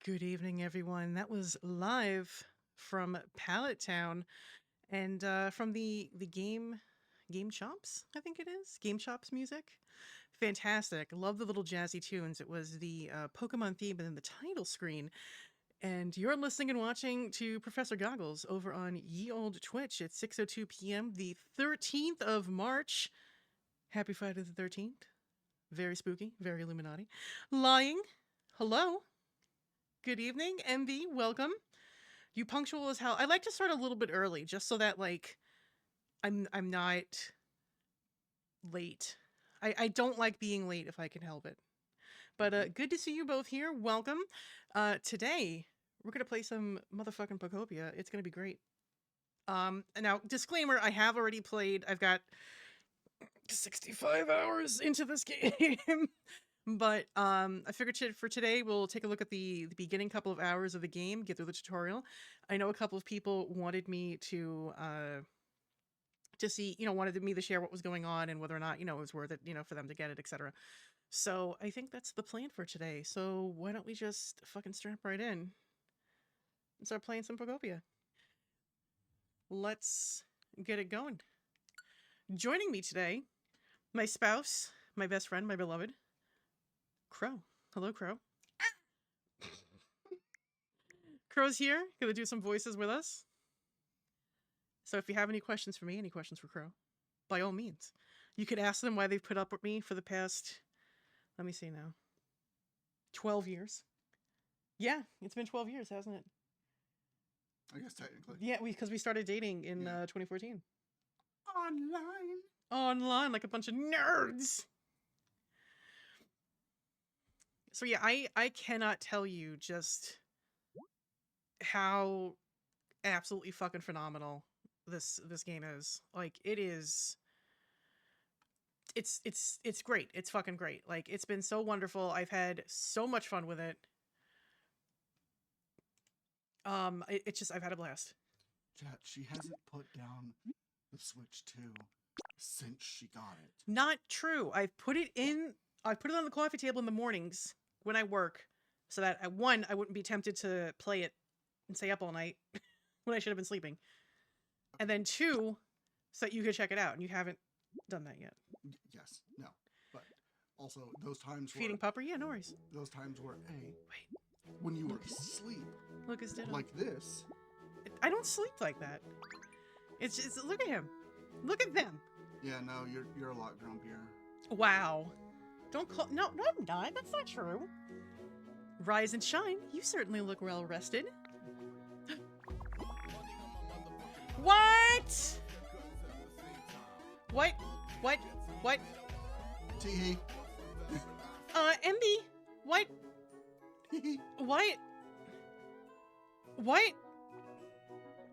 Good evening, everyone. That was live from Pallet Town and from the Game Chops, I think it is Game Chops music. Fantastic. Love the little jazzy tunes. It was the Pokemon theme and then the title screen. And you're listening and watching to Professor Goggles over on Ye Old Twitch at 6:02 p.m. the 13th of March. Happy Friday the 13th. Very spooky, very Illuminati. Lying. Hello. Good evening, MB. Welcome. You punctual as hell. I like to start a little bit early, just so that I'm not late. I don't like being late if I can help it. But good to see you both here. Welcome. Today we're gonna play some motherfucking Pokopia. It's gonna be great. Now disclaimer: I have already played. I've got 65 hours into this game. But I figured for today we'll take a look at the beginning couple of hours of the game, get through the tutorial. I know a couple of people wanted me to see, wanted me to share what was going on and whether or not, it was worth it, for them to get it, etc. So I think that's the plan for today. So why don't we just fucking strap right in and start playing some Pokopia? Let's get it going. Joining me today, my spouse, my best friend, my beloved, Crow. Hello, Crow. Crow's here, gonna do some voices with us. So if you have any questions for me, any questions for Crow, by all means. You could ask them why they've put up with me for the past, let me see now, 12 years. Yeah, it's been 12 years, hasn't it? I guess technically. Yeah, because we started dating in 2014. Online, like a bunch of nerds. So yeah, I cannot tell you just how absolutely fucking phenomenal this game is. Like, it is. It's great. It's fucking great. Like, it's been so wonderful. I've had so much fun with it. It's just, I've had a blast. Chat, she hasn't put down the Switch 2 since she got it. Not true. I put it on the coffee table in the mornings when I work, so that I wouldn't be tempted to play it and stay up all night when I should have been sleeping. And then 2, so that you could check it out, and you haven't done that yet. Yes, no. But also, those times Feeding pupper? Yeah, no worries. Those times were, when you were asleep. Look, his ditto. Like this. I don't sleep like that. It's just, look at him. Look at them. Yeah, no, you're a lot grumpier. Wow. Don't call... No, I'm not. That's not true. Rise and shine. You certainly look well rested. What? What? Tee. MB. What? What?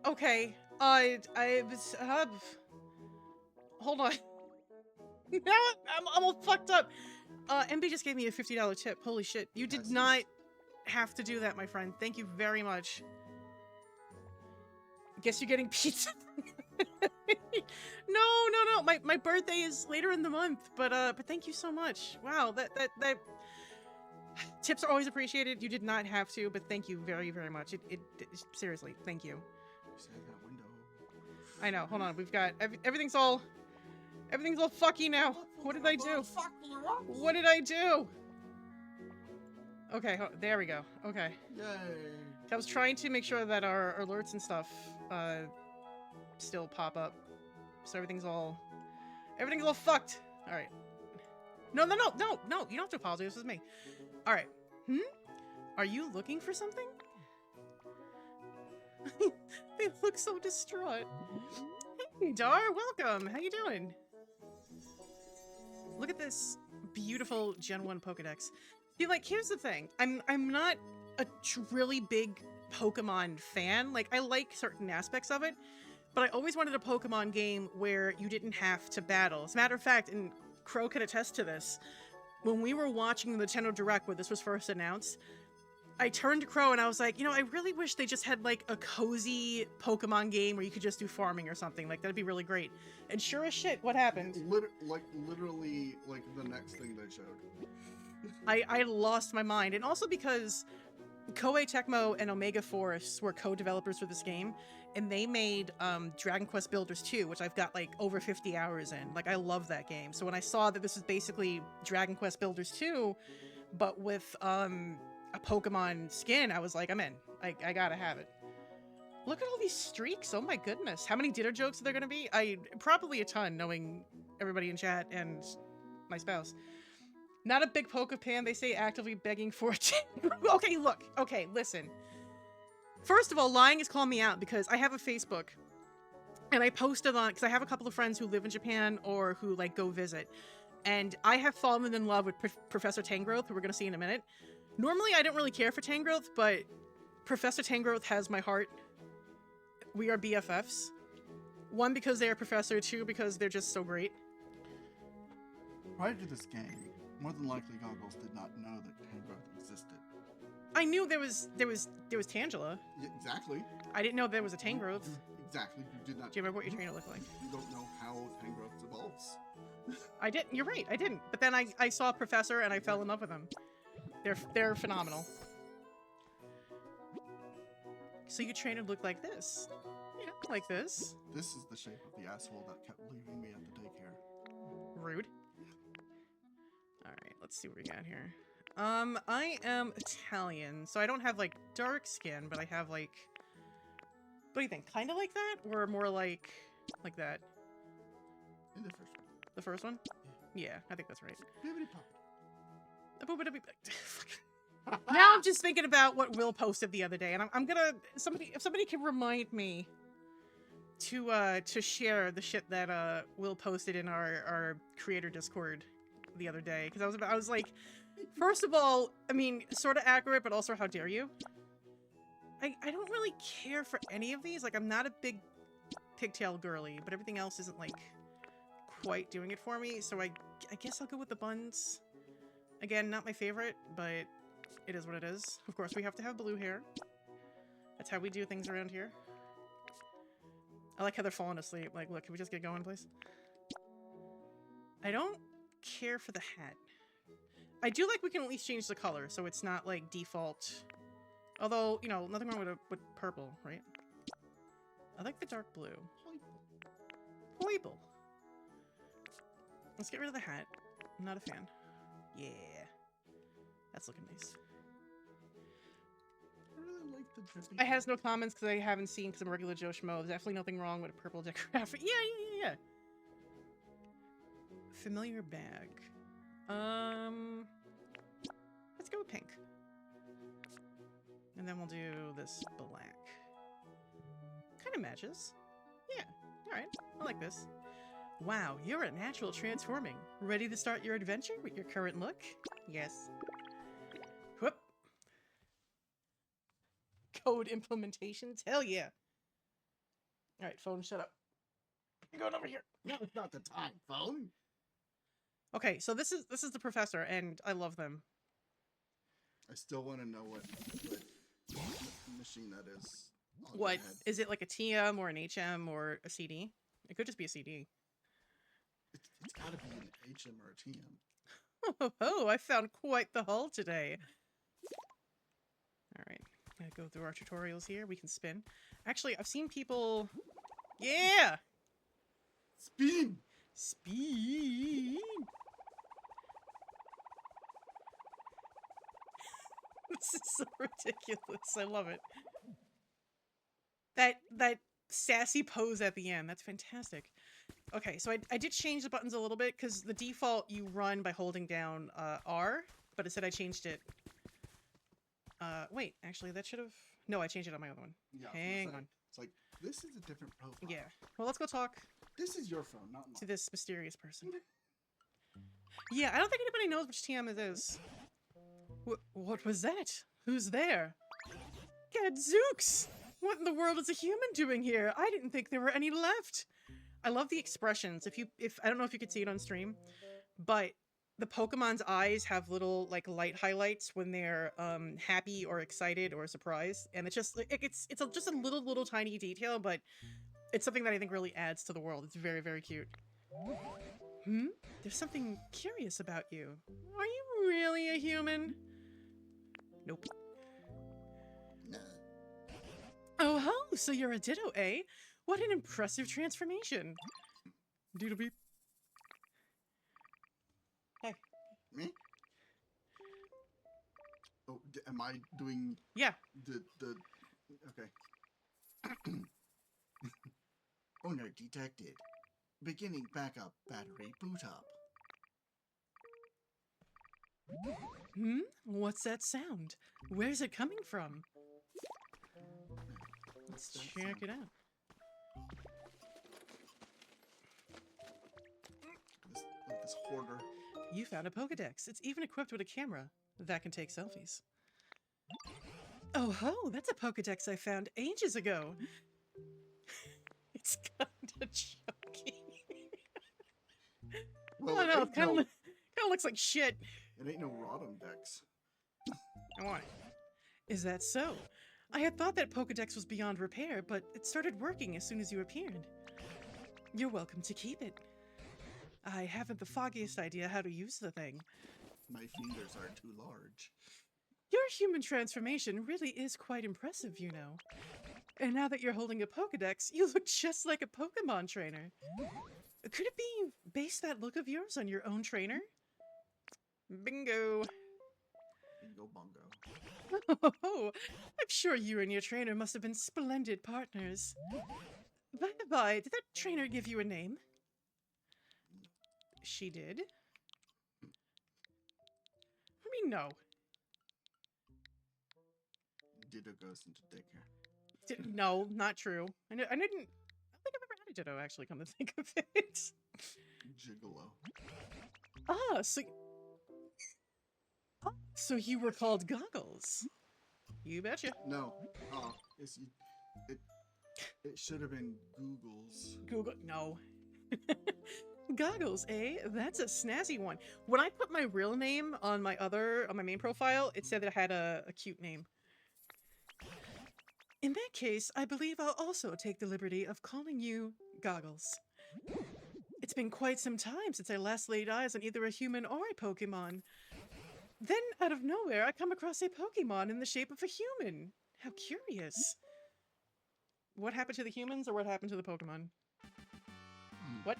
Okay. I was, hold on. Now I'm all fucked up. MB just gave me a $50 tip. Holy shit. You did not have to do that, my friend. Thank you very much. Guess you're getting pizza. No. My birthday is later in the month, but thank you so much. Wow, that tips are always appreciated. You did not have to, but thank you very, very much. It seriously, thank you. That window. I know. Hold on. We've got everything's all fucky now. What did I do? What did I do? Okay, there we go. Okay. Yay. I was trying to make sure that our alerts and stuff still pop up. So everything's all fucked. All right. No. You don't have to apologize. This is me. All right. Are you looking for something? They look so distraught. Hey, Dar, welcome. How you doing? Look at this beautiful Gen 1 Pokedex. See, like, here's the thing. I'm not a really big Pokemon fan. Like, I like certain aspects of it, but I always wanted a Pokemon game where you didn't have to battle. As a matter of fact, and Crow can attest to this, when we were watching the Nintendo Direct where this was first announced, I turned to Crow and I was like, I really wish they just had, like, a cozy Pokemon game where you could just do farming or something. Like, that'd be really great. And sure as shit, what happened? Literally, the next thing they showed. I lost my mind. And also because Koei Tecmo and Omega Force were co-developers for this game, and they made Dragon Quest Builders 2, which I've got like over 50 hours in. Like, I love that game. So when I saw that this is basically Dragon Quest Builders 2, but with a Pokemon skin, I was like, I'm in. I gotta have it. Look at all these streaks. Oh my goodness. How many dinner jokes are there gonna be? Probably a ton, knowing everybody in chat and my spouse. Not a big Pokopia, they say, actively begging for it. Okay, look. Okay, listen. First of all, lying is calling me out because I have a Facebook and I posted on, because I have a couple of friends who live in Japan or who like go visit, and I have fallen in love with Professor Tangrowth, who we're going to see in a minute. Normally, I don't really care for Tangrowth, but Professor Tangrowth has my heart. We are BFFs. One, because they are Professor. Two, because they're just so great. Prior to this game, more than likely Goggles did not know that Tangrowth existed. I knew there was Tangela. Yeah, exactly. I didn't know there was a Tangrowth. Exactly. You did not. Do you remember what your trainer looked like? You don't know how Tangrowth evolves. I didn't. You're right. I didn't. But then I saw Professor and I fell in love with them. They're phenomenal. So your trainer looked like this. Yeah, like this. This is the shape of the asshole that kept leaving me at the daycare. Rude. All right, let's see what we got here. I am Italian, so I don't have like dark skin, but I have like, what do you think? Kind of like that, or more like that? In the first one. The first one? Yeah, I think that's right. Now I'm just thinking about what Will posted the other day, and I'm gonna if somebody can remind me to share the shit that Will posted in our creator Discord the other day, because I was like, first of all, I mean, sort of accurate, but also how dare you? I don't really care for any of these. Like, I'm not a big pigtail girly, but everything else isn't like quite doing it for me. So I guess I'll go with the buns. Again, not my favorite, but it is what it is. Of course, we have to have blue hair. That's how we do things around here. I like how they're falling asleep. Like, look, can we just get going, please? I don't care for the hat. I do like we can at least change the color, so it's not like default. Although, you know, nothing wrong with purple, right? I like the dark blue. Label. Let's get rid of the hat. I'm not a fan. Yeah. That's looking nice. I really like the drippy. I has no comments because I haven't seen, because I'm a regular Joe Schmo. There's definitely nothing wrong with a purple decorative. Yeah. Familiar bag. Let's go with pink. And then we'll do this black. Kind of matches. Yeah, alright. I like this. Wow, you're a natural transforming. Ready to start your adventure with your current look? Yes. Whoop. Code implementations? Hell yeah. Alright, phone, shut up. I'm going over here. No, it's not the time, phone. Okay, so this is the professor, and I love them. I still want to know what machine that is. What? Is it like a TM or an HM or a CD? It could just be a CD. It's gotta be an HM or a TM. Oh, I found quite the haul today. Alright, gotta go through our tutorials here. We can spin. Actually, I've seen people... Yeah! Spin! Speed! This is so ridiculous. I love it. That sassy pose at the end. That's fantastic. Okay, so I did change the buttons a little bit, because the default you run by holding down R, but instead I changed it. Wait, actually that should have... No, I changed it on my other one. Yeah, Hang on. It's like, this is a different profile. Yeah. Well, let's go talk This is your phone, not mine. to this mysterious person. Yeah, I don't think anybody knows which TM it is. What was that? Who's there? Gadzooks! What in the world is a human doing here? I didn't think there were any left. I love the expressions. If I don't know if you could see it on stream, but the Pokemon's eyes have little like light highlights when they're happy or excited or surprised, and it's just just a little tiny detail, but it's something that I think really adds to the world. It's very, very cute. There's something curious about you. Are you really a human? Nope. Oh ho, so you're a Ditto, eh? What an impressive transformation. Doodle beep. Hey. Me? Oh, am I doing Yeah. the okay. Owner detected. Beginning backup battery boot up. Hmm? What's that sound? Where's it coming from? Let's What's that check sound? it out. This hoarder. You found a Pokedex. It's even equipped with a camera that can take selfies. Oh ho, that's a Pokedex I found ages ago. It's kinda chunky. Well, Oh it no, ain't no. kinda looks like shit. It ain't no Rotom Dex. I want it. Is that so? I had thought that Pokedex was beyond repair, but it started working as soon as you appeared. You're welcome to keep it. I haven't the foggiest idea how to use the thing. My fingers are too large. Your human transformation really is quite impressive, you know. And now that you're holding a Pokedex, you look just like a Pokemon trainer. Could it be base that look of yours on your own trainer? Bingo. Bingo bongo. Oh, I'm sure you and your trainer must have been splendid partners. By the by, did that trainer give you a name? She did? I mean, no. Ditto goes into daycare. No, not true. I don't think I've ever had a Ditto, actually, come to think of it. Gigolo. Ah, so you were called Goggles. You betcha. No. Oh, it it should have been Google's. Google, no. Goggles, eh? That's a snazzy one. When I put my real name on my main profile, it said that I had a cute name. In that case, I believe I'll also take the liberty of calling you Goggles. It's been quite some time since I last laid eyes on either a human or a Pokemon. Then, out of nowhere, I come across a Pokemon in the shape of a human. How curious. What happened to the humans, or what happened to the Pokemon? What?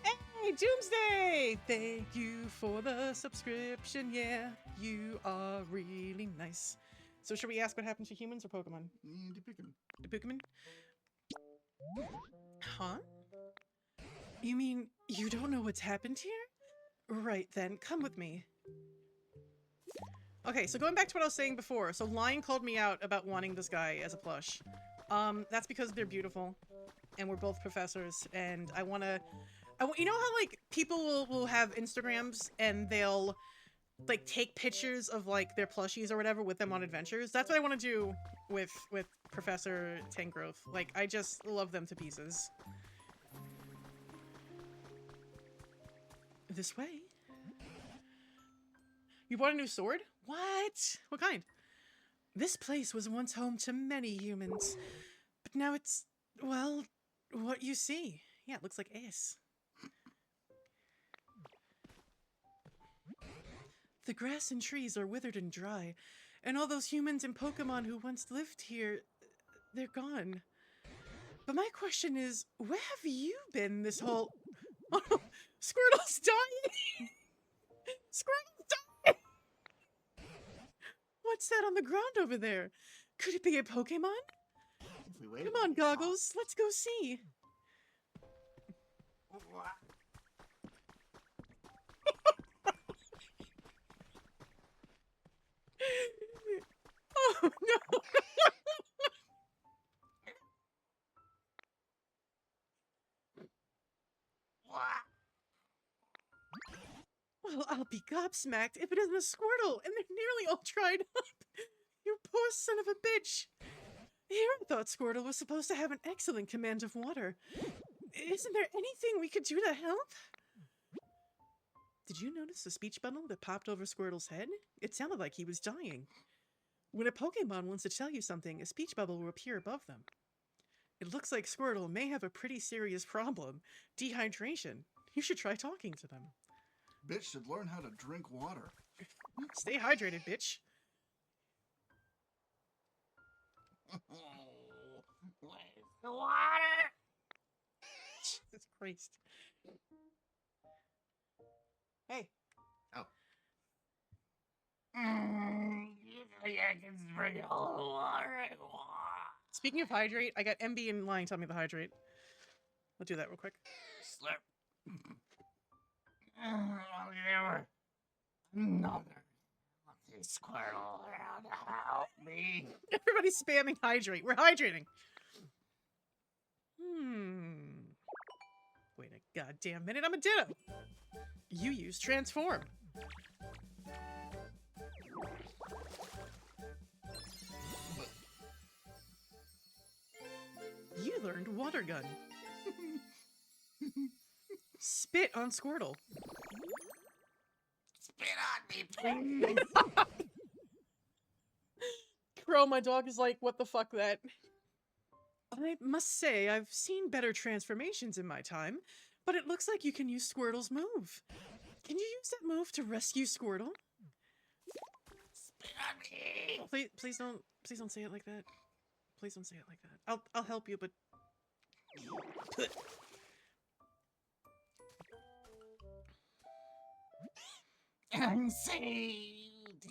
Hey, Doomsday! Thank you for the subscription, yeah. You are really nice. So should we ask what happened to humans or Pokemon? The Pokemon? Huh? You mean you don't know what's happened here? Right then, come with me. Okay, so going back to what I was saying before. So Lion called me out about wanting this guy as a plush. That's because they're beautiful. And we're both professors, and I want you know how like people will have Instagrams and they'll like take pictures of like their plushies or whatever with them on adventures? That's what I want to do with Professor Tangrowth. Like, I just love them to pieces. This way. You bought a new sword? What? What kind? This place was once home to many humans, but now it's, well, what you see. Yeah, it looks like ace. The grass and trees are withered and dry, and all those humans and Pokemon who once lived here, they're gone. But my question is, where have you been this whole... Oh, Squirtle's dying! Squirtle's dying! What's that on the ground over there? Could it be a Pokemon? Come on, Goggles, let's go see. Oh, no! Well, I'll be gobsmacked if it isn't a Squirtle, and they're nearly all dried up. You poor son of a bitch. Here I thought Squirtle was supposed to have an excellent command of water. Isn't there anything we could do to help? Did you notice the speech bubble that popped over Squirtle's head? It sounded like he was dying. When a Pokemon wants to tell you something, a speech bubble will appear above them. It looks like Squirtle may have a pretty serious problem. Dehydration. You should try talking to them. Bitch should learn how to drink water. Stay hydrated, bitch. The water! Jesus Christ. Hey. Oh. I can bring all the water I want. Speaking of hydrate, I got MB in line telling me to hydrate. Let's do that real quick. Slurp. Never. Another lucky squirrel around to help me. Everybody's spamming hydrate. We're hydrating. Wait a goddamn minute. I'm a ditto. You use transform. You learned water gun. Spit on Squirtle. Spit on me, please. Crow, my dog, is like, what the fuck that? I must say, I've seen better transformations in my time, but it looks like you can use Squirtle's move. Can you use that move to rescue Squirtle? Spit on me. Please don't say it like that. Please don't say it like that. I'll help you, but I'm saved.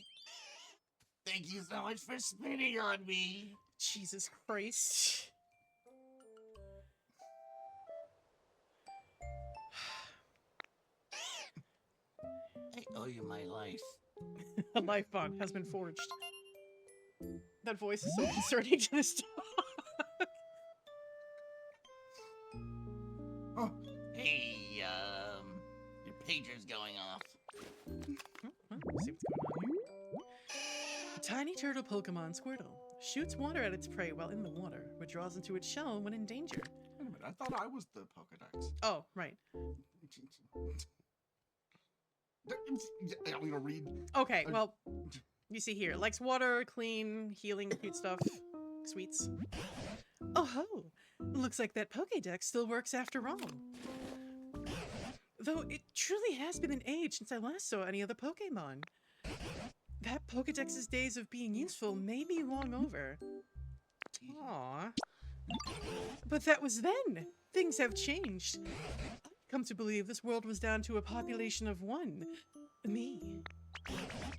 Thank you so much for spitting on me. Jesus Christ. I owe you my life. A life bond has been forged. That voice is so concerning to this dog. Oh, hey, your pager's going off. Let's see what's going on here. Tiny turtle Pokemon Squirtle shoots water at its prey while in the water, withdraws into its shell when in danger. Wait a minute, I thought I was the Pokedex. Oh, right. I'm gonna read. Okay, well, you see here, likes water, clean, healing, cute stuff, sweets. Oh ho! Looks like that Pokédex still works after all. Though it truly has been an age since I last saw any other Pokemon. That Pokédex's days of being useful may be long over. Aww. But that was then. Things have changed. I've come to believe this world was down to a population of one. Me.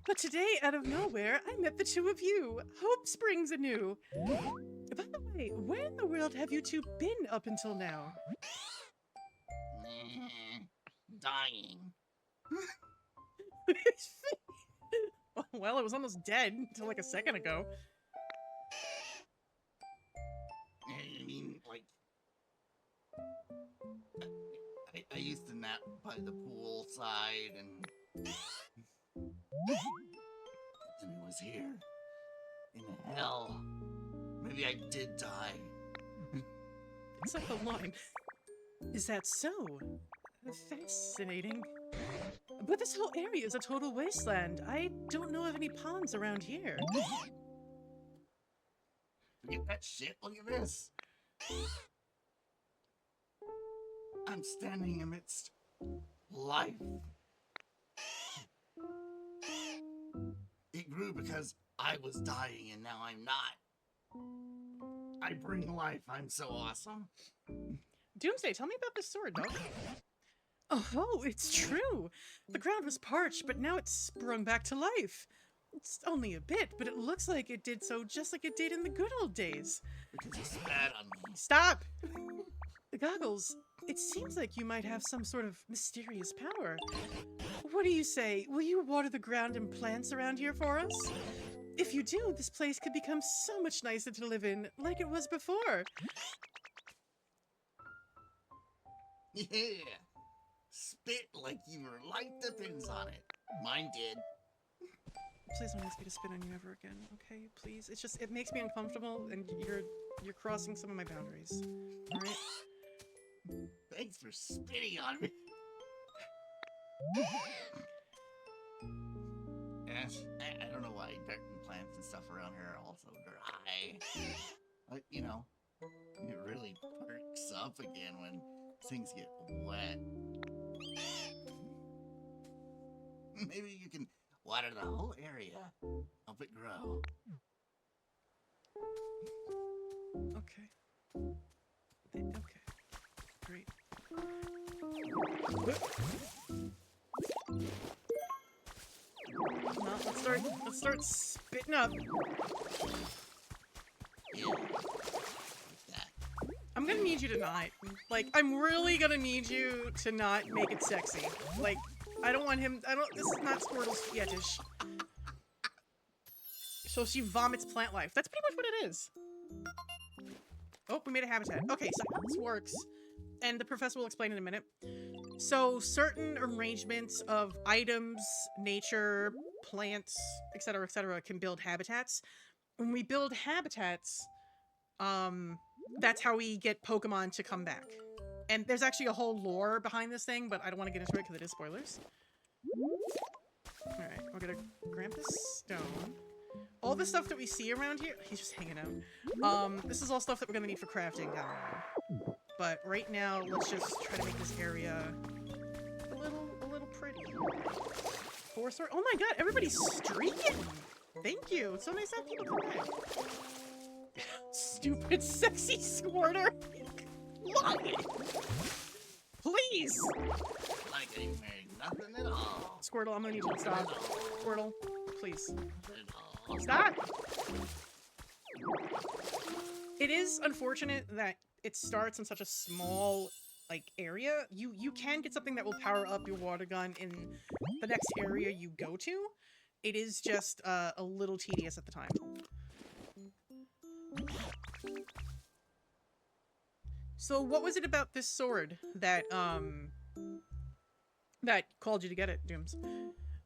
But today, out of nowhere, I met the two of you. Hope springs anew. By the way, where in the world have you two been up until now? Dying. Well, it was almost dead until like a second ago. I mean, like, I used to nap by the pool side, and it was here, in hell. Maybe I did die. It's like the line. Is that so? Fascinating. But this whole area is a total wasteland. I don't know of any ponds around here. Forget that shit. Look at this. I'm standing amidst life. It grew because I was dying and now I'm not. I bring life. I'm so awesome. Doomsday, tell me about this sword, dog. Oh, it's true. The ground was parched, but now it's sprung back to life. It's only a bit, but it looks like it did so just like it did in the good old days. Because you spat on me. Stop! The goggles, it seems like you might have some sort of mysterious power. What do you say? Will you water the ground and plants around here for us? If you do, this place could become so much nicer to live in, like it was before. Yeah. Spit like you were light the things on it. Mine did. Please don't ask me to spit on you ever again, okay? Please. It's just, it makes me uncomfortable, and you're crossing some of my boundaries. Alright? Thanks for spitting on me. Yes, I don't know why dirt and plants and stuff around here are all so dry. But, you know, it really perks up again when things get wet. Maybe you can water the whole area. Help it grow. Okay. Okay, great. No, let's start spitting up. Yeah. Like that. I'm gonna need you to not. Like, I'm really gonna need you to not make it sexy. Like, I don't want him. This is not Squirtle's fetish. So she vomits plant life. That's pretty much what it is. Oh, we made a habitat. Okay, so how this works, and the professor will explain in a minute. So certain arrangements of items, nature, plants, etc., can build habitats. When we build habitats, that's how we get Pokemon to come back. And there's actually a whole lore behind this thing, but I don't want to get into it because it is spoilers. Alright, we're gonna grab this stone. All the stuff that we see around here, he's just hanging out. This is all stuff that we're gonna need for crafting down the road. But right now, let's just try to make this area a little pretty. Forest sword. Oh my god, everybody's streaking! Thank you. It's so nice to have people come back. Stupid sexy Squirter! Why? Please! Like I ain't married nothing at all. Squirtle, I'm gonna need you to stop. Squirtle, please. Nothing at all. Stop! It is unfortunate that it starts in such a small, like, area. You can get something that will power up your water gun in the next area you go to. It is just a little tedious at the time. So what was it about this sword that that called you to get it, Dooms?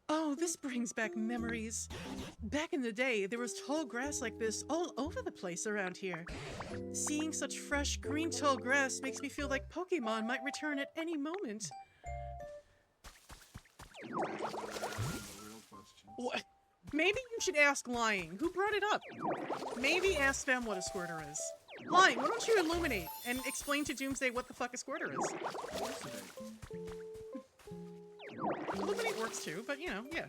Oh, this brings back memories. Back in the day, there was tall grass like this all over the place around here. Seeing such fresh, green tall grass makes me feel like Pokemon might return at any moment. What? Maybe you should ask Lying, who brought it up. Maybe ask them what a Squirter is. Lying, why don't you illuminate and explain to Doomsday what the fuck a Squirter is? Illuminate works too, but you know, yeah.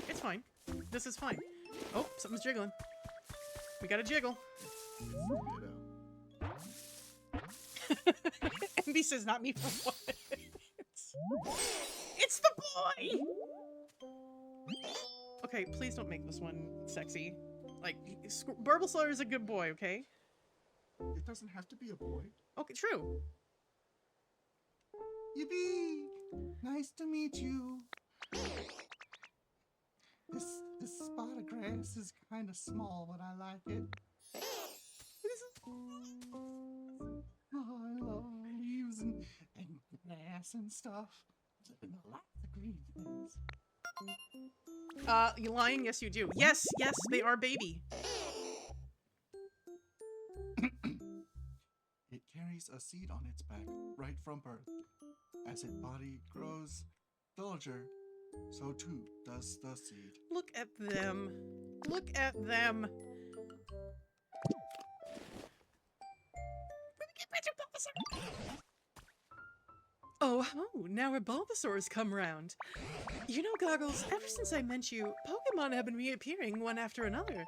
It's fine. This is fine. Oh, something's jiggling. We gotta jiggle. Envy says not me for what? It's the boy! Okay, please don't make this one sexy. Like, Bulbasaur is a good boy, okay? It doesn't have to be a boy. Okay, true. Yippee! Nice to meet you. This spot of grass is kind of small, but I like it. Oh, I love leaves and grass and stuff. And lots of green things. You lying? Yes, you do. Yes, yes, they are baby. It carries a seed on its back right from birth. As its body grows larger, so too does the seed. Look at them. Look at them. Oh, now our Bulbasaur's come round. You know, Goggles, ever since I met you, Pokemon have been reappearing one after another.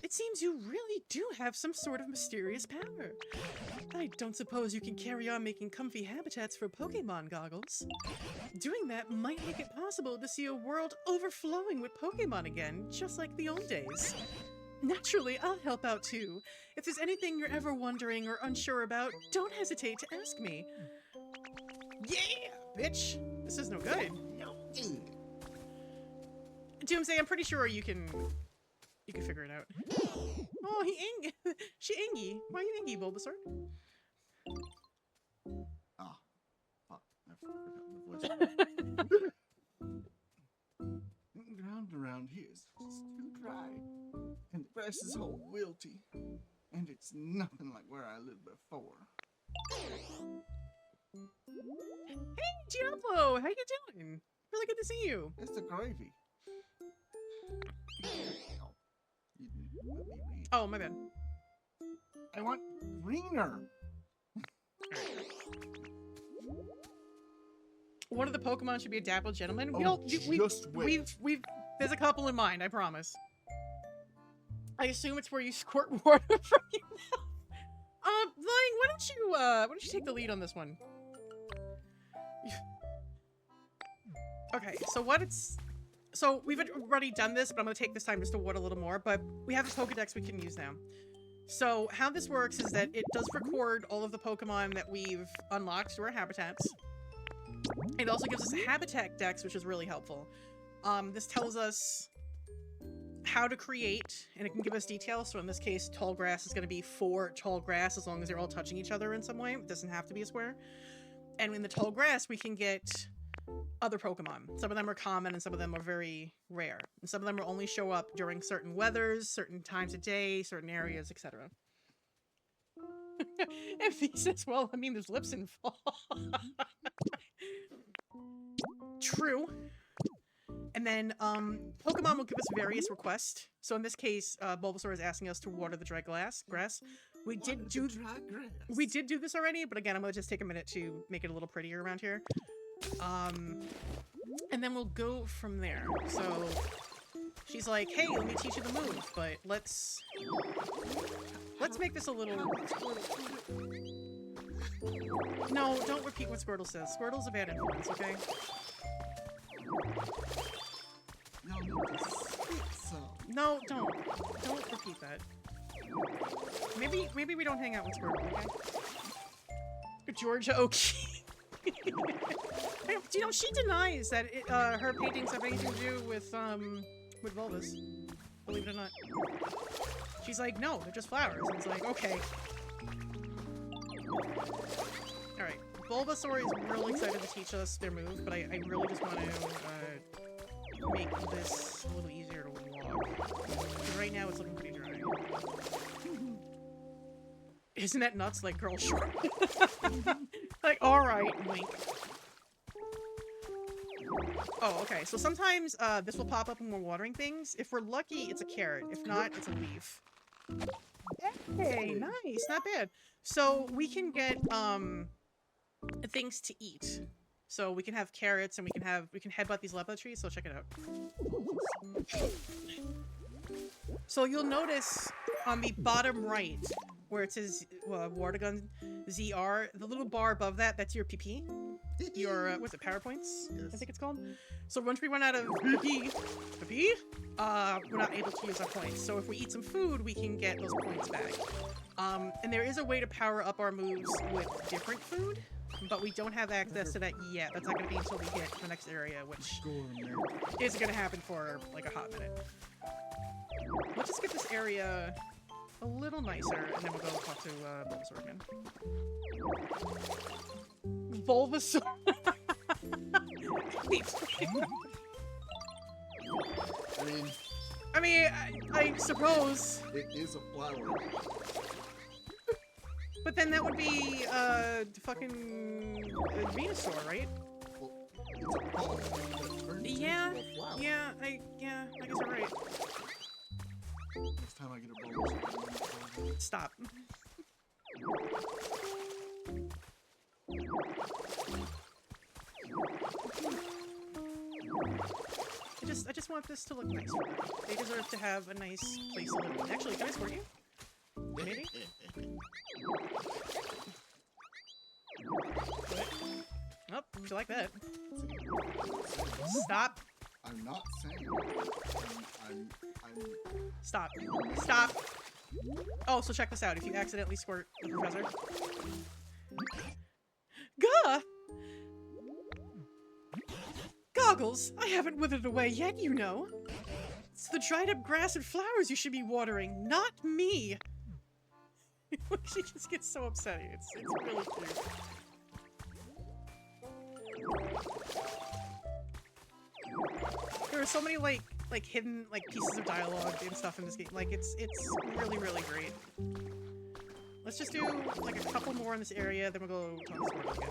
It seems you really do have some sort of mysterious power. I don't suppose you can carry on making comfy habitats for Pokemon, Goggles. Doing that might make it possible to see a world overflowing with Pokemon again, just like the old days. Naturally, I'll help out too. If there's anything you're ever wondering or unsure about, don't hesitate to ask me. Yeah, bitch! This is no good. No good. Doomsday, I'm pretty sure you can figure it out. Oh, she angy. Why are you angy, Bulbasaur? Ah, fuck. I forgot my voice. The ground around here is just too dry. And the grass is all wilty. And it's nothing like where I lived before. Hey, Diablo! How you doing? Really good to see you. It's the gravy. You didn't let me read. Oh, my bad. I want greener. One of the Pokemon should be a dapple gentleman. Wait. There's a couple in mind, I promise. I assume it's where you squirt water from your mouth. Lying, why don't you take the lead on this one? Okay, so we've already done this, but I'm gonna take this time just to water a little more, but we have this Pokedex we can use now. So how this works is that it does record all of the Pokemon that we've unlocked through our habitats. It also gives us a habitat dex, which is really helpful. This tells us how to create, and it can give us details. So in this case, tall grass is going to be 4 tall grass as long as they're all touching each other in some way. It doesn't have to be a square. And in the tall grass, we can get other Pokemon. Some of them are common and some of them are very rare. And some of them will only show up during certain weathers, certain times of day, certain areas, etc. And he says, well, I mean, there's lips in fall. True. And then Pokemon will give us various requests. So in this case, Bulbasaur is asking us to water the dry grass. We did do this already, but again, I'm gonna just take a minute to make it a little prettier around here. And then we'll go from there. So she's like, hey, let me teach you the move, but let's make this a little... No, don't repeat what Squirtle says. Squirtle's a bad influence, okay? No, don't repeat that. Maybe we don't hang out with Squirtle, okay? Georgia Oki. You know, she denies that her paintings have anything to do with Bulbous. Believe it or not. She's like, no, they're just flowers. And it's like, okay. Alright, Bulbasaur is really excited to teach us their move, but I really just want to make this a little easier to walk. Because right now it's looking pretty dry. Isn't that nuts? Like, girl, sure. Like, alright, wink. Oh, okay. So sometimes this will pop up when we're watering things. If we're lucky, it's a carrot. If not, it's a leaf. Hey, nice. Not bad. So we can get things to eat. So we can have carrots and we can headbutt these lepta trees. So check it out. So you'll notice on the bottom right where it says Wardagon ZR, the little bar above that, that's your PP. Your, what's it, power points? Yes. I think it's called. So once we run out of PP, we're not able to use our points. So if we eat some food, we can get those points back. And there is a way to power up our moves with different food, but we don't have access to that yet. That's not going to be until we hit the next area, which isn't going to happen for like a hot minute. Let's just get this area a little nicer, and then we'll go talk to Bulbasaur again. Bulbasaur. I mean, I suppose it is a flower. But then that would be fucking Venusaur, right? Well, it's a ball that turns into a flower. Yeah, I guess you're right. Next time I get a Bulbasaur. Stop. I just want this to look nice for them. They deserve to have a nice place to live in. Actually, can I squirt you? Maybe? Oh, would you like that? Stop. I'm not saying. I'm. Stop. Stop. Oh, so check this out. If you accidentally squirt the professor. Gah! Goggles! I haven't withered away yet, you know. It's the dried up grass and flowers you should be watering, not me! She just gets so upset. It's really cute. There are so many like hidden pieces of dialogue and stuff in this game. Like it's really, really great. Let's just do like a couple more in this area, then we'll go talk to Squirtle again.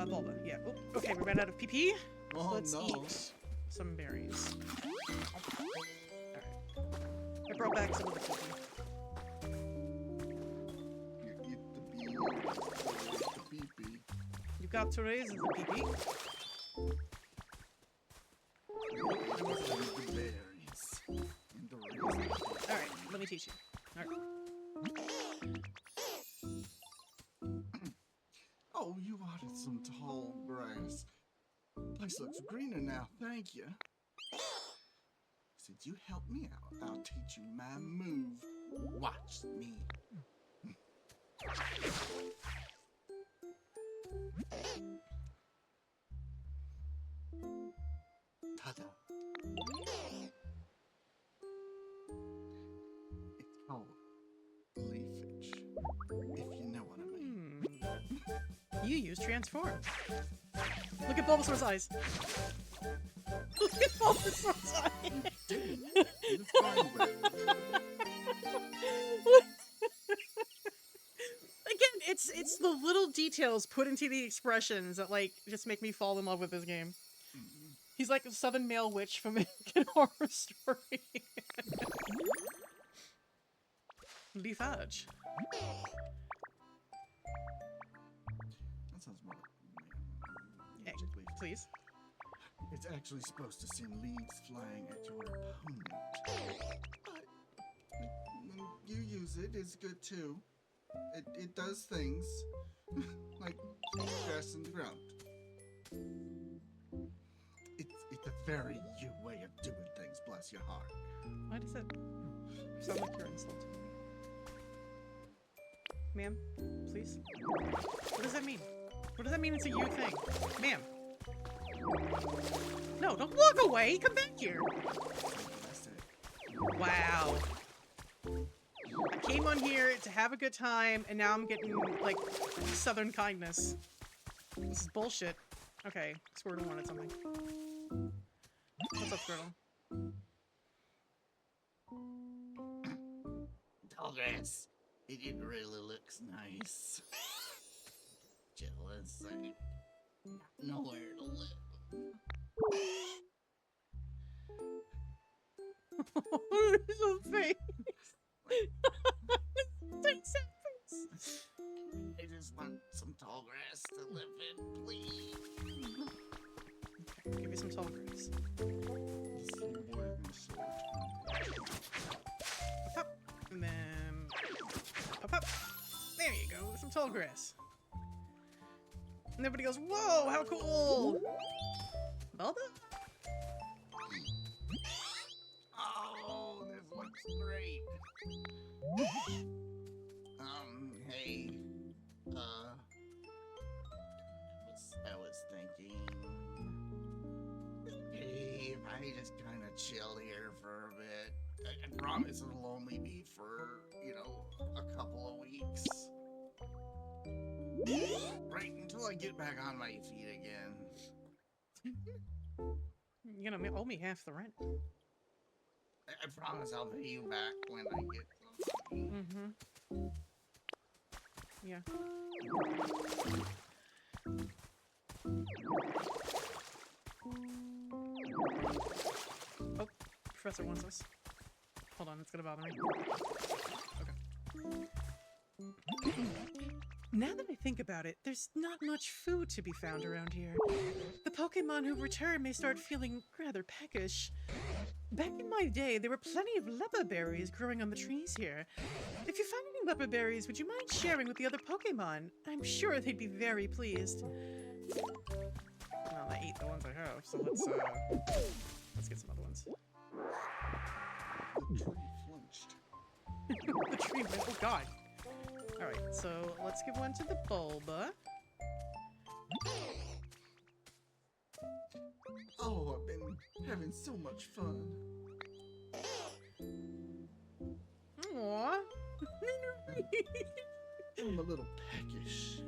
Bulba, yeah. Oh, okay, we ran out of PP. Oh, Let's eat some berries. Alright. I brought back some of the PP. You eat the pee-pee. You got to raise the PP. Alright, let me teach you. some tall grass. Place looks greener now, thank you. Since you helped me out, I'll teach you my move. Watch me. Ta-da. It's called leafage, if you know what I mean. You use transform. Look at Bulbasaur's eyes. Look at Bulbasaur's eyes. You didn't. It's fine, but Again, it's the little details put into the expressions that like just make me fall in love with this game. He's like a southern male witch from American Horror Story. Leafage. that sounds more like Hey, magic leaf. please. It's actually supposed to send leaves flying at your opponent. But when you use it, it's good too. It does things like grass in the ground. It's a very you way of doing things, bless your heart. Why does that sound like you're insulting me? Ma'am, please? What does that mean? What does that mean it's a you thing? Ma'am. No, don't walk away! Come back here! That's it. Wow. I came on here to have a good time, and now I'm getting, like, southern kindness. This is bullshit. Okay, Squirtle wanted something. What's up, Squirtle? Tall grass. It really looks nice. Jealous. I got nowhere to live. Little face. Face that face. I just want some tall grass to live in, please. Okay, give me some tall grass. Up, up, and then up, up. There you go, some tall grass. And everybody goes, "Whoa, how cool!" Bulba? Oh, this looks great. Hey, I was thinking, hey, if I just kind of chill here for a bit, I promise it'll only be for, a couple of weeks. Right until I get back on my feet again. You're gonna owe me half the rent. I promise I'll pay you back when I get some money. Mm-hmm. Yeah. Oh, Professor wants us. Hold on, it's gonna bother me. Okay. Now that I think about it, there's not much food to be found around here. The Pokemon who return may start feeling rather peckish. Back in my day, there were plenty of leper berries growing on the trees here. If you find any leper berries, would you mind sharing with the other Pokemon? I'm sure they'd be very pleased. Well, I ate the ones I have, so let's get some other ones. The tree flinched. The tree went, oh god. Alright, so let's give one to the Bulba. Oh, I've been having so much fun. Aww. I'm a little peckish.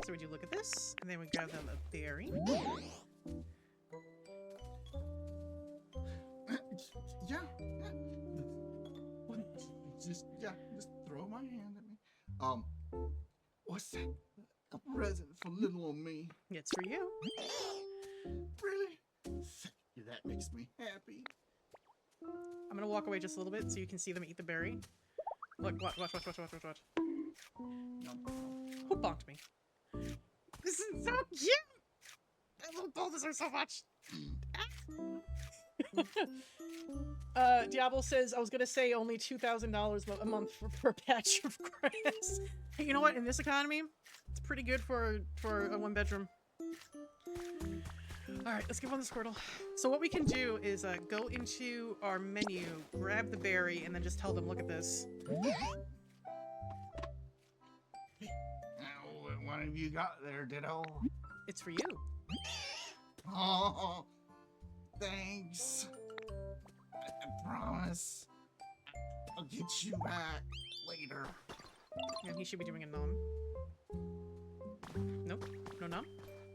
So would you look at this? And then we grab them a berry. Yeah. Just throw my hand at me. What's that? A present for little old me. It's for you. Really? Thank you, that makes me happy. I'm gonna walk away just a little bit so you can see them eat the berry. Look, watch. No. Who bonked me? This is so cute! I love Bulbasaur so much! Diablo says, I was gonna say only $2,000 a month for a patch of grass. Hey, you know what? In this economy, it's pretty good for a one bedroom. Alright, let's give one the Squirtle. So what we can do is go into our menu, grab the berry, and then just tell them, look at this. What have you got there, Ditto? It's for you. Oh, thanks. I promise. I'll get you back later. And he should be doing a nom. Nope. No nom?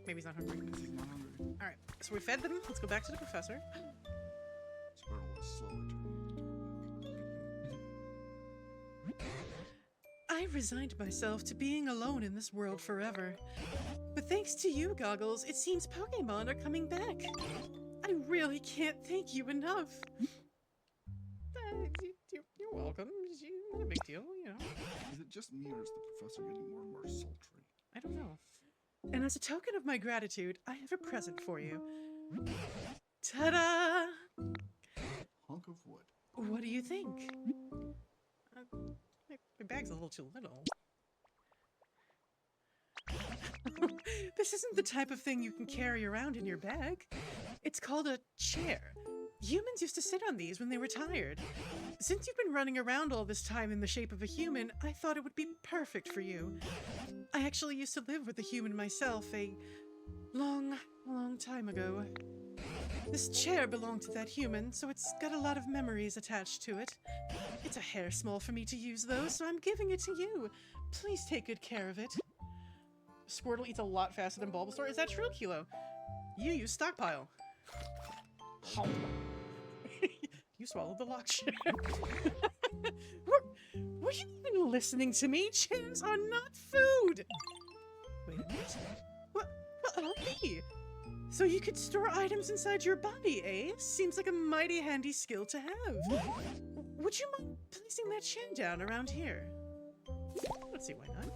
Maybe he's not hungry. He's not hungry. Alright, so we fed them. Let's go back to the professor. Squirtle is slowly turning. I resigned myself to being alone in this world forever. But thanks to you, Goggles, it seems Pokemon are coming back. I really can't thank you enough. You're welcome. Not a big deal, you know. Is it just me, or is the professor getting more and more sultry? I don't know. And as a token of my gratitude, I have a present for you. Ta-da! Hunk of wood. What do you think? My bag's a little too little. This isn't the type of thing you can carry around in your bag. It's called a chair. Humans used to sit on these when they were tired. Since you've been running around all this time in the shape of a human, I thought it would be perfect for you. I actually used to live with a human myself a long, long time ago. This chair belonged to that human, so it's got a lot of memories attached to it. It's a hair small for me to use, though, so I'm giving it to you. Please take good care of it. Squirtle eats a lot faster than Bulbasaur. Is that true, Kilo? You use stockpile. You swallowed the lock shit. Were you even listening to me? Chairs are not food! Wait a minute. What are they? So you could store items inside your body, eh? Seems like a mighty handy skill to have. Would you mind placing that chair down around here? Let's see, why not?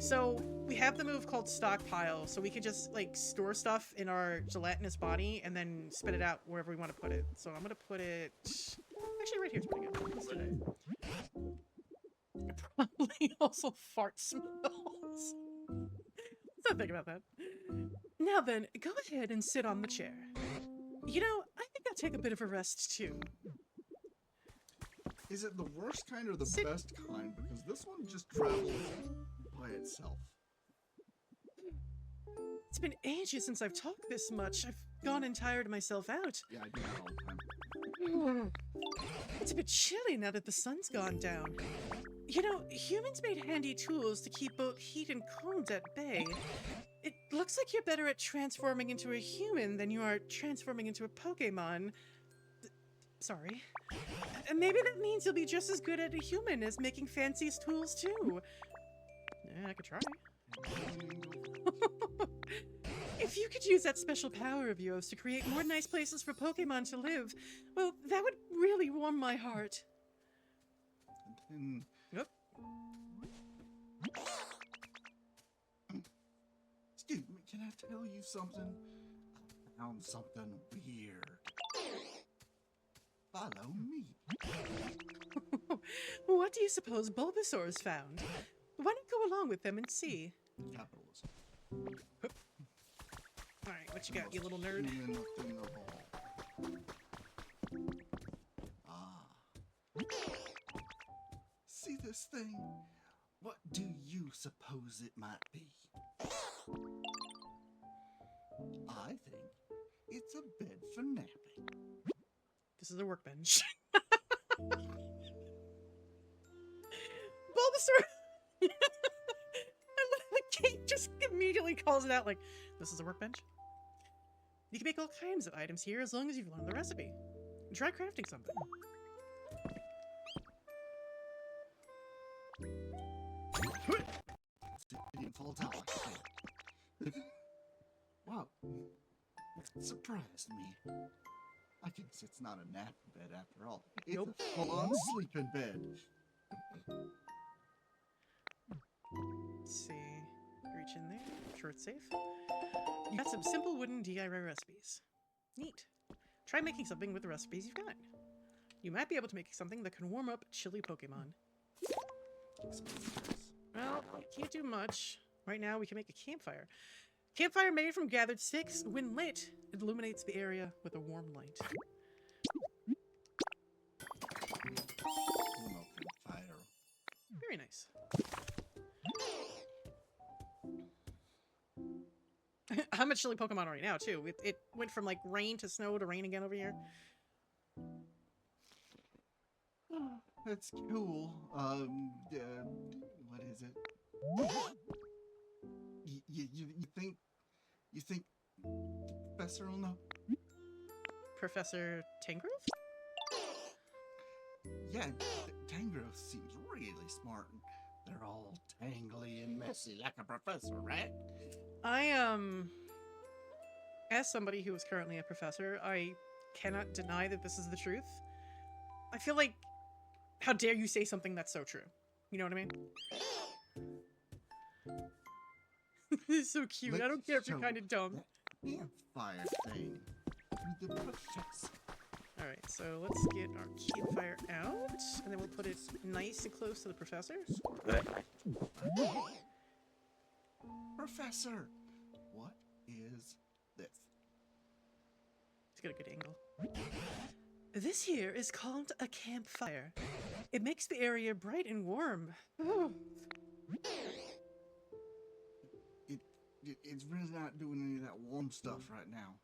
So we have the move called stockpile, so we could just like store stuff in our gelatinous body and then spit it out wherever we want to put it. So I'm gonna put it actually right here is pretty good. Let's do that. Probably also fart smells. Let's not think about that. Now then, go ahead and sit on the chair. You know, I think I'll take a bit of a rest too. Is it the worst kind or the Sit. best kind? Because this one just travels by itself. It's been ages since I've talked this much. I've gone and tired myself out. Yeah, I do that all the time. It's a bit chilly now that the sun's gone down. You know, humans made handy tools to keep both heat and cold at bay. It looks like you're better at transforming into a human than you are transforming into a Pokemon. Sorry. And maybe that means you'll be just as good at a human as making fancy tools too. Yeah, I could try. If you could use that special power of yours to create more nice places for Pokemon to live, well, that would really warm my heart. And Yep. excuse me, can I tell you something? I found something weird. Follow me. What do you suppose Bulbasaur's found? Why not go along with them and see? Capitalism. Alright, what you got, you little nerd? Human thing of all. Ah. See this thing? What do you suppose it might be? I think it's a bed for napping. This is a workbench. Bulbasaur! And the king just immediately calls it out like, this is a workbench? You can make all kinds of items here as long as you've learned the recipe. Try crafting something. Full tower. Wow. That surprised me. I guess it's not a nap bed after all. It's Nope. a full-on sleeping bed. Let's see. Reach in there. I'm sure it's safe. You got some simple wooden DIY recipes. Neat. Try making something with the recipes you've got. You might be able to make something that can warm up chilly Pokemon. Well, we can't do much. Right now, we can make a campfire. Campfire made from gathered sticks. When lit, it illuminates the area with a warm light. Fire. Very nice. I'm a chilly Pokemon right now, too. It went from, like, rain to snow to rain again over here. That's cool. What is it? You think Professor will know? Professor Tangrowth? Yeah, Tangrowth seems really smart. They're all tangly and messy like a professor, right? As somebody who is currently a professor, I cannot deny that this is the truth. I feel like, how dare you say something that's so true? You know what I mean? This is so cute. I don't care if you're kind of dumb. Campfire thing. The professor. Alright, so let's get our campfire out, and then we'll put it nice and close to the professor. Professor, what is this? Let's get a good angle. This here is called a campfire. It makes the area bright and warm. It's really not doing any of that warm stuff right now.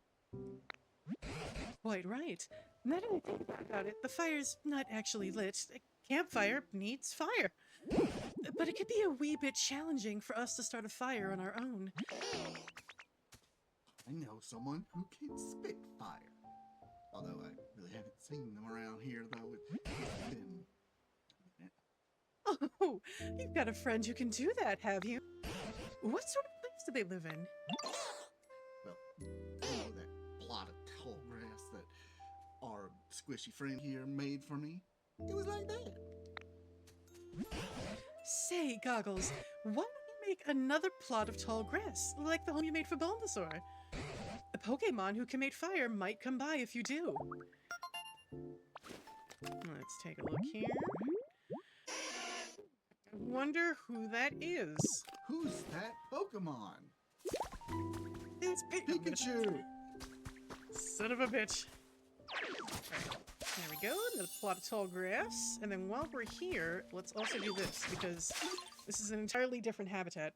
Quite right. Now that I think about it, the fire's not actually lit. A campfire needs fire. But it could be a wee bit challenging for us to start a fire on our own. I know someone who can spit fire. Although I really haven't seen them around here, though. It's been a minute. Oh, you've got a friend who can do that, have you? What sort of place do they live in? Well, you know that plot of tall grass that our squishy friend here made for me? It was like that. Say, Goggles, why don't you make another plot of tall grass, like the home you made for Bulbasaur? A Pokemon who can make fire might come by if you do. Let's take a look here. I wonder who that is. Who's that Pokemon? It's Pikachu! Son of a bitch. Alright, there we go. Another plot of tall grass. And then while we're here, let's also do this, because this is an entirely different habitat.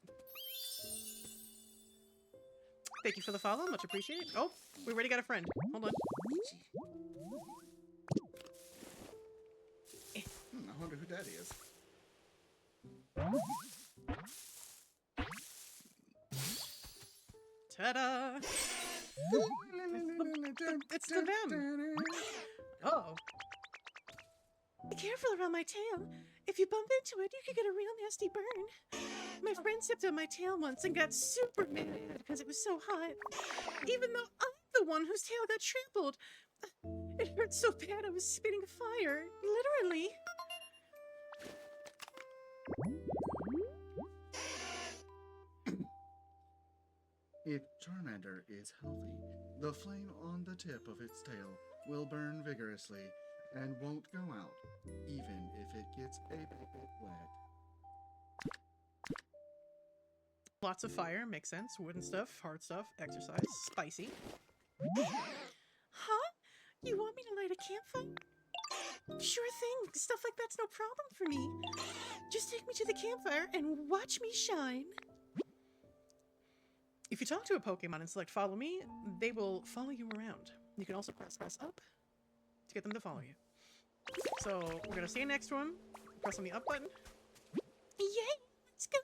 Thank you for the follow, much appreciated. Oh, we already got a friend. Hold on. I wonder who that is. Ta-da! It's the them! Oh. Be careful around my tail. If you bump into it, you could get a real nasty burn. My friend stepped on my tail once and got super mad because it was so hot. Even though I'm the one whose tail got trampled. It hurt so bad I was spitting fire. Literally. If Charmander is healthy, the flame on the tip of its tail will burn vigorously and won't go out, even if it gets a bit wet. Lots of fire, makes sense. Wooden stuff, hard stuff, exercise, spicy. Huh? You want me to light a campfire? Sure thing. Stuff like that's no problem for me. Just take me to the campfire and watch me shine. If you talk to a Pokemon and select follow me, they will follow you around. You can also press up to get them to follow you. So we're gonna stand next to him, press on the up button. Yay! Let's go!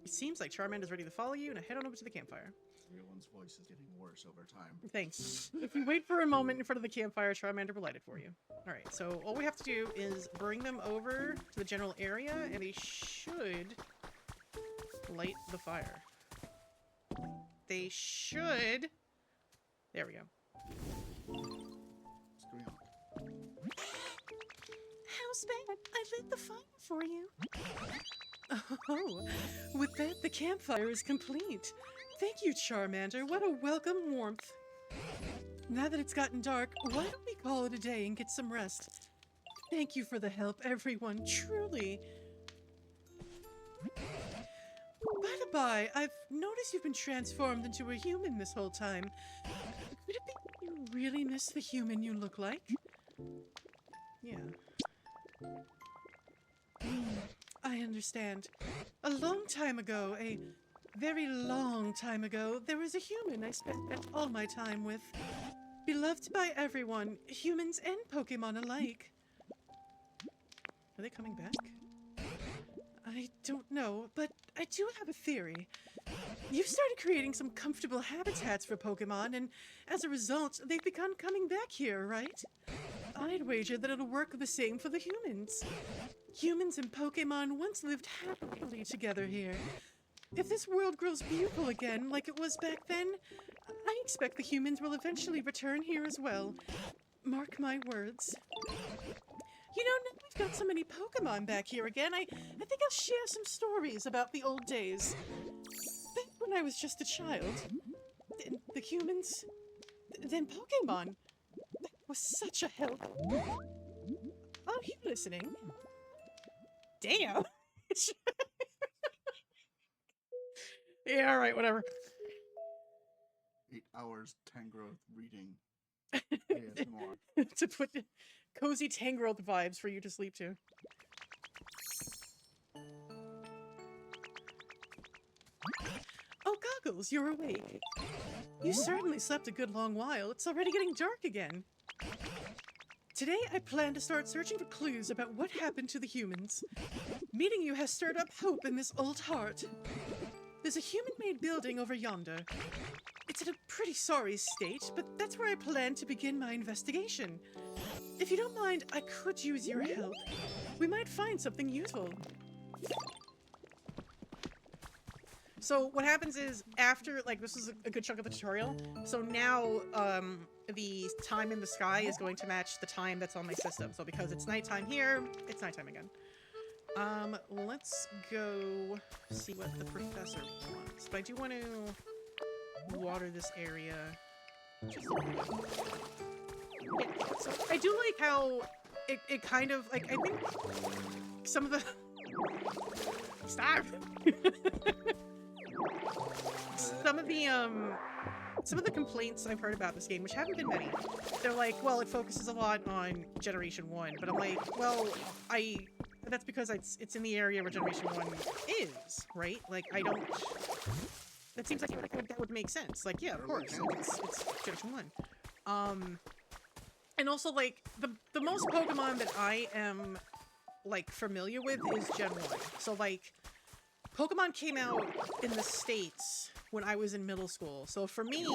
It seems like Charmander's ready to follow you, and I head on over to the campfire. Everyone's voice is getting worse over time. Thanks. If you wait for a moment in front of the campfire, Charmander will light it for you. Alright, so all we have to do is bring them over to the general area, and they should light the fire. They should. There we go. Squeak. How's that? I lit the fire for you. Oh, with that, the campfire is complete. Thank you, Charmander. What a welcome warmth. Now that it's gotten dark, why don't we call it a day and get some rest? Thank you for the help, everyone, truly. By the by, I've noticed you've been transformed into a human this whole time. Could it be you really miss the human you look like? Yeah. I understand. A long time ago, a very long time ago, there was a human I spent all my time with. Beloved by everyone, humans and Pokemon alike. Are they coming back? I don't know, but I do have a theory. You've started creating some comfortable habitats for Pokemon, and as a result, they've begun coming back here, right? I'd wager that it'll work the same for the humans. Humans and Pokemon once lived happily together here. If this world grows beautiful again, like it was back then, I expect the humans will eventually return here as well. Mark my words. You know, now we've got so many Pokemon back here again, I think I'll share some stories about the old days. Back when I was just a child. The humans. Then Pokemon. That was such a help. Are you listening? Damn. Yeah, alright, whatever. 8 hours Tangrowth reading ASMR. To put cozy Tangrowth vibes for you to sleep to. Oh, Goggles, you're awake. You certainly slept a good long while. It's already getting dark again. Today, I plan to start searching for clues about what happened to the humans. Meeting you has stirred up hope in this old heart. There's a human-made building over yonder. It's in a pretty sorry state, but that's where I plan to begin my investigation. If you don't mind, I could use your help. We might find something useful. So what happens is, after, like, this is a good chunk of the tutorial, so now, the time in the sky is going to match the time that's on my system. So because it's nighttime here, it's nighttime again. Let's go see what the professor wants. But I do want to water this area. Just a little bit. Yeah, so I do like how it kind of, like, I think some of the... Stop! Some of the complaints I've heard about this game, which haven't been many, they're like, well, it focuses a lot on Generation 1, but I'm like, well, that's because it's in the area where Generation 1 is, right? Like, I don't... That seems like that would make sense. Like, yeah, of course, like, it's Generation 1. And also, like, the most Pokemon that I am, like, familiar with is Gen 1. So, like, Pokemon came out in the States when I was in middle school. So for me,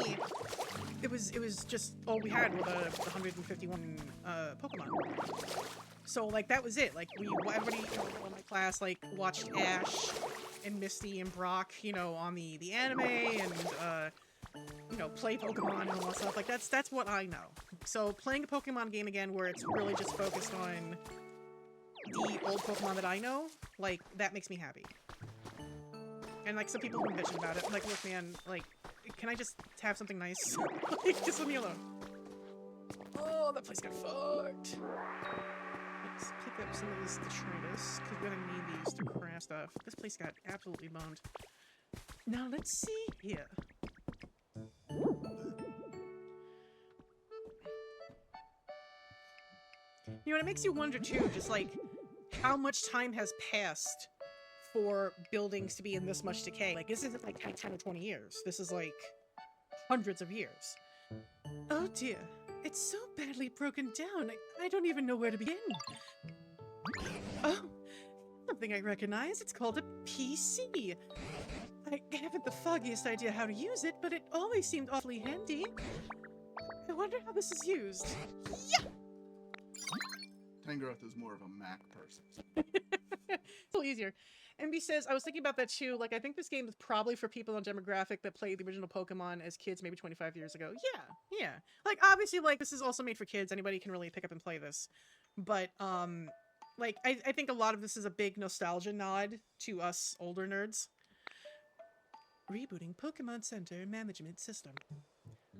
it was just all we had were the 151 Pokemon. So like that was it. Like everybody in my class like watched Ash and Misty and Brock, you know, on the anime and you know, play Pokemon and all that stuff. Like that's what I know. So playing a Pokemon game again where it's really just focused on the old Pokemon that I know, like that makes me happy. And like some people have been bitching about it. I'm like, look, man, like, can I just have something nice? Like, just leave me alone. Oh, that place got fucked. Let's pick up some of this detritus, because we're gonna need these to craft stuff. This place got absolutely boned. Now let's see here. You know, it makes you wonder too, just like, how much time has passed for buildings to be in this much decay. Like, this isn't like 10 or 20 years. This is like hundreds of years. Oh dear, it's so badly broken down. I don't even know where to begin. Oh, something I recognize. It's called a PC. I haven't the foggiest idea how to use it, but it always seemed awfully handy. I wonder how this is used. Yeah! Tangrowth is more of a Mac person. It's a little easier. MB says, I was thinking about that too. Like, I think this game is probably for people on demographic that played the original Pokemon as kids maybe 25 years ago. Yeah. Like, obviously, like, this is also made for kids. Anybody can really pick up and play this. But, like, I think a lot of this is a big nostalgia nod to us older nerds. Rebooting Pokemon Center Management System.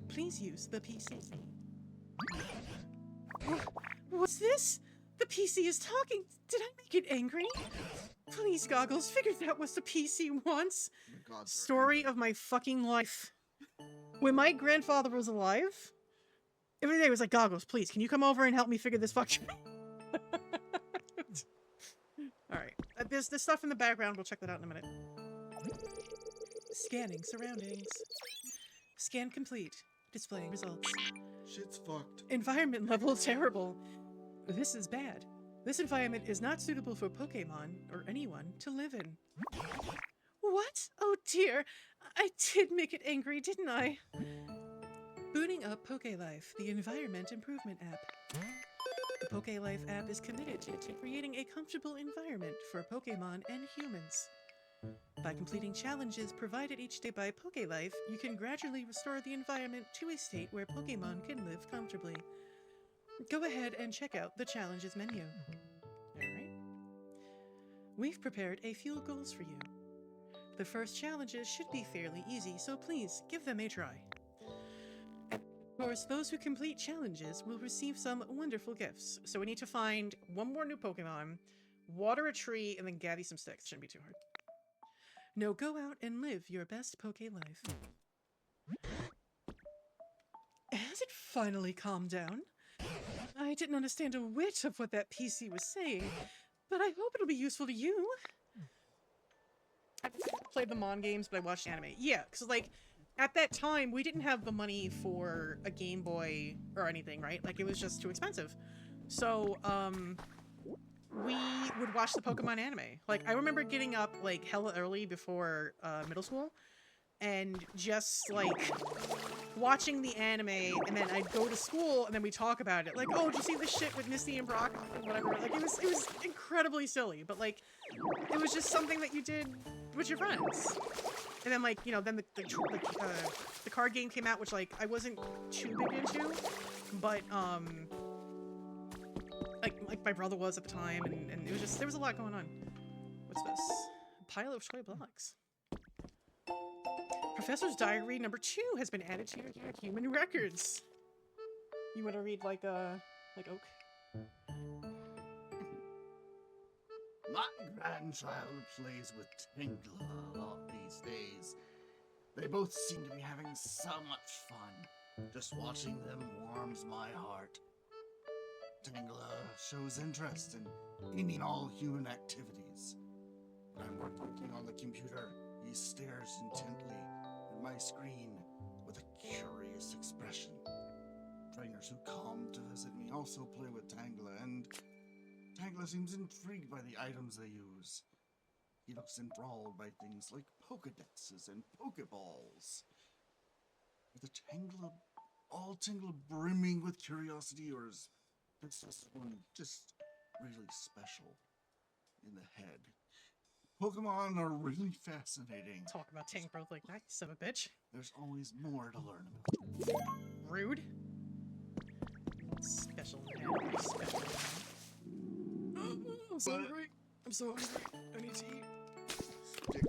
Please use the PC. What's this? The PC is talking. Did I make it angry? Please, Goggles, figure out what the PC wants. The gods are Story of my fucking life. When my grandfather was alive, every day was like, Goggles, please, can you come over and help me figure this fucking... Alright, there's stuff in the background. We'll check that out in a minute. Scanning surroundings. Scan complete. Displaying results. Shit's fucked. Environment level terrible. This is bad. This environment is not suitable for Pokemon or anyone to live in. What? Oh dear. I did make it angry, didn't I? Booting up PokeLife, the environment improvement app. The PokeLife app is committed to creating a comfortable environment for Pokemon and humans. By completing challenges provided each day by PokeLife, you can gradually restore the environment to a state where Pokemon can live comfortably. Go ahead and check out the challenges menu. Alright. We've prepared a few goals for you. The first challenges should be fairly easy, so please give them a try. Of course, those who complete challenges will receive some wonderful gifts. So we need to find one more new Pokemon, water a tree, and then gather some sticks. Shouldn't be too hard. Now go out and live your best Poke life. Has it finally calmed down? I didn't understand a whit of what that PC was saying, but I hope it'll be useful to you. I played the Mon games, but I watched anime. Yeah, because, like, at that time, we didn't have the money for a Game Boy or anything, right? Like, it was just too expensive. So, we would watch the Pokemon anime. Like, I remember getting up, like, hella early before middle school, and just, like, watching the anime, and then I'd go to school, and then we talk about it. Like, oh, did you see this shit with Misty and Brock? And whatever. Like, it was incredibly silly, but, like, it was just something that you did with your friends. And then, like, you know, then the card game came out, which, like, I wasn't too big into, but, like my brother was at the time, and it was just, there was a lot going on. What's this? A pile of toy blocks. Professor's Diary number 2 has been added to your human records. You want to read like Oak? My grandchild plays with Tingler a lot these days. They both seem to be having so much fun. Just watching them warms my heart. Tingler shows interest in all human activities. When I'm working on the computer, he stares intently at my screen with a curious expression. Trainers who come to visit me also play with Tangler, and Tangler seems intrigued by the items they use. He looks enthralled by things like Pokedexes and Pokeballs. Are the Tangler brimming with curiosity, or is this one just really special in the head? Pokemon are really fascinating. Talk about tank growth like that, you son of a bitch. There's always more to learn about. Rude. Special man. Special man. I'm so hungry. I'm so hungry. I need to eat. Stick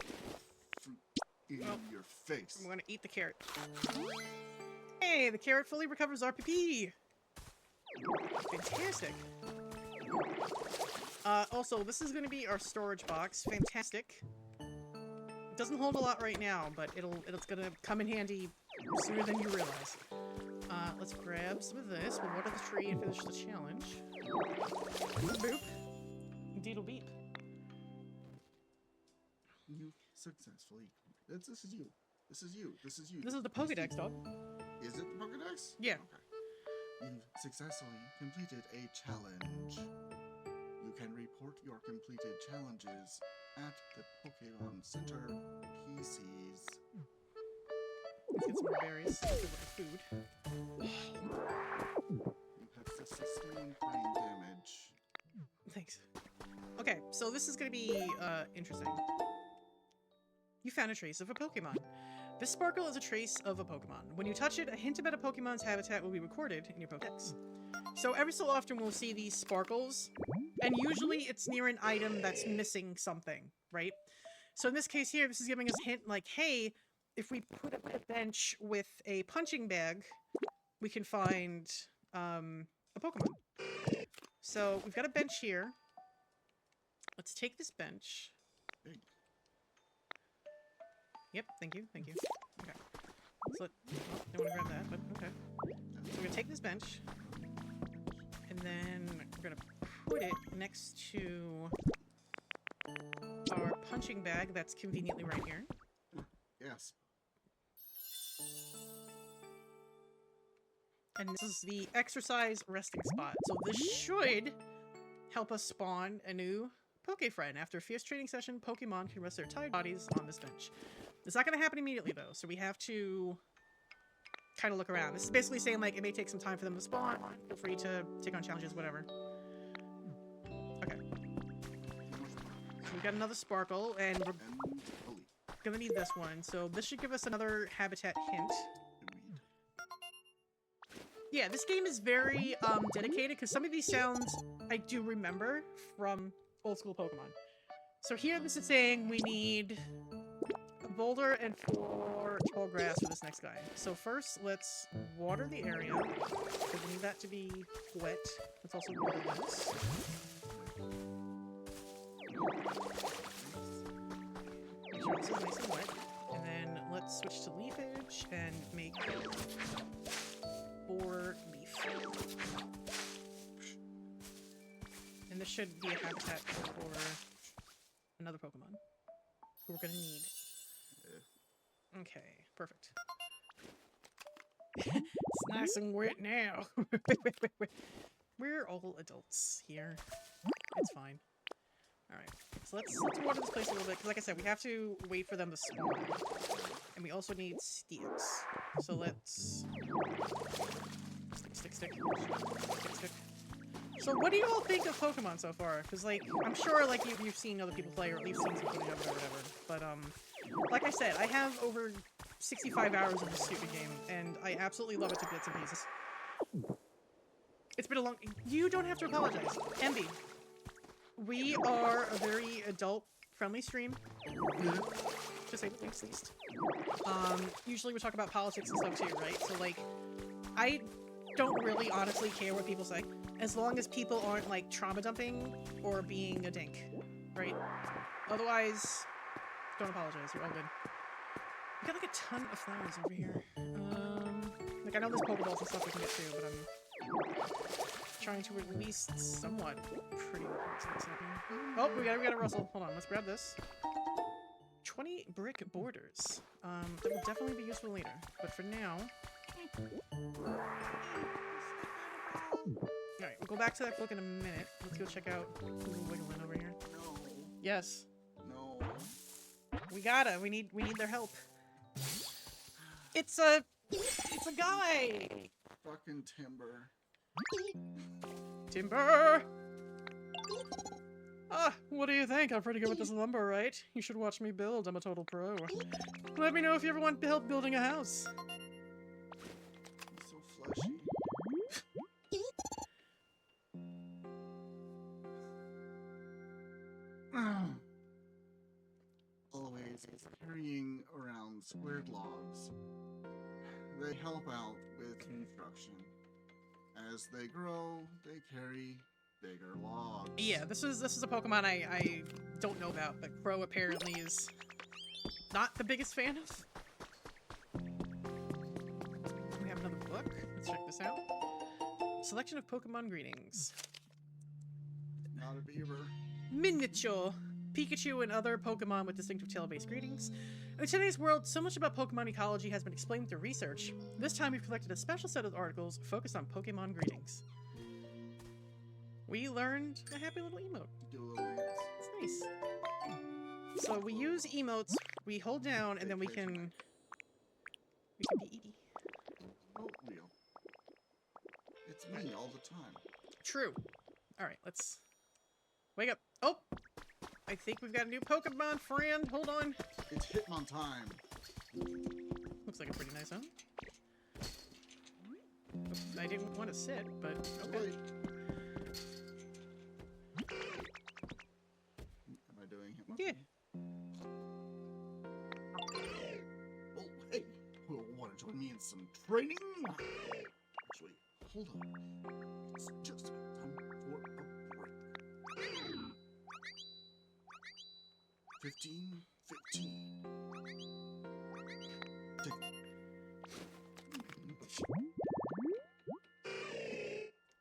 fruit in your face. I'm gonna eat the carrot. Hey, the carrot fully recovers RPP. Fantastic. Also, this is going to be our storage box. Fantastic. It doesn't hold a lot right now, but it's going to come in handy sooner than you realize. Let's grab some of this. We'll water the tree and finish the challenge. Boop. Deedle beep. You successfully. This is you. This is you. This is you. This is the Pokedex, dog. Is it the Pokedex? Yeah. Okay. You've successfully completed a challenge. You can report your completed challenges at the Pokemon Center PCs. Let's get some more berries. Food. You have sustained brain damage. Thanks. Okay, so this is going to be interesting. You found a trace of a Pokemon. This sparkle is a trace of a Pokemon. When you touch it, a hint about a Pokemon's habitat will be recorded in your Pokedex. So every so often we'll see these sparkles, and usually it's near an item that's missing something, right? So in this case here, this is giving us a hint like, hey, if we put up a bench with a punching bag, we can find a Pokemon. So we've got a bench here. Let's take this bench. Big. Yep, thank you, thank you. Okay. So, don't want to grab that, but okay. So we're gonna take this bench, and then we're gonna put it next to our punching bag that's conveniently right here. Yes. And this is the exercise resting spot. So this should help us spawn a new Pokefriend. After a fierce training session, Pokemon can rest their tired bodies on this bench. It's not going to happen immediately, though, so we have to kind of look around. This is basically saying, like, it may take some time for them to spawn. Feel free to take on challenges, whatever. Okay. So we've got another Sparkle, and we're going to need this one. So this should give us another habitat hint. Yeah, this game is very dedicated, because some of these sounds I do remember from old school Pokemon. So here this is saying we need a boulder and 4 tall grass for this next guy. So first, let's water the area, because we need that to be wet. Let's also water this. Make sure this is nice and wet. And then let's switch to leafage and make 4 leaf. And this should be a habitat for another Pokemon who we're gonna need. Okay, perfect. It's nice and wet now. We're all adults here. It's fine. Alright, so let's water this place a little bit, because like I said, we have to wait for them to spawn. And we also need sticks. So let's... Stick. So what do you all think of Pokemon so far? Because, like, I'm sure, like, you've seen other people play, or at least seen some footage of it or whatever. But, like I said, I have over 65 hours of this stupid game, and I absolutely love it to bits and pieces. It's been a long... You don't have to apologize. MB, we are a very adult-friendly stream. To say the least. Usually we talk about politics and stuff too, right? So, like, I don't really honestly care what people say, as long as people aren't, like, trauma dumping or being a dink, right? Otherwise, don't apologize. You're all good. We got, like, a ton of flowers over here. Like, I know there's Pokeballs and stuff we can get too, but I'm trying to at least somewhat pretty what's happening. Oh, we got a rustle. Hold on, let's grab this. 20 brick borders. That will definitely be useful later, but for now... Alright, we'll go back to that book in a minute. Let's go check out who's wiggling over here. No. Yes. No. We gotta. We need their help. It's a guy! Fucking Timber. Timber! Ah, what do you think? I'm pretty good with this lumber, right? You should watch me build. I'm a total pro. Let me know if you ever want help building a house. It's so fleshy. Always carrying around squared logs. They help out with construction. As they grow, they carry bigger logs. Yeah, this is a Pokemon I don't know about, but Crow apparently is not the biggest fan of. We have another book. Let's check this out. Selection of Pokemon greetings. Not a beaver. Miniature. Pikachu and other Pokemon with distinctive tail-based greetings. In today's world, so much about Pokemon ecology has been explained through research. This time we've collected a special set of articles focused on Pokemon greetings. We learned a happy little emote. Do a little dance. It's nice. So we use emotes, we hold down, and then we can be eaty. Oh, real. It's me all the time. True. Alright, let's wake up. Oh! I think we've got a new Pokemon friend. Hold on. It's Hitmontime. Looks like a pretty nice home. I didn't want to sit, but okay. Am I doing Hitmontime? Yeah. Bolt some training. Actually, hold on. It's just time for a break. 15, 15.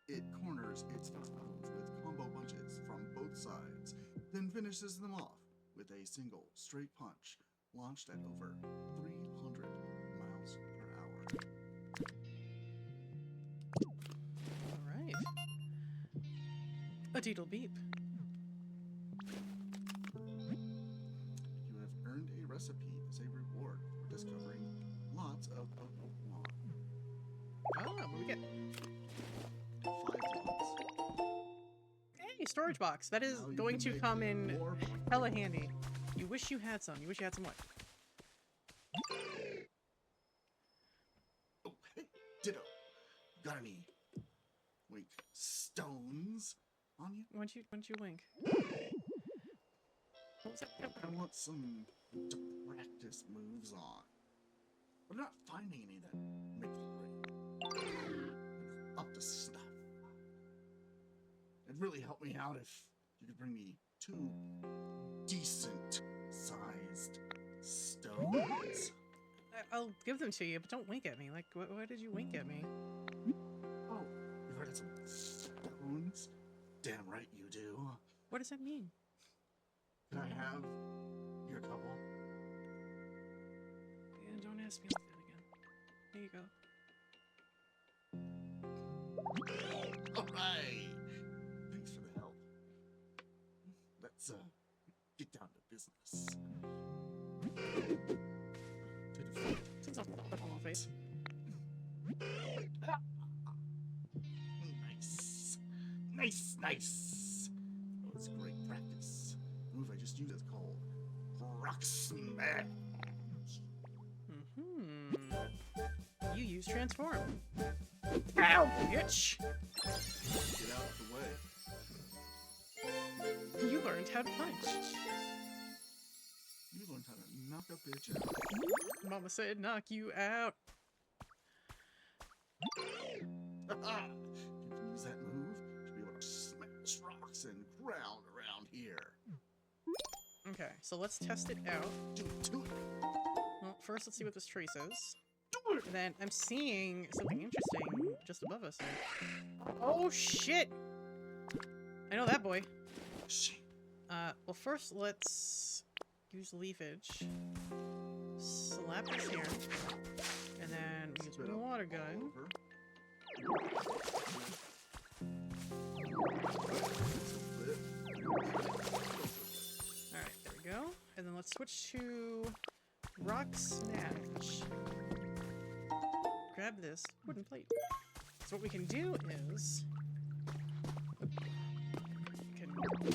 It corners its footballs with combo punches from both sides, then finishes them off with a single straight punch launched at over 300 miles per hour. All right. A deedle beep. You have earned a recipe as a reward for discovering lots of Pokemon. Oh, what do we get? 5 lots. Hey, storage box. That is Now you going can to make come in more hella handy. You wish you had some. You wish you had some what? Oh, hey, Ditto. Got any wink stones on you? Why'd you wink? What was that? I want some to practice moves on. But I'm not finding any that make the grade. Up to snuff. It'd really help me out if you could bring me 2 decent sized stones. I'll give them to you, but don't wink at me. Like, why did you wink at me? Oh, you've heard of some stones? Damn right you do. What does that mean? Can I have your couple? Yeah, don't ask me like that again. Here you go. Alright! Thanks for the help. Let's get down to business. Since I'll put it on my face. Nice. Nice. That was great practice. The move I just used is called Rock Smash. You use transform. Ow, bitch! Get out of the way. You learned how to punch. You learned how to knock a bitch out. Mama said knock you out. You can use that move to be able to smash rocks and ground around here. Okay, so let's test it out. Do it. Well, first let's see what this tree says. Do it. And then I'm seeing something interesting just above us. Oh shit! I know that boy. Shit. Well first let's use leafage. Slap this here. And then we use Spit up water all gun. over. Alright, there we go. And then let's switch to rock smash. Grab this wooden plate. So what we can do is we can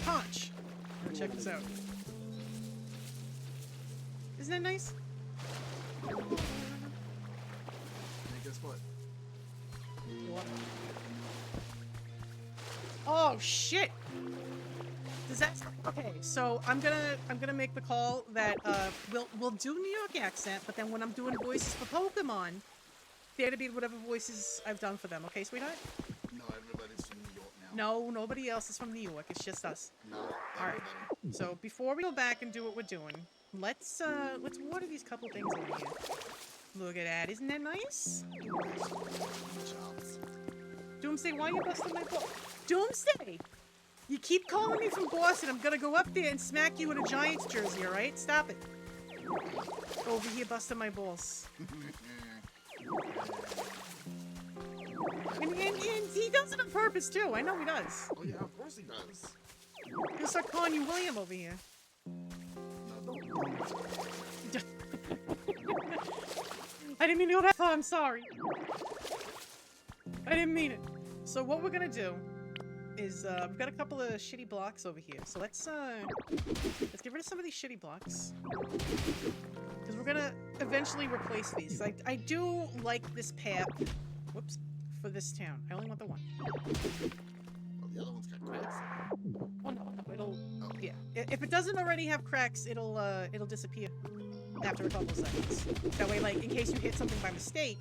punch. Check this out. Isn't that nice? Hey, guess what? What? Oh shit! Does that okay? So I'm gonna make the call that we'll do New York accent, but then when I'm doing voices for Pokemon, they're to be whatever voices I've done for them. Okay, sweetheart? No, everybody's from New York now. No, nobody else is from New York. It's just us. No, All right. everybody. So before we go back and do what we're doing, let's water these couple things over here. Look at that! Isn't that nice? Chops. Doomsday, why you busting my ball? Doomsday! You keep calling me from Boston. I'm gonna go up there and smack you in a Giants jersey, alright? Stop it. Over here busting my balls. And he does it on purpose, too. I know he does. Oh yeah, of course he does. He'll start calling you William over here. No, don't. I didn't mean to go that far. I'm sorry. I didn't mean it. So what we're gonna do is we've got a couple of shitty blocks over here. So let's get rid of some of these shitty blocks because we're gonna eventually replace these. I do like this path. Whoops, for this town. I only want the one. Oh, the other one's got cracks. Oh no, it'll Oh. yeah. If it doesn't already have cracks, it'll disappear. after a couple of seconds. That way, like, in case you hit something by mistake,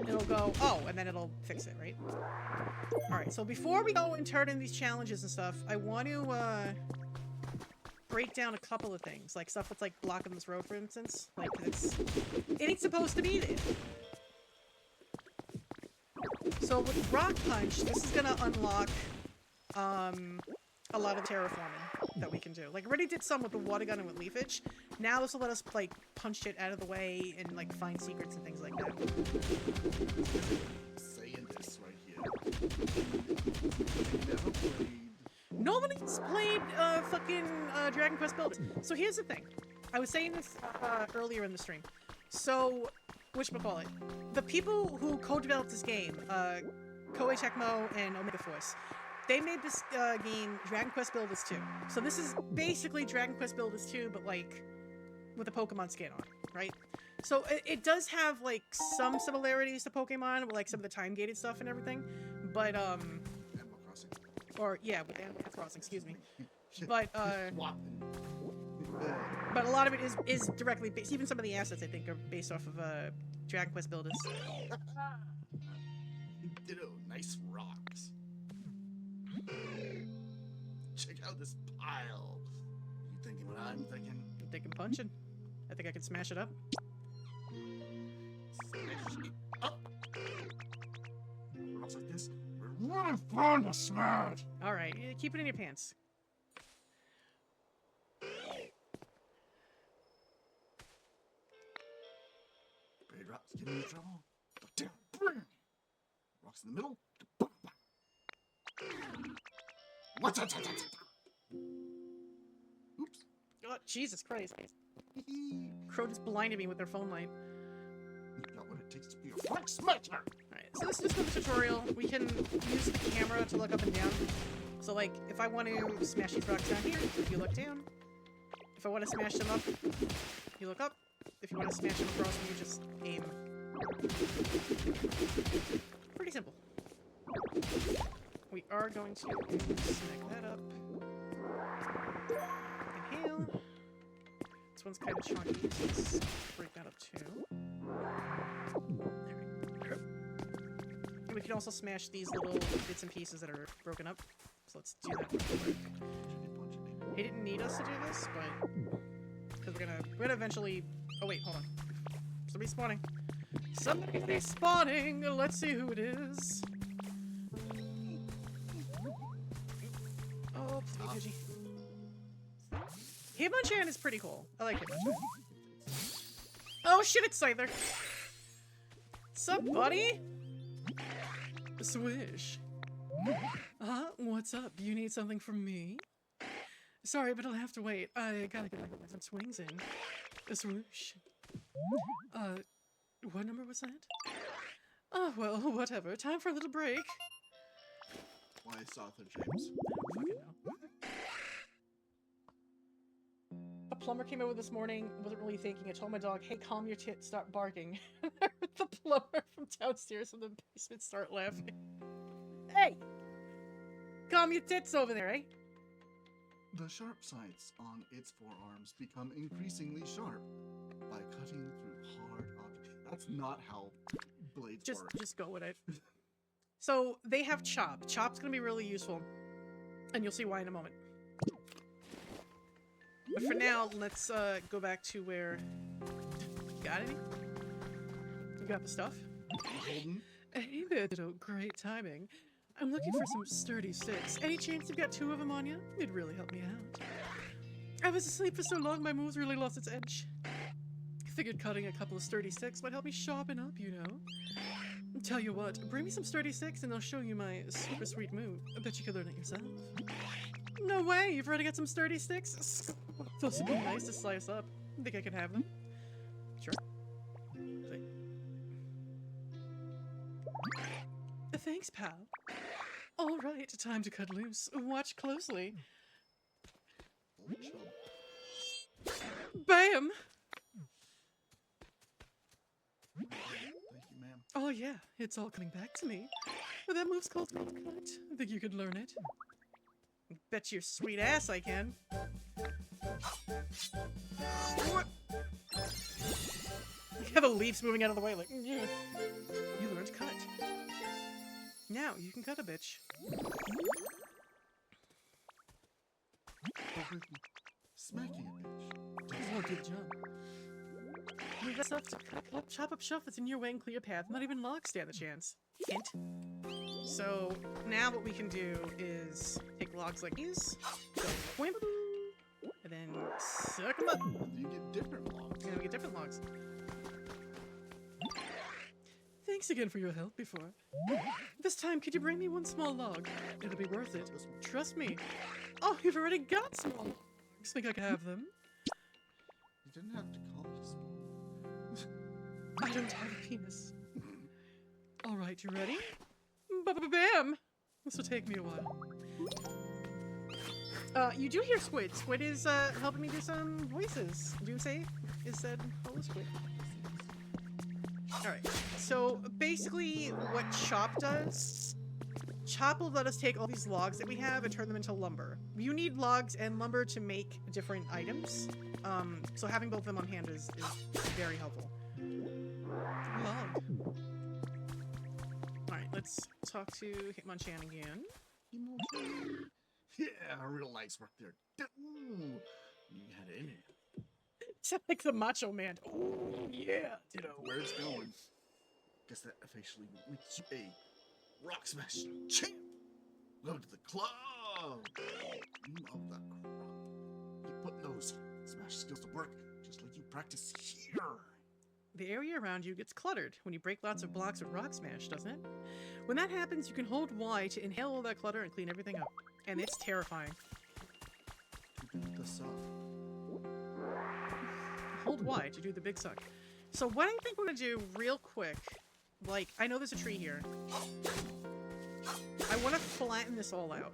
it'll go, oh, and then it'll fix it, right? Alright, so before we go and turn in these challenges and stuff, I want to, break down a couple of things. Like, stuff that's, like, blocking this road, for instance. Like, 'cause it ain't supposed to be there. So with Rock Punch, this is gonna unlock, a lot of terraforming that we can do. Like, I already did some with the water gun and with leafage. Now this will let us, like, punch it out of the way and, like, find secrets and things like that. Saying this right here. Never played. Nobody's played, fucking, Dragon Quest Builders. So here's the thing. I was saying this, earlier in the stream. So, whatchamacallit? The people who co-developed this game, Koei Tecmo and Omega Force, they made this, game Dragon Quest Builders 2. So this is basically Dragon Quest Builders 2, but, like, with a Pokemon skin on, right? So it does have, like, some similarities to Pokemon, with, like, some of the time-gated stuff and everything. But, Animal Crossing. or, yeah, with Animal Crossing, excuse me. But, Swapping. but a lot of it is directly based, even some of the assets, I think, are based off of, Dragon Quest Builders. Ditto, nice rocks. Check out this pile. You thinking what I'm thinking? I'm thinking punching. I think I can smash it up. Smash it up. Rocks like this. We're really fun to smash. Alright, keep it in your pants. Big rocks getting in trouble. Rocks in the middle. What's that? Oops. Oh, Jesus Christ. Crow just blinded me with their phone light. Not what it takes to be a frog smasher. Alright, so this is just the tutorial. We can use the camera to look up and down. So, like, if I want to smash these rocks down here, you look down. If I want to smash them up, you look up. If you want to smash them across, you just aim. Pretty simple. We are going to smack that up. Inhale. This one's kind of chunky, so let's break that up too. There we go. And we can also smash these little bits and pieces that are broken up. So let's do that real quick. He didn't need us to do this, but because we're gonna eventually. Oh wait, hold on. Somebody's spawning. Somebody's spawning. Let's see who it is. Oh, Pidgey. Hitmonchan is pretty cool. I like Hitmonchan. Oh shit, it's Scyther. Sup, buddy? Swish. What's up? You need something from me? Sorry, but I'll have to wait. I gotta get some swings in. A swoosh. What number was that? Oh, well, whatever. Time for a little break. Why Arthur James? I don't fucking know. A plumber came over this morning, wasn't really thinking. I told my dog, hey, calm your tit, start barking. The plumber from downstairs in the basement start laughing. Hey! Calm your tits over there, eh? The sharp sights on its forearms become increasingly sharp by cutting through hard objects. That's not how blades work. Just go with it. So, they have Chop. Chop's gonna be really useful. And you'll see why in a moment. But for now, let's go back to where... Got any? You got the stuff? Holden? Hey there, Ditto. Great timing. I'm looking for some sturdy sticks. Any chance you've got 2 of them on you? It'd really help me out. I was asleep for so long, my moves really lost its edge. Figured cutting a couple of sturdy sticks might help me sharpen up, you know. Tell you what, bring me some sturdy sticks and I'll show you my super sweet move. I bet you could learn it yourself. No way, you've already got some sturdy sticks? Those would be nice to slice up. Think I can have them? Sure. Wait. Thanks, pal. All right, time to cut loose. Watch closely. Bam! Thank you, ma'am. Oh yeah, it's all coming back to me. That move's called cut. Think you could learn it? Bet your sweet ass I can. What? have the leaves moving out of the way, like, yeah. You learned to cut. Now you can cut a bitch. Smacking a bitch. Oh, good job. Move that stuff to chop up shelf that's in your way and clear your path. Not even logs stand a chance. Hint. So now what we can do is take logs like these, go whimp, and then suck them up. You get different logs. And we get different logs. Thanks again for your help before. This time, could you bring me one small log? It'll be worth it. Trust me. Oh, you've already got small logs. Think I can have them? You didn't have to call it small. I don't have a penis. Alright, you ready? Ba-ba-ba-bam! This will take me a while. You do hear Squid. Squid is, helping me do some voices. Do you say? Is said, hello, Squid. Alright, so basically what Chop does, Chop will let us take all these logs that we have and turn them into lumber. You need logs and lumber to make different items, so having both of them on hand is very helpful. Log. Alright, let's talk to Hitmonchan again. Yeah, real nice work there. Ooh, you had it in it. Sound like the Macho Man. Oh, yeah, ditto. Where it's going. Guess that officially makes you a rock smash champ. Go to the club. You love that crap. Keep putting those smash skills to work, just like you practice here. The area around you gets cluttered when you break lots of blocks with Rock Smash, doesn't it? When that happens, you can hold Y to inhale all that clutter and clean everything up. And it's terrifying. To do the suck. Hold Y to do the big suck. So what I think we're gonna do real quick, like, I know there's a tree here. I want to flatten this all out.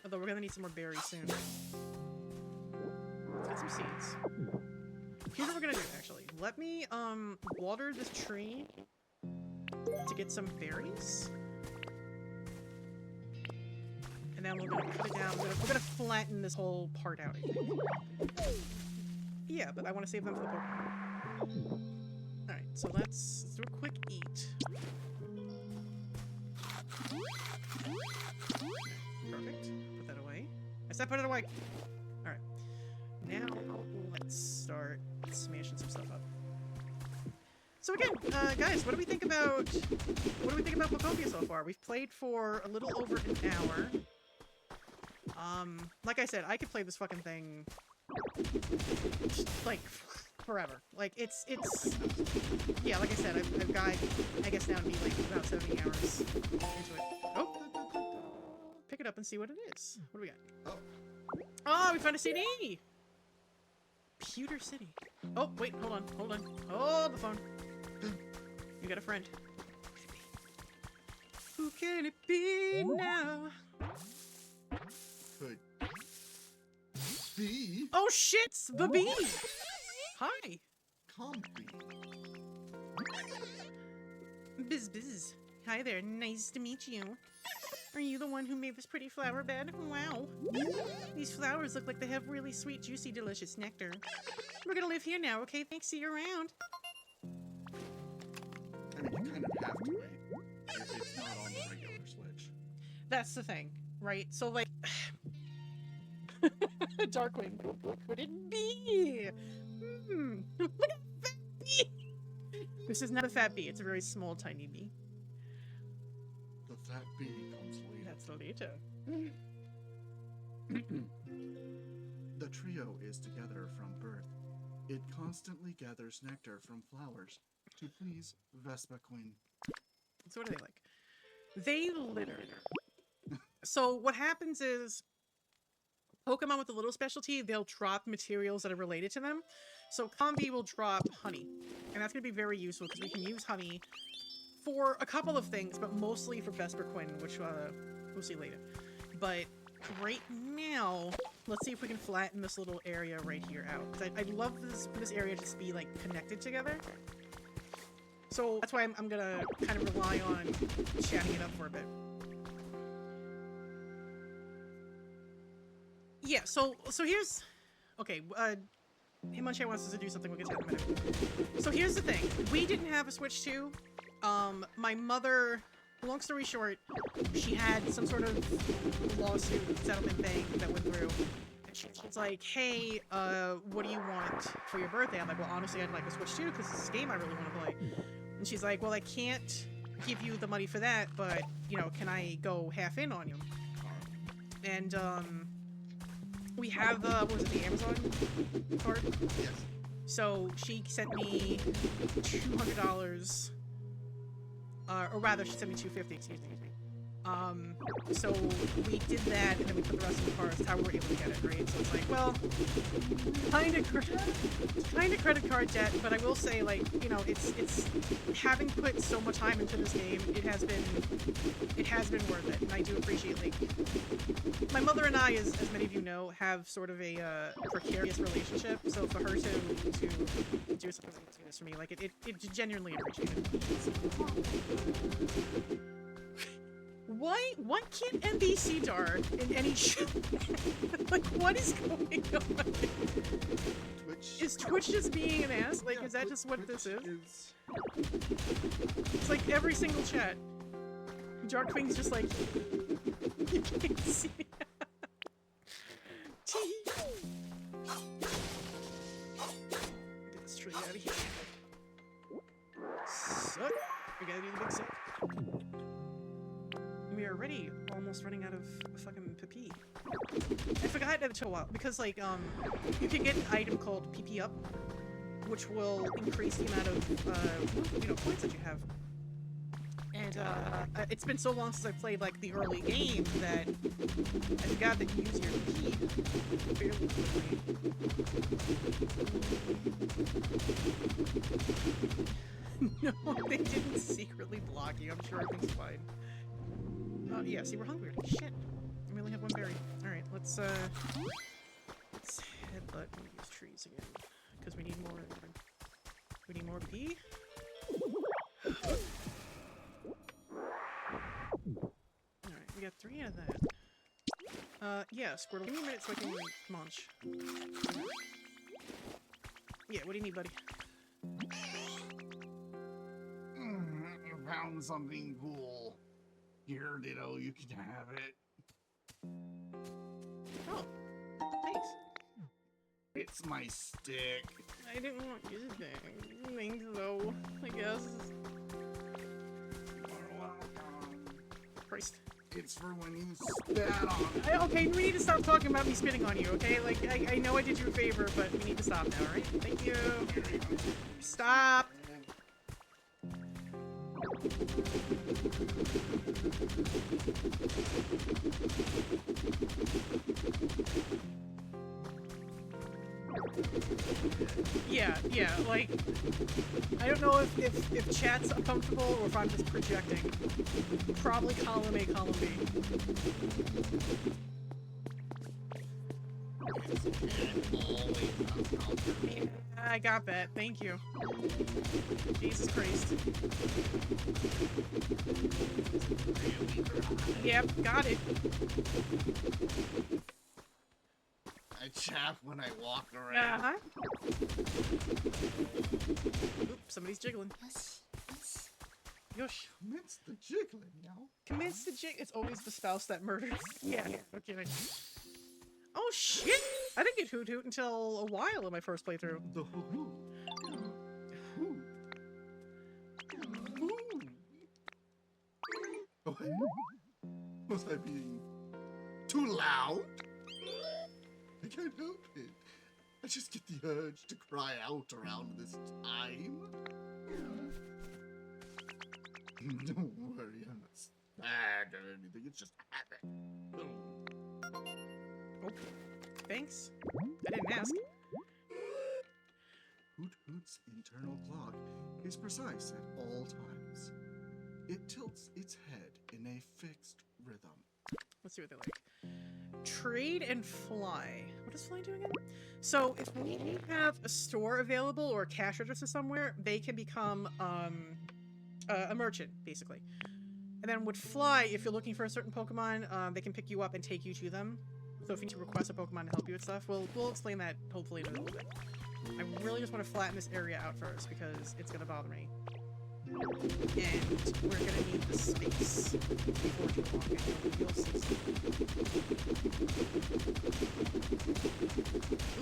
Although we're gonna need some more berries soon. Let's get some seeds. Here's what we're gonna do, actually. Let me, water this tree to get some berries. And then we're gonna cut it down. We're gonna flatten this whole part out, I think. Yeah, but I want to save them for the Pokemon. Alright, so let's do a quick eat. Perfect. Put that away. I said put it away! Alright. Now, let's start smashing some stuff up. So again, guys, what do we think about Pokopia so far? We've played for a little over an hour. Like I said, I could play this fucking thing like forever. Like it's yeah, like I said, I've got, I guess now to be like about 70 hours into it. Oh, pick it up and see what it is. What do we got? Oh, we found a CD. Pewter City. Oh, wait, hold on. Hold the phone. You got a friend. Who can it be now? Could be. Oh shit, the bee! Hi. Comfy. Biz. Hi there, nice to meet you. Are you the one who made this pretty flower bed? Wow. These flowers look like they have really sweet, juicy, delicious nectar. We're gonna live here now, okay? Thanks, see you around. I mean, you kind of have to, right? If it's not on the regular Switch. That's the thing, right? So, like... Darkwing, could it be? Look at that fat bee! This is not a fat bee, it's a very small, tiny bee. The fat bee comes later. That's later. The trio is together from birth. It constantly gathers nectar from flowers to please Vespa Queen. So what are they like? They litter. So what happens is, Pokemon with a little specialty, they'll drop materials that are related to them. So Combi will drop honey. And that's going to be very useful because we can use honey for a couple of things, but mostly for Vesper Quinn, which we'll see later. But right now, let's see if we can flatten this little area right here out. Because I'd love this area to just be like connected together. So that's why I'm going to kind of rely on chatting it up for a bit. Yeah, so here's... Okay, Hitmonchan wants us to do something. We'll get to that in a minute. So here's the thing. We didn't have a Switch 2. My mother, long story short, she had some sort of lawsuit settlement thing that went through. And she's like, hey, what do you want for your birthday? I'm like, well, honestly, I'd like a Switch 2 because it's this game I really want to play. And she's like, well, I can't give you the money for that, but, you know, can I go half in on you? And, we have, what was it, the Amazon card? Yes. So she sent me $200, or rather, she sent me $250. Excuse me. So we did that, and then we put the rest in the car. That's how we were able to get it, right? So it's like, well, kind of credit card debt, but I will say, like, you know, it's having put so much time into this game, it has been worth it, and I do appreciate, like, my mother and I, as many of you know, have sort of a precarious relationship. So for her to do something like this for me, like, it genuinely appreciated. Why can't NBC Dar in any show? Like, what is going on? Twitch. Is Twitch just being an ass? Like, Yeah, is that just what Twitch this is? It's like every single chat. Darkwing's just like, you can't see me. Get this tree out of here. Suck. We gotta do the big suck. We are already almost running out of fucking PP. I forgot it took a while because, like, you can get an item called PP up, which will increase the amount of you know, points that you have. And it's been so long since I played, like, the early game that I forgot that you use your key fairly quickly. No, they didn't secretly block you. I'm sure everything's fine. Yeah, see, we're hungry. Shit. We only have one berry. Alright, let's headbutt one of these trees again. Because we need more. We need more pee. Alright, we got 3 of that. Yeah, Squirtle, give me a minute so I can munch. Yeah, what do you need, buddy? I found something cool. Here, Ditto, you can have it. Oh, thanks. It's my stick. I didn't want you to think so, I guess. You're welcome. Christ. It's for when you spat on it. Okay, we need to stop talking about me spitting on you, okay? Like, I know I did you a favor, but we need to stop now, alright? Thank you. Stop! Yeah, like, I don't know if chat's uncomfortable or if I'm just projecting. Probably column A, column B. Yeah, I got that. Thank you. Jesus Christ. Yep, got it. I chaff when I walk around. Uh-huh. Oop, somebody's jiggling. Yes. Yosh. Commence the jiggling, yo. Commits the jig. It's always the spouse that murders. Yeah, no kidding. Oh shit! I didn't get Hoot Hoot until a while in my first playthrough. The hoo-hoo. Hoo. Hoo. Oh, hey. Was I being too loud? I can't help it. I just get the urge to cry out around this time. Don't worry, I'm not sad or anything. It's just a habit. Oh, thanks. I didn't ask. Hoot Hoot's internal clock is precise at all times. It tilts its head in a fixed rhythm. Let's see what they're like. Trade and fly. What does fly do again? So if we have a store available or a cash register somewhere, they can become a merchant, basically. And then with fly, if you're looking for a certain Pokemon, they can pick you up and take you to them. So if you need to request a Pokemon to help you with stuff, we'll explain that hopefully in a little bit. I really just want to flatten this area out first because it's going to bother me. And we're going to need the space before too long. And you'll see some.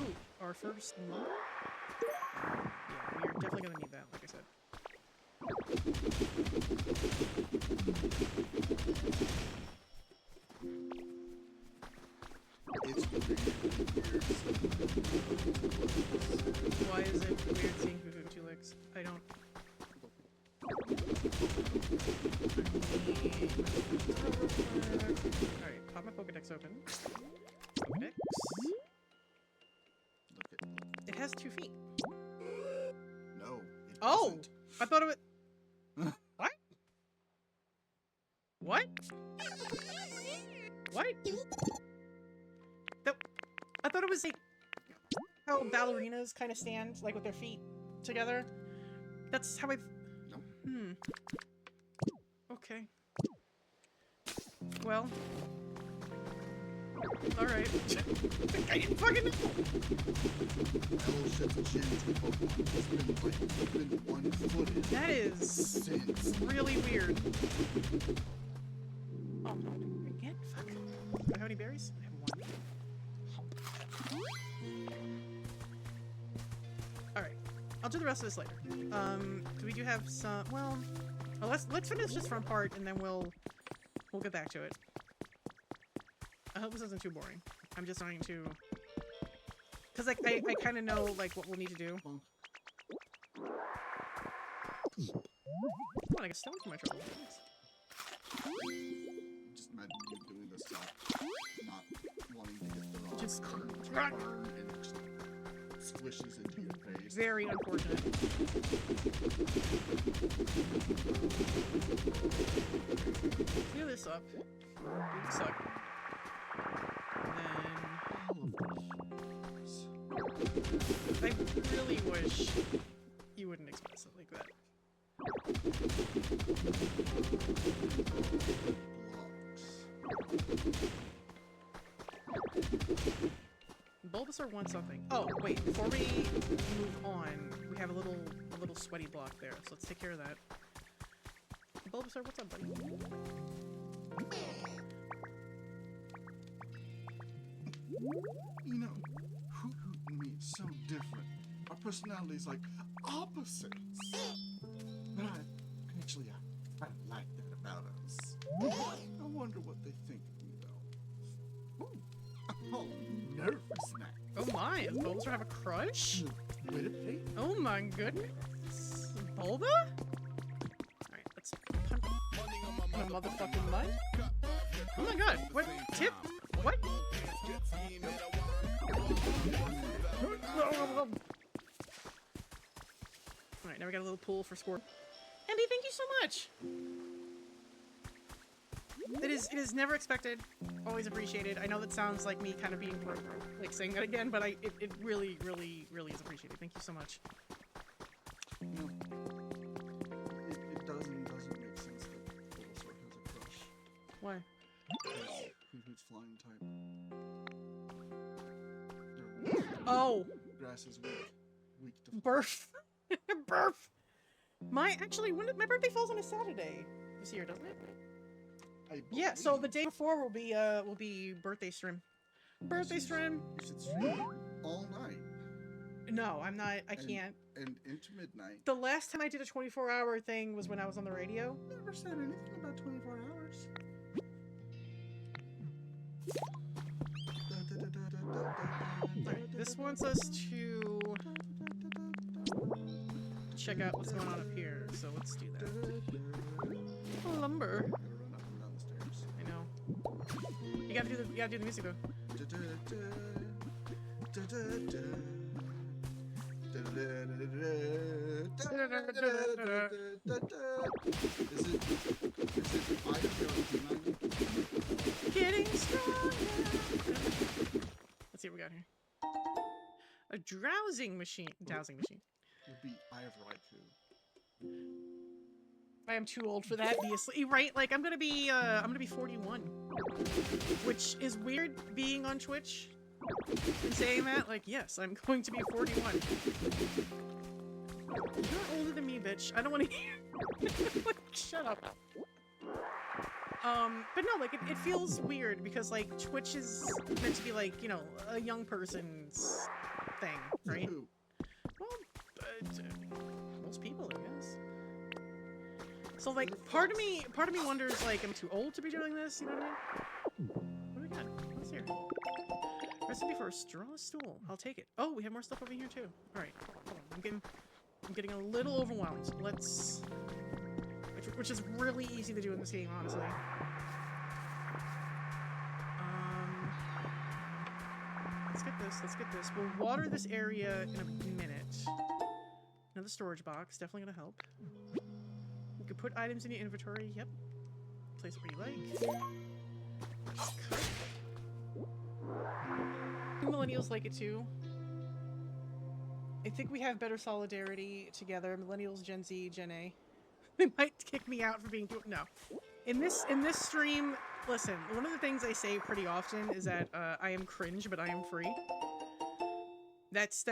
Ooh, our first lumber? Yeah, we're definitely going to need that, like I said. It's weird. Why is it weird seeing Fufu with 2 legs? I don't... Alright, pop my Pokedex open. Pokedex. Look at It has 2 feet. no. It Oh! doesn't. I thought it was... What? What? What? I thought it was like how ballerinas kind of stand, like with their feet together. That's how I... Nope. Okay. Well. Alright. I didn't fucking know! L-shaped chin to Pokemon has been one-footed That is since. really weird. Oh, again? Fuck. Do I have any berries? I have 1. Alright. I'll do the rest of this later. We do have some... Well, let's finish this front part, and then we'll get back to it. I hope this isn't too boring. I'm just trying to... Because, like, I kind of know, like, what we'll need to do. Well, Come on, I got stone for my trouble. Thanks. just imagine you doing this stuff, not wanting to get the rock Just... burn and it just squishes into your face. Very unfortunate. Clear this up. Do this up. And then... I really wish you wouldn't express it like that. Bulbasaur wants something. Oh, wait, before we move on, we have a little sweaty block there, so let's take care of that. Bulbasaur, what's up, buddy? You know, Hoot Hoot and me is so different. Our personalities like opposites. But actually, I like that about us. I wonder what they think of me, though. Ooh, I'm all nervous now. Oh my, does Bulbasaur have a crush? Wait a minute. Oh my goodness. Bulba? Alright, let's punch my motherfucking mud. Oh my god, what? Tip? What? Alright, now we got a little pool for score. Andy, thank you so much! It is never expected, always appreciated. I know that sounds like me kind of being like saying that again, but it really, really, really is appreciated. Thank you so much. You know, it doesn't make sense that Bulbasaur has a crush. Why? Because Hoot Hoot's flying type. They're weak. Oh! Grass is weak. Weak to Birth! Birth! Actually, my birthday falls on a Saturday this year, doesn't it? Yeah, so the day before will be birthday stream. Birthday stream! You should stream all night. No, I'm not. I can't. And into midnight. The last time I did a 24-hour thing was when I was on the radio. Never said anything about 24 hours. Alright, this wants us to check out what's going on up here, so let's do that. Lumber. Gotta run up and down the stairs. I know. You gotta do the music though. Is it Getting stronger. Let's see what we got here. A dowsing machine. would be Eye of Raikou. I am too old for that, obviously. Right? Like I'm gonna be 41, which is weird being on Twitch In saying that, like, yes, I'm going to be 41. You're older than me, bitch. I don't want to hear. Like, shut up. But no, like, it feels weird because, like, Twitch is meant to be, like, you know, a young person's thing, right? Who? Well, most people, I guess. So, like, part of me wonders, like, am I too old to be doing this? You know what I mean? What do we got? What's here? Recipe for a strawless stool. I'll take it. Oh, we have more stuff over here too. All right, hold on. I'm getting a little overwhelmed. Let's, which is really easy to do in this game, honestly. Let's get this. Let's get this. We'll water this area in a minute. Another storage box, definitely gonna help. You can put items in your inventory. Yep. Place where you like. Cut. Millennials like it too. I think we have better solidarity together. Millennials, Gen Z, Gen A. They might kick me out for being too. No. In this stream, listen. One of the things I say pretty often is that I am cringe, but I am free. That's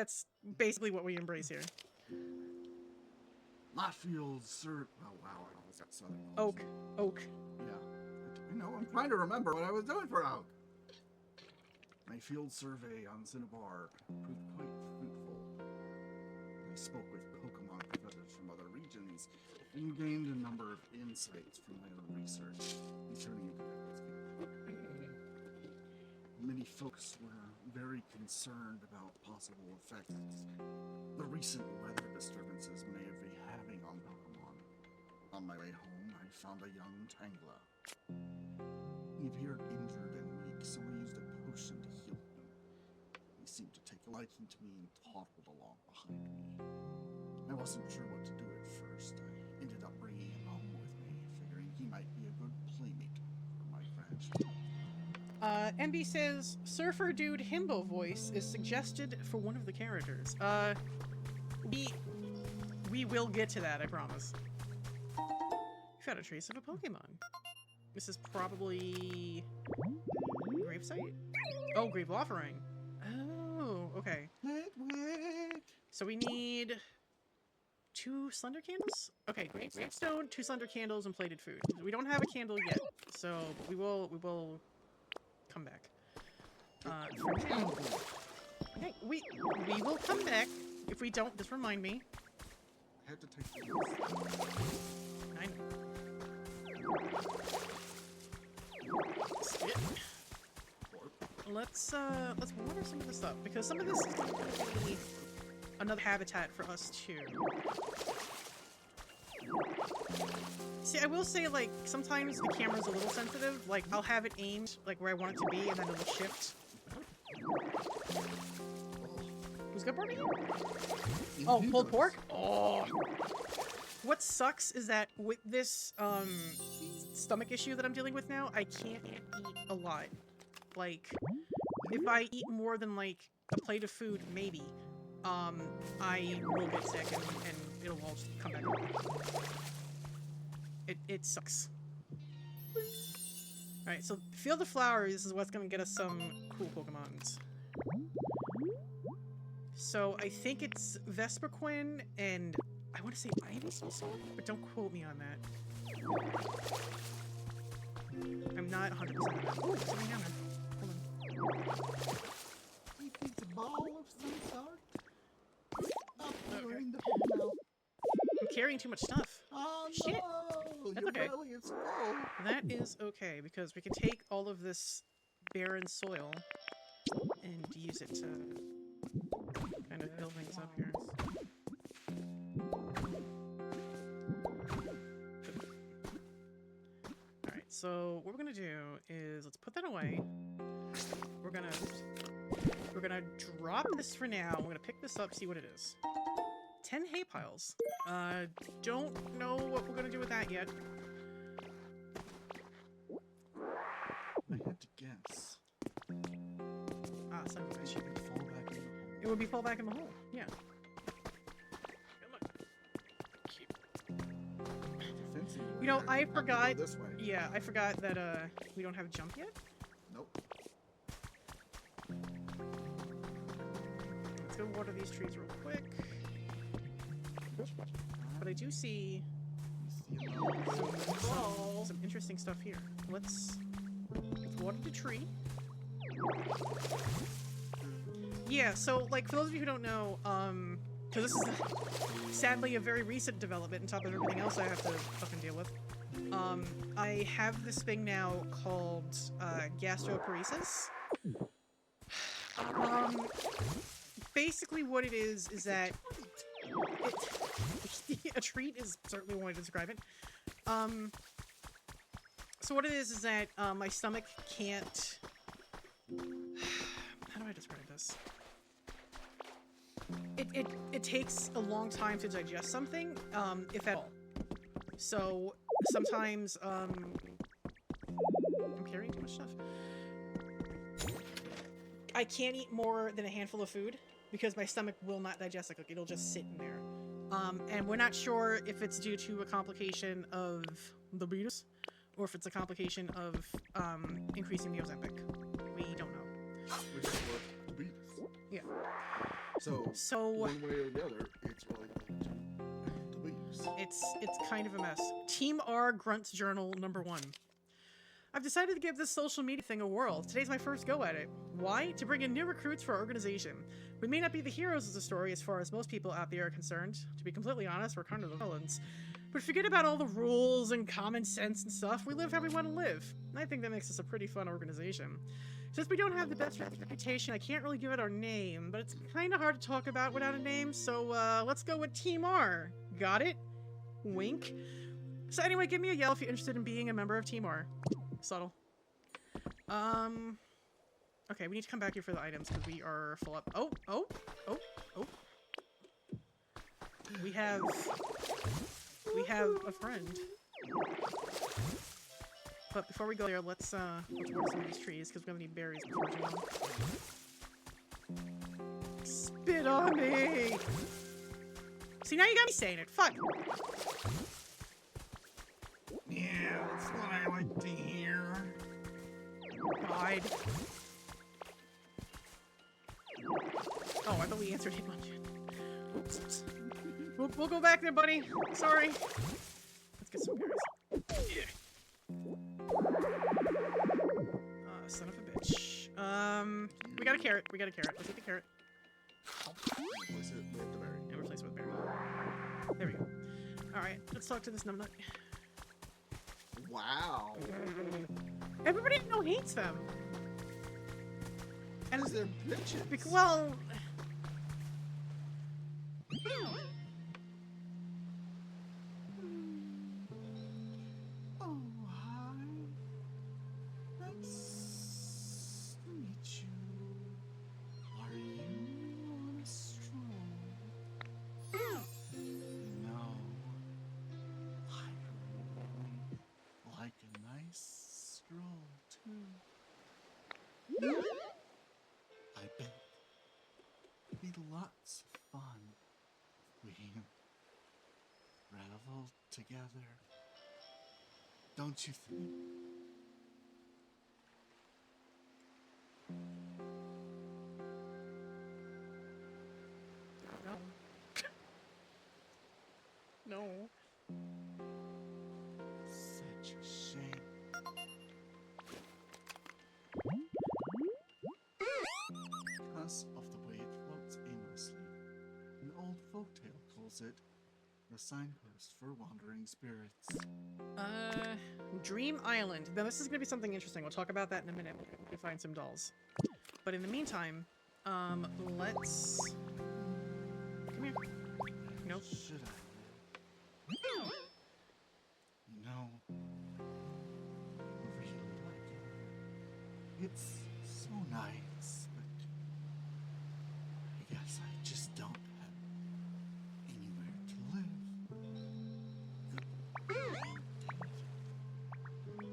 basically what we embrace here. Lotfield, sir. Oh wow, I almost got southern. Oak. Yeah, I know. I'm trying to remember what I was doing for oak. My field survey on Cinnabar proved quite fruitful. I spoke with Pokemon professors from other regions and gained a number of insights from my own research concerning many folks were very concerned about possible effects the recent weather disturbances may be having on Pokemon. On my way home, I found a young Tangela. He appeared injured and weak, so I used a potion to heal him. He seemed to take a liking to me and toddled along behind me. I wasn't sure what to do at first. I ended up bringing him home with me, figuring he might be a good playmate for my grandchild. MB says, Surfer Dude Himbo voice is suggested for one of the characters. We will get to that, I promise. You found a trace of a Pokemon. This is probably... gravesite? Oh, grave offering. Oh, okay. So we need 2 slender candles? Okay, gravestone, 2 slender candles, and plated food. We don't have a candle yet, so we will come back. Okay, we will come back. If we don't, just remind me. I had to take this. I know. Let's water some of this up, because some of this is going to be another habitat for us too. See, I will say, like, sometimes the camera's a little sensitive. Like, I'll have it aimed, like, where I want it to be, and then it'll shift. Who's got barbecue? Oh, pulled pork? Oh! What sucks is that with this, stomach issue that I'm dealing with now, I can't eat a lot. Like, if I eat more than, like, a plate of food, maybe, I will get sick and it'll all just come back up. It sucks. Alright, so Field of Flowers is what's gonna get us some cool Pokemons. So I think it's Vesperquin and I want to say Ivysaur, but don't quote me on that. I'm not 100% on that. Oh, something down there. Hold on. I think it's a ball of some sort. Oh, Okay. in the hole now. I'm carrying too much stuff. Oh Shit. no! That's Your okay. belly is full. That is okay, because we can take all of this barren soil and use it to kind of build things up here. Alright, so what we're gonna do is let's put that away. We're gonna drop this for now. We're gonna pick this up, see what it is. 10 hay piles. Don't know what we're gonna do with that yet. I had to guess. Ah, son of a bitch. It would fall back in the hole. It would be fall back in the hole. Yeah. Fencing You know, wire. I Have to go forgot. this way. Yeah, I forgot that we don't have jump yet. Nope. Let's go water these trees real quick. But I do see some interesting stuff here. Let's water the tree. Yeah, so, like, for those of you who don't know, because this is sadly a very recent development on top of everything else I have to fucking deal with, I have this thing now called, gastroparesis. Basically what it is that a treat is certainly one way to describe it. So what it is that, my stomach can't... How do I describe this? It takes a long time to digest something, if at all. So, sometimes, I'm carrying too much stuff. I can't eat more than a handful of food, because my stomach will not digest it. It'll just sit in there. And we're not sure if it's due to a complication of the virus, or if it's a complication of, increasing the Ozempic. We don't know. Which is what the beat is. Yeah. So one way or the other, it's related to the beats. It's kind of a mess. Team R Grunts Journal #1. I've decided to give this social media thing a whirl. Today's my first go at it. Why? To bring in new recruits for our organization. We may not be the heroes of the story as far as most people out there are concerned. To be completely honest, we're kind of the villains. But forget about all the rules and common sense and stuff. We live how we want to live. And I think that makes us a pretty fun organization. Since we don't have the best reputation, I can't really give it our name, but it's kind of hard to talk about without a name, so let's go with Team R. Got it? Wink. So anyway, give me a yell if you're interested in being a member of Team R. Subtle. Okay, we need to come back here for the items because we are full up. Oh. We have a friend. But before we go there, let's water some of these trees because we're gonna need berries before too long. Spit on me! See, now you got me saying it. Fuck. Yeah, that's what I like to hear. God. Oh, I thought we answered Hitmonchan. Oops. We'll go back there, buddy. Sorry. Let's get some berries. Yeah. Son of a bitch. We got a carrot. Let's eat the carrot. Replace it with the berry. Yeah, replace it with berry. There we go. Alright, let's talk to this numbnut. Wow. Everybody I know hates them. And Because they're bitches. well... Oh, hi. Nice to meet you. Are you on a stroll? No. I really like a nice stroll, too. I bet it'd be lots of fun if we travel together. Don't you think? No. Such a shame. Because of the way it floats aimlessly, an old folktale calls it the signpost for wandering spirits. Dream Island. Now this is gonna be something interesting. We'll talk about that in a minute when we find some dolls. But in the meantime, let's... Come here. Nope. Should I? You know, I really like it. It's so nice, but I guess I just don't have anywhere to live.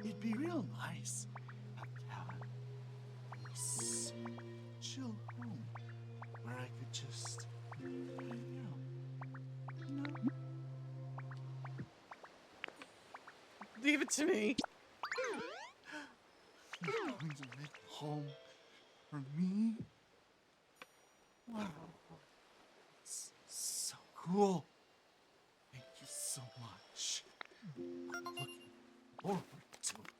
It'd be real nice to have a nice, chill home where I could just hang out. You know? Leave it to me. You're going to make a home for me? Wow. cool. Thank you so much. I'm looking forward to it.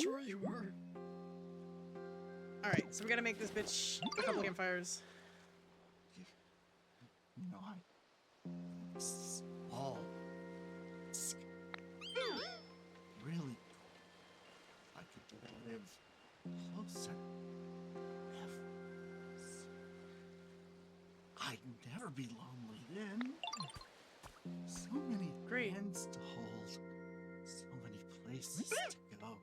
Sure you are. Alright, so we gotta make this bitch a couple campfires. You know, this is all really cool. I could live closer. I'd never be lonely then. So many Great. hands to hold. So many places to go.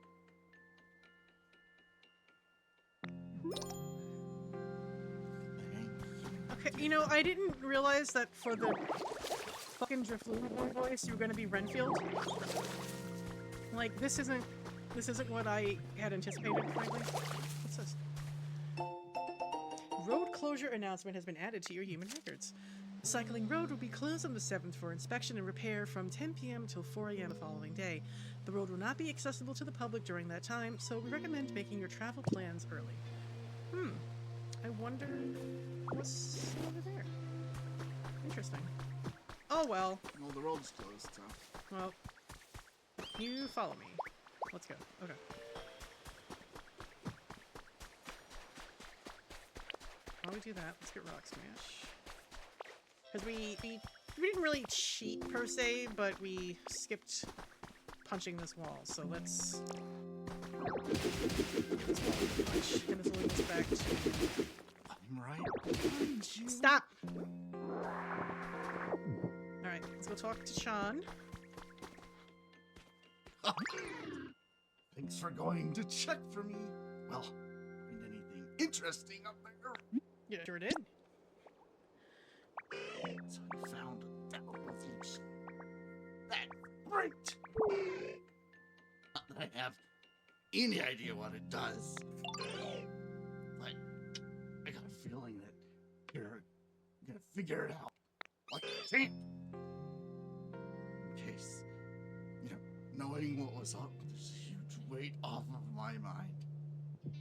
Thank you. Okay, you know, I didn't realize that for the fucking Drifloon voice you were gonna be Renfield. Like, this isn't what I had anticipated, frankly. What's this? Road closure announcement has been added to your human records. Cycling road will be closed on the 7th for inspection and repair from 10 p.m. till 4 a.m. the following day. The road will not be accessible to the public during that time, so we recommend making your travel plans early. I wonder what's over there. Interesting. Oh well. Well, the road's closed, so. Well, you follow me. Let's go. Okay. While we do that, let's get Rock Smash. Because we didn't really cheat per se, but we skipped punching this wall. So let's get this wall punch, and this will lead us back to. I'm right behind you. Stop! Alright, let's go talk to Sean. Thanks for going to check for me. Well, find anything interesting up there? Yeah, sure did. So I found a devil revolution. That's great! Not that I have any idea what it does. But I got a feeling that you're gonna figure it out. Like a champ. In case, knowing what was up, there's a huge weight off of my mind.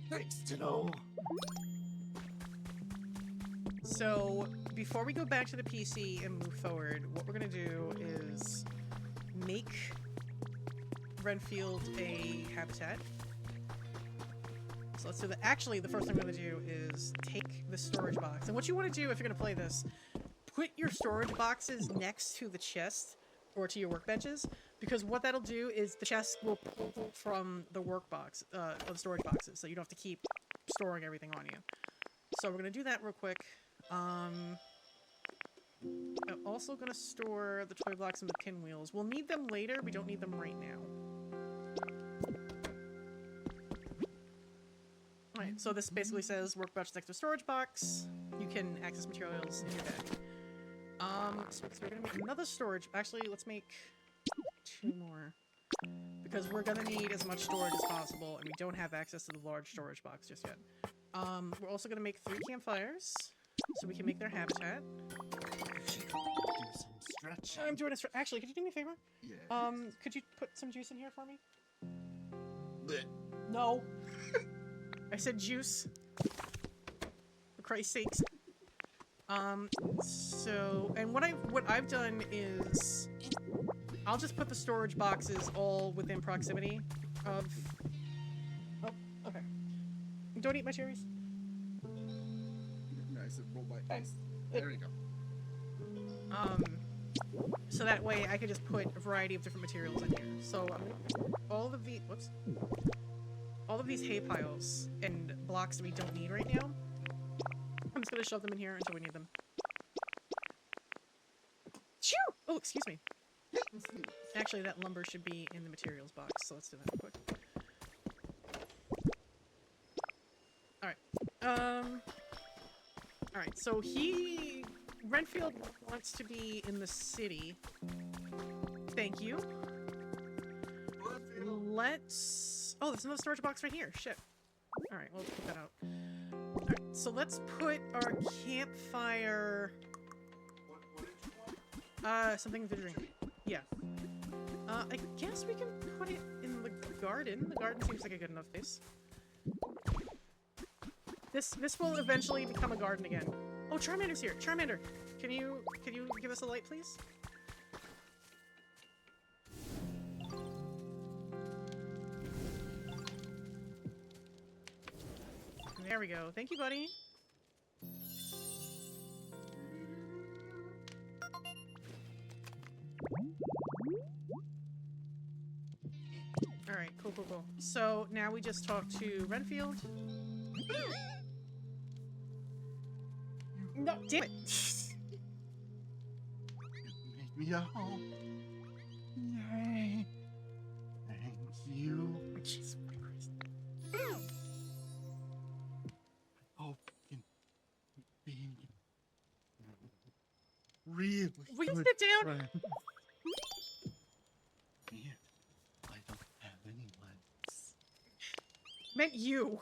Thanks, Ditto. So, before we go back to the PC and move forward, what we're gonna do is make Renfield a habitat. So let's do that. Actually, the first thing I'm gonna do is take the storage box. And what you want to do if you're gonna play this, put your storage boxes next to the chest or to your workbenches, because what that'll do is the chest will pull from the workbox, or the storage boxes, so you don't have to keep storing everything on you. So we're gonna do that real quick. I'm also gonna store the toy blocks and the pinwheels. We'll need them later. We don't need them right now. Alright, so this basically says workbench next to storage box. You can access materials in your bag. So we're gonna make another storage. Actually, let's make 2 more. Because we're gonna need as much storage as possible, and we don't have access to the large storage box just yet. We're also gonna make 3 campfires, so we can make their habitat. Do some stretching. I'm doing a actually, could you do me a favor? Yeah. Could you put some juice in here for me? Blech. No. I said juice. For Christ's sakes. So, and what I've done is I'll just put the storage boxes all within proximity of. Oh, okay. Don't eat my cherries. No, I said roll by. Thanks. There you go. So that way I could just put a variety of different materials in here. So all of these hay piles and blocks that we don't need right now, I'm just gonna shove them in here until we need them. Shoo! Oh, excuse me. Actually, that lumber should be in the materials box, so let's do that real quick. Alright. Alright, so Renfield wants to be in the city. Thank you. Let's... Oh, there's another storage box right here. Shit. Alright, we'll put that out. Alright, so let's put our campfire... something to drink. Yeah. I guess we can put it in the garden. The garden seems like a good enough place. This will eventually become a garden again. Oh, Charmander's here. Charmander, can you give us a light, please? There we go. Thank you, buddy. Alright, cool, cool, cool. So now we just talk to Renfield. No, damn it! You made me a home. Yay. Thank you. Jesus Christ. I hope you can be really Will you good sit down? friend. And I don't have any legs. Meant you.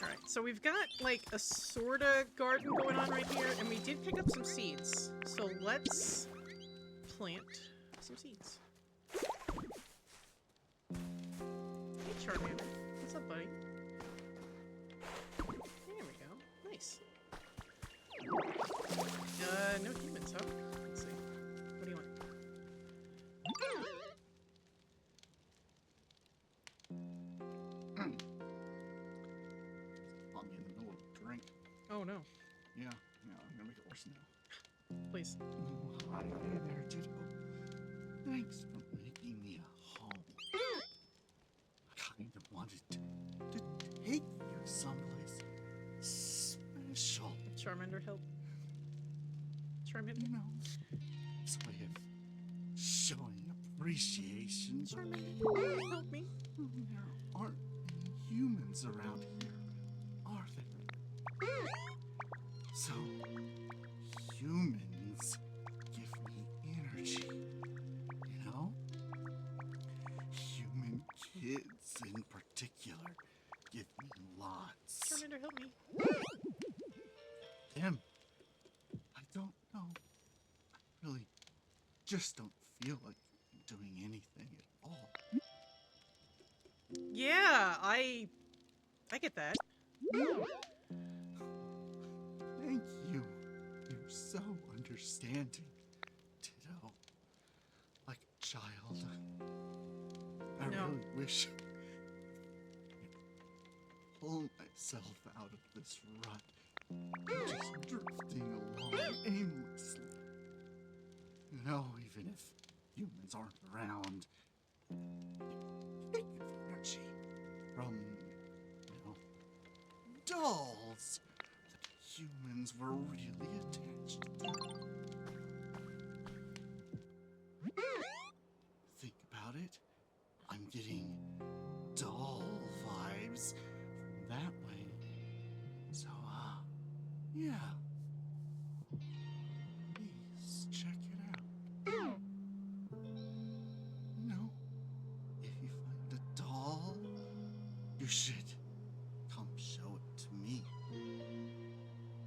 Alright, so we've got, like, a sorta garden going on right here, and we did pick up some seeds. So let's plant some seeds. Hey, Charmander. What's up, buddy? There we go. Nice. No humans, huh? Let's see. What do you want? Caught me in the middle of a drink. Oh, no. Yeah, I'm gonna make it worse now. Please. Oh, hi there, Ditto. Thanks for making me a home. I kind of wanted to take you someplace special. Charmander, help. Charmander. You know, it's a way of showing appreciation. Charmander, help me. There aren't any humans around here, are there? So, humans give me energy, you know? Human kids in particular give me lots. Charmander, help me. Them, I don't know. I really just don't feel like doing anything at all. Yeah, I get that. Thank you. You're so understanding, Ditto. Like a child. I No. really wish I could pull myself out of this rut. I'm just drifting along aimlessly. You know, even if humans aren't around, take energy from, dolls that humans were really attached to. Think about it. I'm getting doll vibes from that way. So, yeah. Please check it out. If you find a doll, you should come show it to me.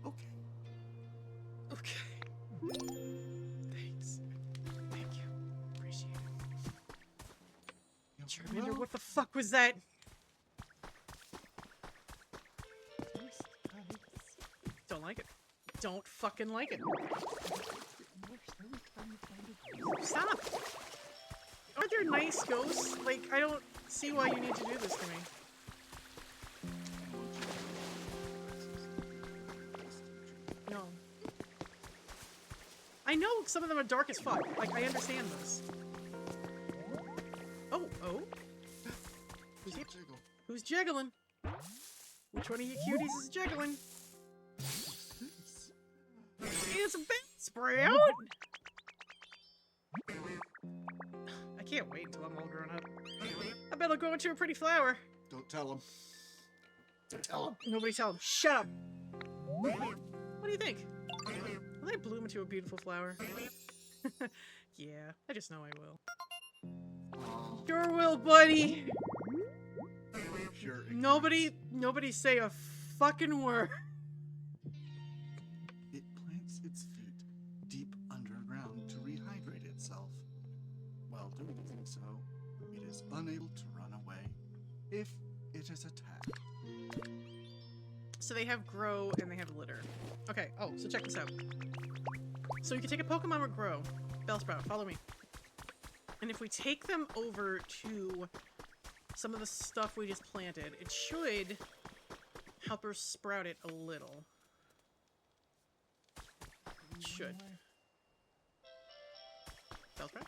Okay. Okay. Thanks. Thank you. Appreciate it. Charmander, what the fuck was that? Don't like it. Don't fucking like it. Stop! Aren't there nice ghosts? Like, I don't see why you need to do this to me. No. I know some of them are dark as fuck. Like, I understand this. Oh, oh. Who's here? Jiggle. Who's jiggling? Which one of you cuties is jiggling? It's a big sprout! I can't wait until I'm all grown up. I bet I'll grow into a pretty flower. Don't tell him. Don't tell him. Nobody tell him. Shut up! What do you think? Will I bloom into a beautiful flower? Yeah, I just know I will. Sure will, buddy! Sure. Nobody say a fucking word. It plants its feet deep underground to rehydrate itself. While doing so, it is unable to run away if it is attacked. So they have grow and they have litter. Okay, oh, so check this out. So you can take a Pokemon with grow. Bellsprout, follow me. And if we take them over to some of the stuff we just planted, it should help her sprout it a little. It should. Bellsprout?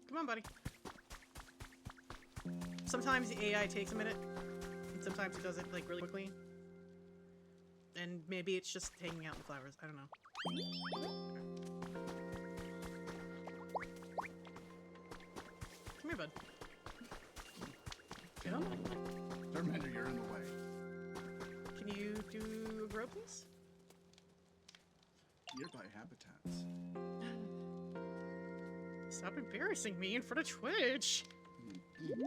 Come on, buddy. Sometimes the AI takes a minute, and sometimes it does it, like, really quickly. And maybe it's just hanging out in the flowers. I don't know. Come here, bud. Get on. Charmander, you're in the way. Can you do a grow, please? Nearby habitats. Stop embarrassing me in front of Twitch.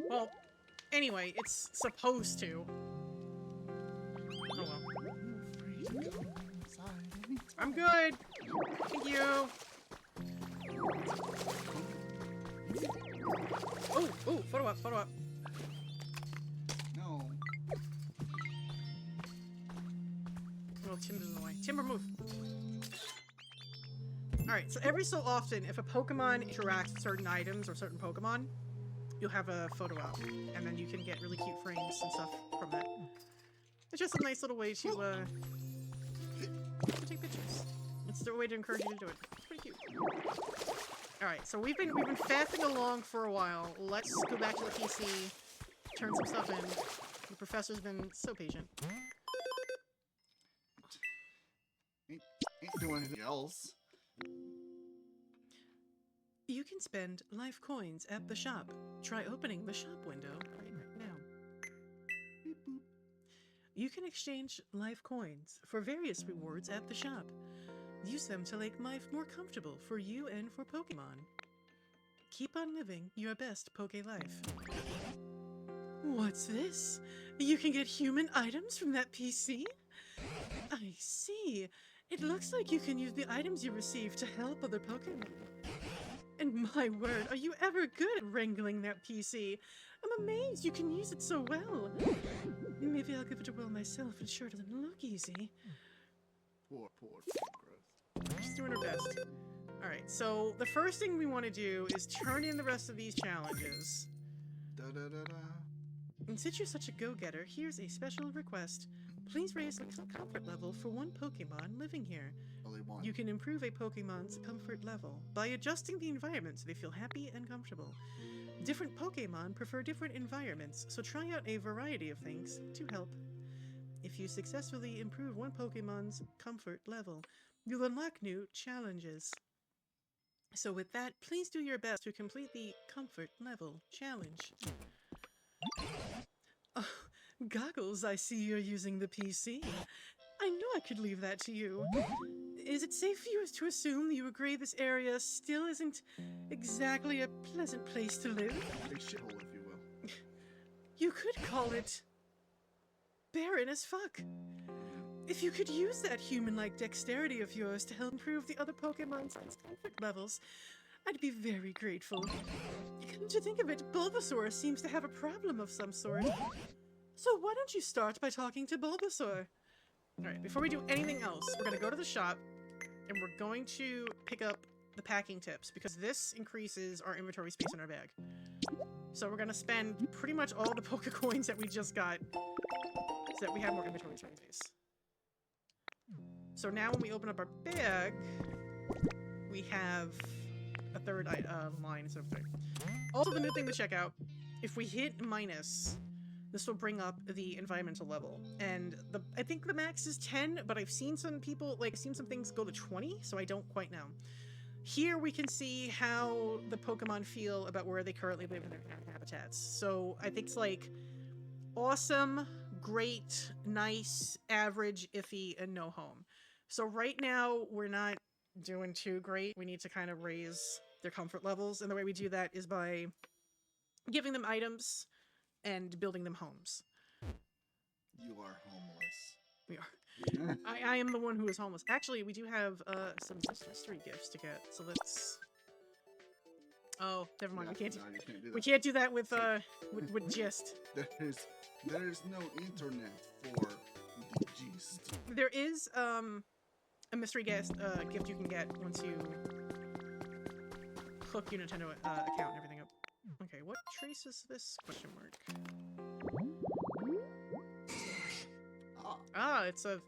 Well, anyway, it's supposed to. Oh well. Free to go inside anytime. I'm good. Thank you. Oh, oh, photo up, photo up. No. Well, Timber's in the way. Timber, move. Alright, so every so often, if a Pokemon interacts with certain items or certain Pokemon, you'll have a photo op, and then you can get really cute frames and stuff from that. It's just a nice little way to take pictures. It's the way to encourage you to do it. It's pretty cute. Alright, so we've been faffing along for a while. Let's go back to the PC, turn some stuff in. The professor's been so patient. Ain't doing anything else. You can spend life coins at the shop. Try opening the shop window right now. Beep boop. You can exchange life coins for various rewards at the shop. Use them to make life more comfortable for you and for Pokemon. Keep on living your best Poke life. What's this? You can get human items from that PC? I see. It looks like you can use the items you receive to help other Pokemon. And my word, are you ever good at wrangling that PC? I'm amazed you can use it so well. Maybe I'll give it a whirl myself. It sure doesn't look easy. Poor growth. She's doing her best. Alright, so the first thing we want to do is turn in the rest of these challenges. Da da da da. And since you're such a go-getter, here's a special request. Please raise the comfort level for one Pokemon living here. Only one. You can improve a Pokemon's comfort level by adjusting the environment so they feel happy and comfortable. Different Pokemon prefer different environments, so try out a variety of things to help. If you successfully improve one Pokemon's comfort level, you'll unlock new challenges. So with that, please do your best to complete the comfort level challenge. Oh, Goggles, I see you're using the PC. I knew I could leave that to you. Is it safe for you to assume you agree this area still isn't exactly a pleasant place to live? A shithole, if you will. You could call it barren as fuck. If you could use that human-like dexterity of yours to help improve the other Pokemon's comfort levels, I'd be very grateful. Come to think of it, Bulbasaur seems to have a problem of some sort. So why don't you start by talking to Bulbasaur? Alright, before we do anything else, we're going to go to the shop, and we're going to pick up the packing tips, because this increases our inventory space in our bag. So we're going to spend pretty much all the Pokecoins that we just got, so that we have more inventory space. So now when we open up our bag, we have a third line instead of three. Also, the new thing to check out, if we hit minus, this will bring up the environmental level. And I think the max is 10, but I've seen some people, like, seen some things go to 20, so I don't quite know. Here we can see how the Pokemon feel about where they currently live in their habitats. So I think it's like awesome, great, nice, average, iffy, and no home. So right now, we're not doing too great. We need to kind of raise their comfort levels, and the way we do that is by giving them items and building them homes. You are homeless. We are. I am the one who is homeless. Actually, we do have some history gifts to get, so let's Oh, never mind. Yeah, We can't. no, you can't do We that. can't do that with See. with gist. There's no internet for the gist. There is a mystery guest gift you can get once you hook your Nintendo account and everything up. Okay, what trace is this? Question mark. Ah, it's a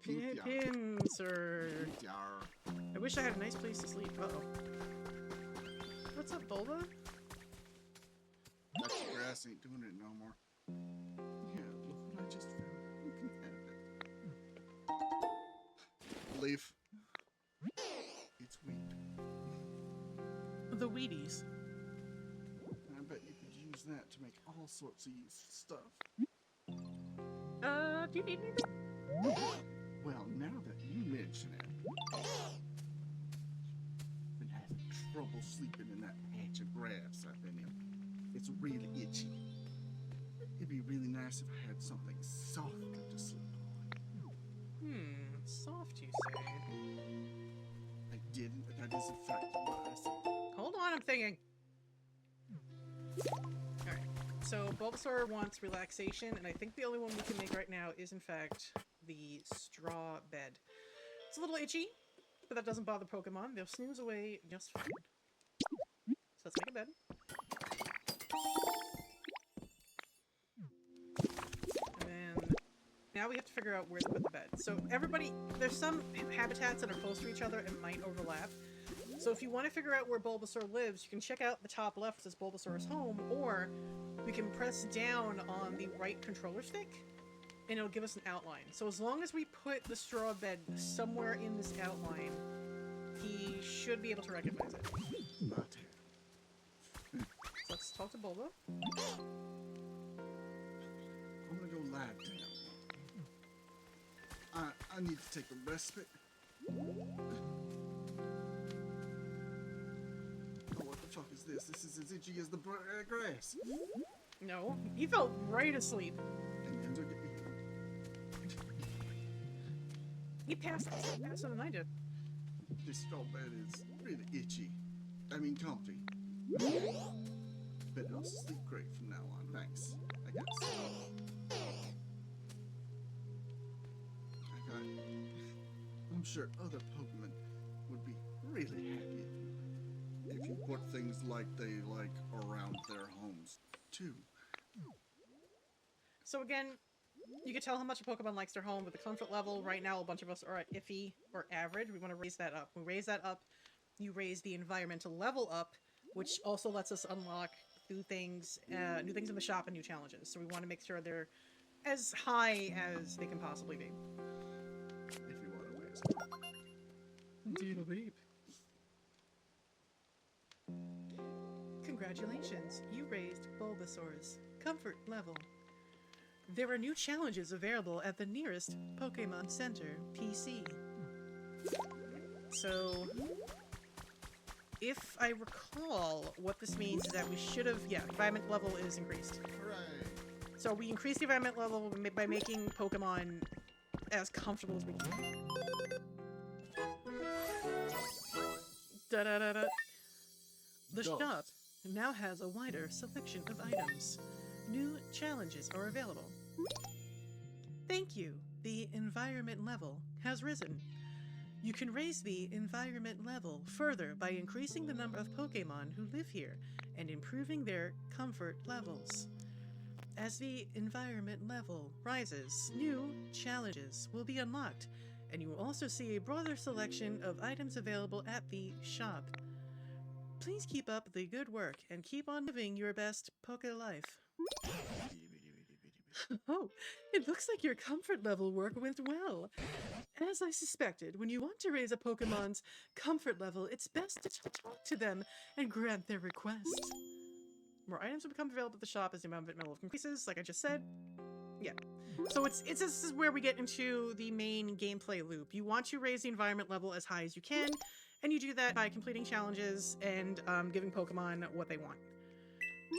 pincer. I wish I had a nice place to sleep. Uh oh. What's up, Bulba? That grass ain't doing it no more. Yeah, look what I just found. You can have it. Leaf. It's weed. The Wheaties. I bet you could use that to make all sorts of useful stuff. Do you need anything? Well, now that you mention it, I've been having trouble sleeping in that patch of grass I've been in. It's really itchy. It'd be really nice if I had something softer to sleep on. Soft, you say? I didn't, but that is in fact what I said. Hold on, I'm thinking. Alright, so Bulbasaur wants relaxation, and I think the only one we can make right now is, in fact, the straw bed. It's a little itchy, but that doesn't bother Pokemon. They'll snooze away just fine. So let's make a bed. And then now we have to figure out where to put the bed. So everybody, there's some habitats that are close to each other and might overlap. So if you want to figure out where Bulbasaur lives, you can check out the top left, it says Bulbasaur's home, or we can press down on the right controller stick, and it'll give us an outline. So as long as we put the straw bed somewhere in this outline, he should be able to recognize it. But So let's talk to Bulba. I'm gonna go lie down. I need to take a respite. Oh, what the fuck is this? This is as itchy as the grass. No, he fell right asleep. And then took it. He passed faster than I did. This straw bed is really itchy. I mean comfy. Bet I'll sleep great from now on. Thanks, I guess. I'm sure other Pokemon would be really happy if you put things like they like around their homes too. So again, you can tell how much a Pokemon likes their home with the comfort level. Right now, a bunch of us are at iffy or average. We want to raise that up. When we raise that up, you raise the environmental level up, which also lets us unlock new things in the shop and new challenges. So we want to make sure they're as high as they can possibly be. If you want to raise Diddle beep. Congratulations, you raised Bulbasaur's comfort level. There are new challenges available at the nearest Pokemon Center PC. So, if I recall, what this means is that we should have, environment level is increased. Hooray! So we increase the environment level by making Pokemon as comfortable as we can. Da-da-da-da. The Duh. shop now has a wider selection of items. New challenges are available. Thank you. The environment level has risen. You can raise the environment level further by increasing the number of Pokemon who live here and improving their comfort levels. As the environment level rises, new challenges will be unlocked, and you will also see a broader selection of items available at the shop. Please keep up the good work and keep on living your best Poke life. Oh, it looks like your comfort level work went well. As I suspected, when you want to raise a Pokemon's comfort level, it's best to talk to them and grant their request. More items will become available at the shop as the environment level increases, like I just said. Yeah. So this is where we get into the main gameplay loop. You want to raise the environment level as high as you can, and you do that by completing challenges and giving Pokemon what they want.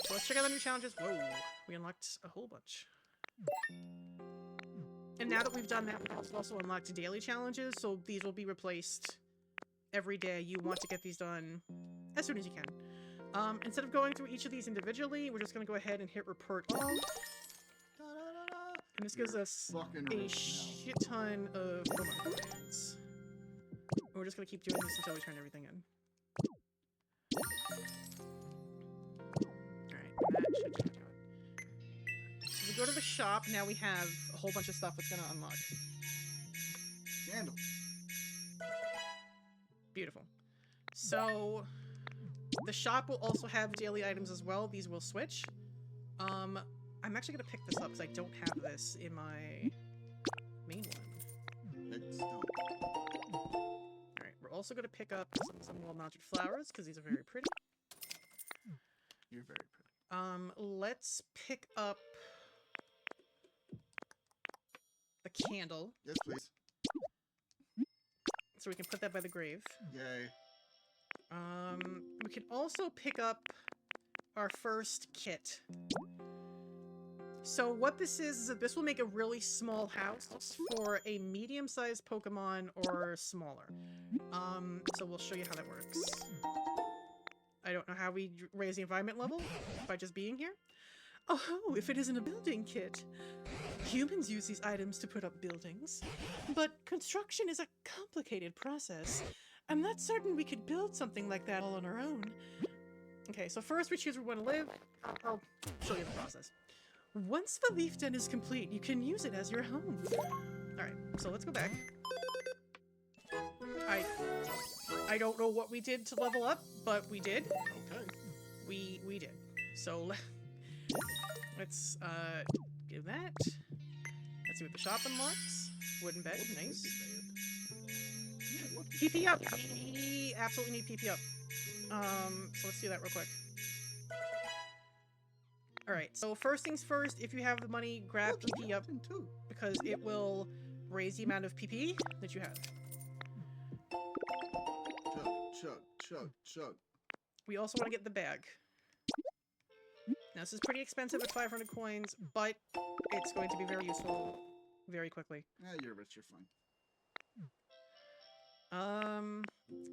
So let's check out the new challenges. Whoa, we unlocked a whole bunch. And now that we've done that, we've also unlocked daily challenges, so these will be replaced every day. You want to get these done as soon as you can. Instead of going through each of these individually, we're just going to go ahead and hit report all. And this gives us a shit ton of Pokemon coins. We're just going to keep doing this until we turn everything in. Alright, that should check out. So we go to the shop, now we have a whole bunch of stuff that's going to unlock. Candle. Beautiful. So, the shop will also have daily items as well. These will switch. I'm actually going to pick this up because I don't have this in my main one. Excellent. Alright, we're also going to pick up some well-mounted flowers because these are very pretty. You're very pretty. Let's pick up the candle. Yes, please. So we can put that by the grave. Yay. We can also pick up our first kit. So what this is that this will make a really small house for a medium-sized Pokemon or smaller. So we'll show you how that works. I don't know how we raise the environment level by just being here. Oh, if it isn't a building kit. Humans use these items to put up buildings, but construction is a complicated process. I'm not certain we could build something like that all on our own. Okay, so first we choose where we want to live. I'll show you the process. Once the leaf den is complete, you can use it as your home. Alright, so let's go back. I don't know what we did to level up, but we did. Okay. We did. So let's do that. Let's see what the shop unlocks. Wooden bed, nice. PP up! We absolutely need PP up. So let's do that real quick. Alright, so first things first, if you have the money, grab PP up, because it will raise the amount of PP that you have. Chug. We also want to get the bag. Now this is pretty expensive at 500 coins, but it's going to be very useful very quickly. You're rich, you're fine.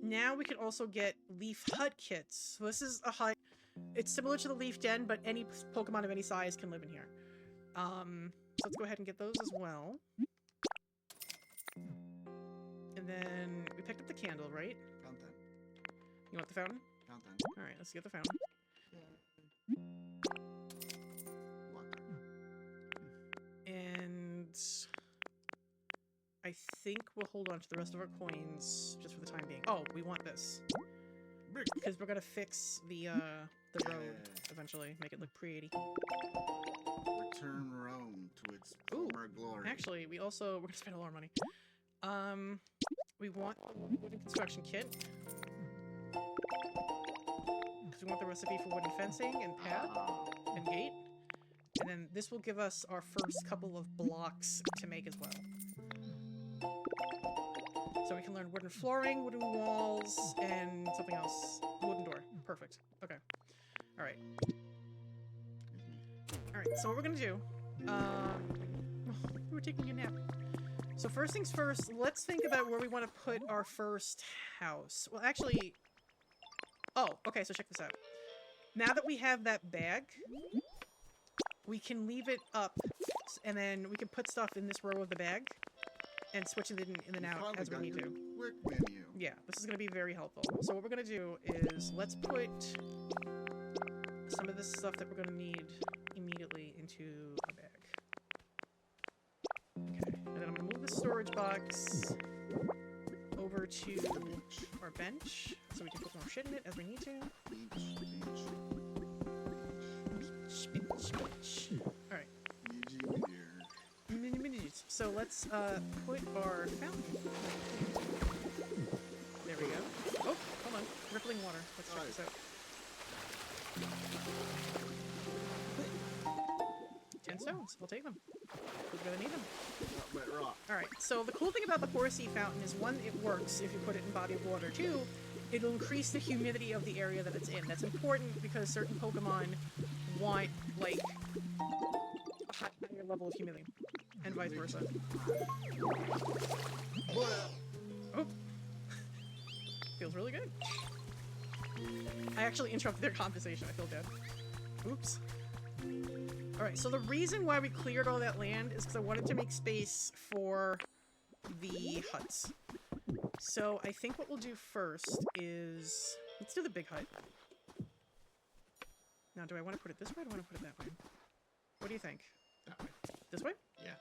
Now we can also get leaf hut kits. So this is a hut. It's similar to the leaf den, but any Pokemon of any size can live in here. So let's go ahead and get those as well. And then we picked up the candle, right? Fountain. You want the fountain? Fountain. Alright, let's get the fountain. And I think we'll hold on to the rest of our coins just for the time being. Oh, we want this. Because we're gonna fix the road eventually, make it look pretty. Return Rome to its former glory. Actually, we're gonna spend a lot of money. We want a wooden construction kit. Because we want the recipe for wooden fencing and path and gate. And then this will give us our first couple of blocks to make as well. So we can learn wooden flooring, wooden walls, and something else. Wooden door. Perfect. Okay. Alright. Alright, so what we're gonna do... we're taking a nap. So first things first, let's think about where we want to put our first house. Well, actually... Oh, okay, so check this out. Now that we have that bag, we can leave it up, and then we can put stuff in this row of the bag, and switch it in and out as we need to. Quick menu. Yeah, this is going to be very helpful. So what we're going to do is, let's put some of this stuff that we're going to need immediately into a bag. Okay, and then I'm going to move the storage box over to our bench, so we can put more shit in it as we need to. Alright. So let's put our fountain. There we go. Oh, hold on. Rippling water. Let's check this out. 10 stones. We'll take them. We're gonna need them. Alright, so the cool thing about the Horsey fountain is, one, it works if you put it in body of water. Two, it'll increase the humidity of the area that it's in. That's important because certain Pokemon want, like, a higher level of humidity. And vice versa. Oh! Feels really good. I actually interrupted their conversation. I feel dead. Oops. Alright, so the reason why we cleared all that land is because I wanted to make space for the huts. So I think what we'll do first is... Let's do the big hut. Now, do I want to put it this way or do I want to put it that way? What do you think? That way. This way? Yeah.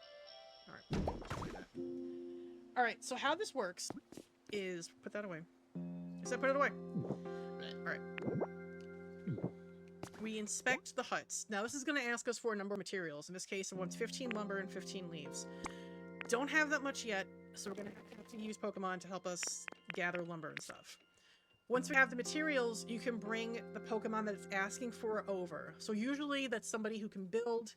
Alright. Alright, so how this works is... Put that away. I said put it away. Alright. We inspect the huts. Now this is going to ask us for a number of materials. In this case, it wants 15 lumber and 15 leaves. Don't have that much yet, so we're going to have to use Pokemon to help us gather lumber and stuff. Once we have the materials, you can bring the Pokemon that it's asking for over. So usually that's somebody who can build,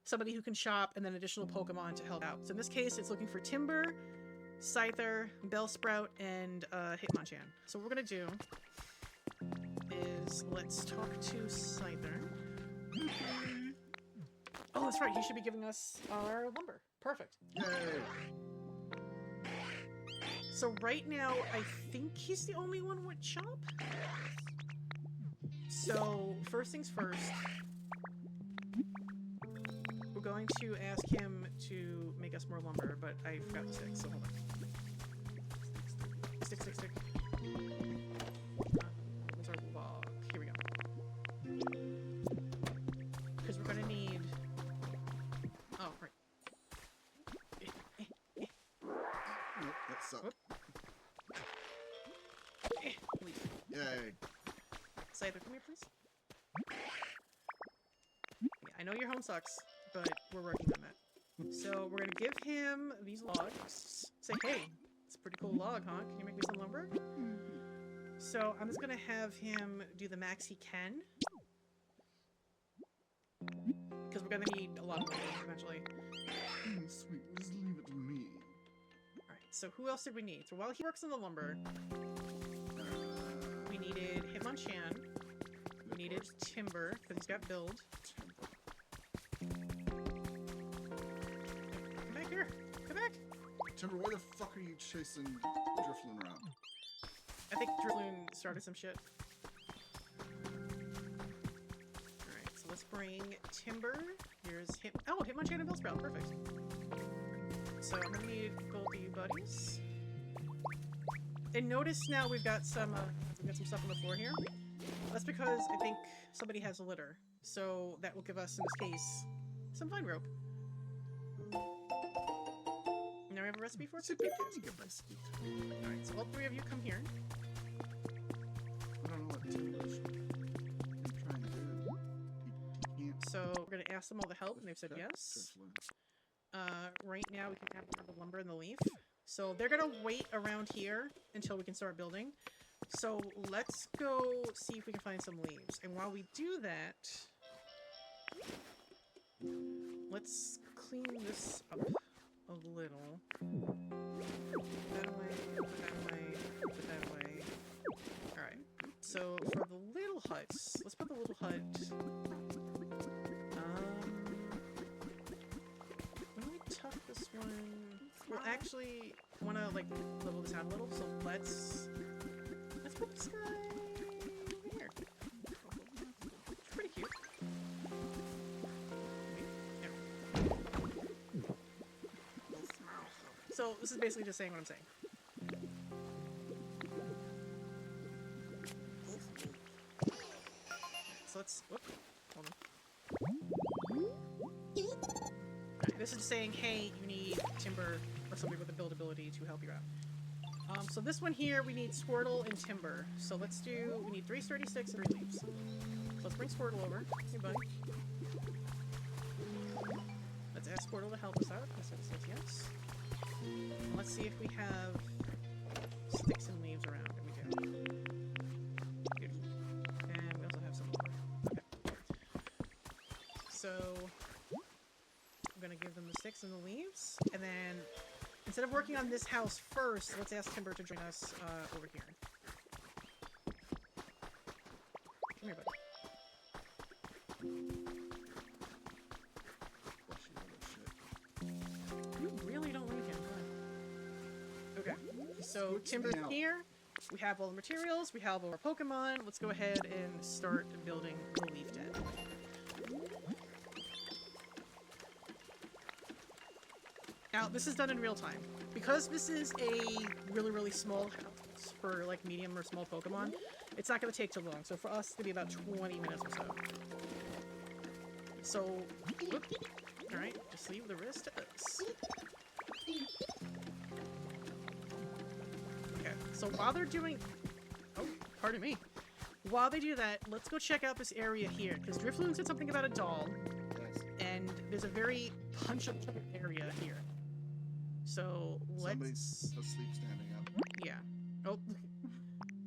somebody who can shop, and then additional Pokemon to help out. So in this case, it's looking for Timber, Scyther, Bellsprout, and Hitmonchan. So what we're going to do is let's talk to Scyther. Oh, that's right. He should be giving us our lumber. Perfect. Yay! So right now, I think he's the only one with shop. So first things first, we're going to ask him to make us more lumber, but I forgot the stick, so hold on. Stick. Where's our log? Here we go. Because we're gonna need... Oh, right. Nope, that sucked. Whoop. Leaf. Yay. Scyther, come here, please. Yeah, I know your home sucks, but we're working on that. So we're gonna give him these logs. Say, hey, it's a pretty cool log, huh? Can you make me some lumber? So I'm just gonna have him do the max he can. Because we're gonna need a lot of lumber eventually. Sweet, just leave it to me. Alright, so who else did we need? So while he works on the lumber, we needed Hitmonchan. We needed Timber, because he's got build. Come back here! Come back! Timber, why the fuck are you chasing Drifloon around? I think Drifloon started some shit. Alright, so let's bring Timber. Here's Hitmonchan and Bellsprout, perfect. So I'm gonna need both of you buddies. And notice now we've got some stuff on the floor here. That's because I think somebody has a litter. So that will give us, in this case, some vine rope. Now we have a recipe for it? Alright, so all three of you come here. I don't know what Timber's trying to do. He can't. So we're gonna ask them all to help, and they've said yes. Drifloon. Right now we can have the lumber and the leaf. So they're gonna wait around here until we can start building. So let's go see if we can find some leaves. And while we do that, let's clean this up a little. Put that away, put that away, put that away. Alright, so for the little huts, let's put the little hut... Let me tuck this one... We'll actually want to, like, level this out a little, so let's put this guy here. It's pretty cute. There. So this is basically just saying what I'm saying. So let's... Whoop. Hold on. Alright, this is saying, hey, you need timber or somebody with a build ability to help you out. So this one here, we need Squirtle and Timber. So let's do... We need 3 sturdy sticks and 3 leaves. So let's bring Squirtle over. Hey, buddy. Let's ask Squirtle to help us out. He says yes. Let's see if we have sticks and leaves around. And we do. Beautiful. And we also have some more. Okay. So I'm gonna give them the sticks and the leaves, and then instead of working on this house first, let's ask Timber to join us over here. Come here, buddy. You really don't like him, huh? Okay. So Timber's here. we have all the materials, we have all our Pokemon. Let's go ahead and start building the Leaf Den. Now, this is done in real time. Because this is a really, really small house for like medium or small Pokemon, it's not going to take too long. So for us, it's going to be about 20 minutes or so. So, whoop. Alright, just leave the rest to us. Okay, so while they're doing... Oh, pardon me. While they do that, let's go check out this area here, because Drifloon said something about a doll, Yes. and there's a very punchable area here. So, Somebody's let's... asleep standing up. Yeah. Oh.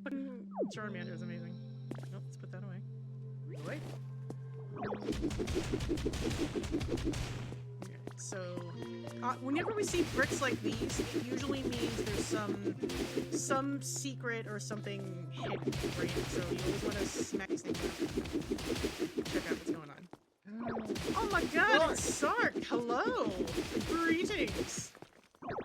Fucking Charmander is amazing. Nope, let's put that away. Away. Okay, so... whenever we see bricks like these, it usually means there's some secret or something hidden, right? So you always want to smack this thing down. Check out what's going on. Oh my god, it's Sark! Hello! Greetings! Oh,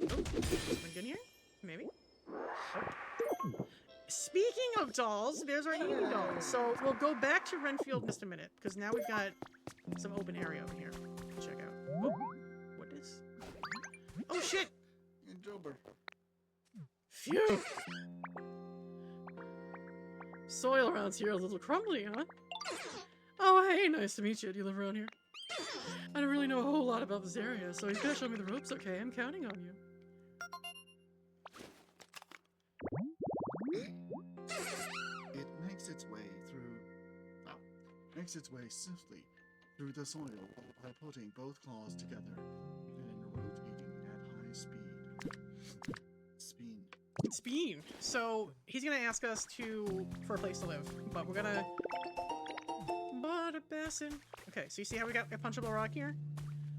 something good here? Maybe? Oh. Speaking of dolls, there's our new doll. So we'll go back to Renfield in just a minute, because now we've got some open area over here to check out. Oh, what is? Oh shit! And Jober. Phew! Soil around here is a little crumbly, huh? Oh hey, nice to meet you. Do you live around here? I don't really know a whole lot about this area, so you've got to show me the ropes, okay? I'm counting on you. It makes its way through... Well, makes its way swiftly through the soil by putting both claws together and rotating at high speed. Speed. So he's gonna ask us for a place to live, but we're gonna... But a basin. Okay, so you see how we got a punchable rock here?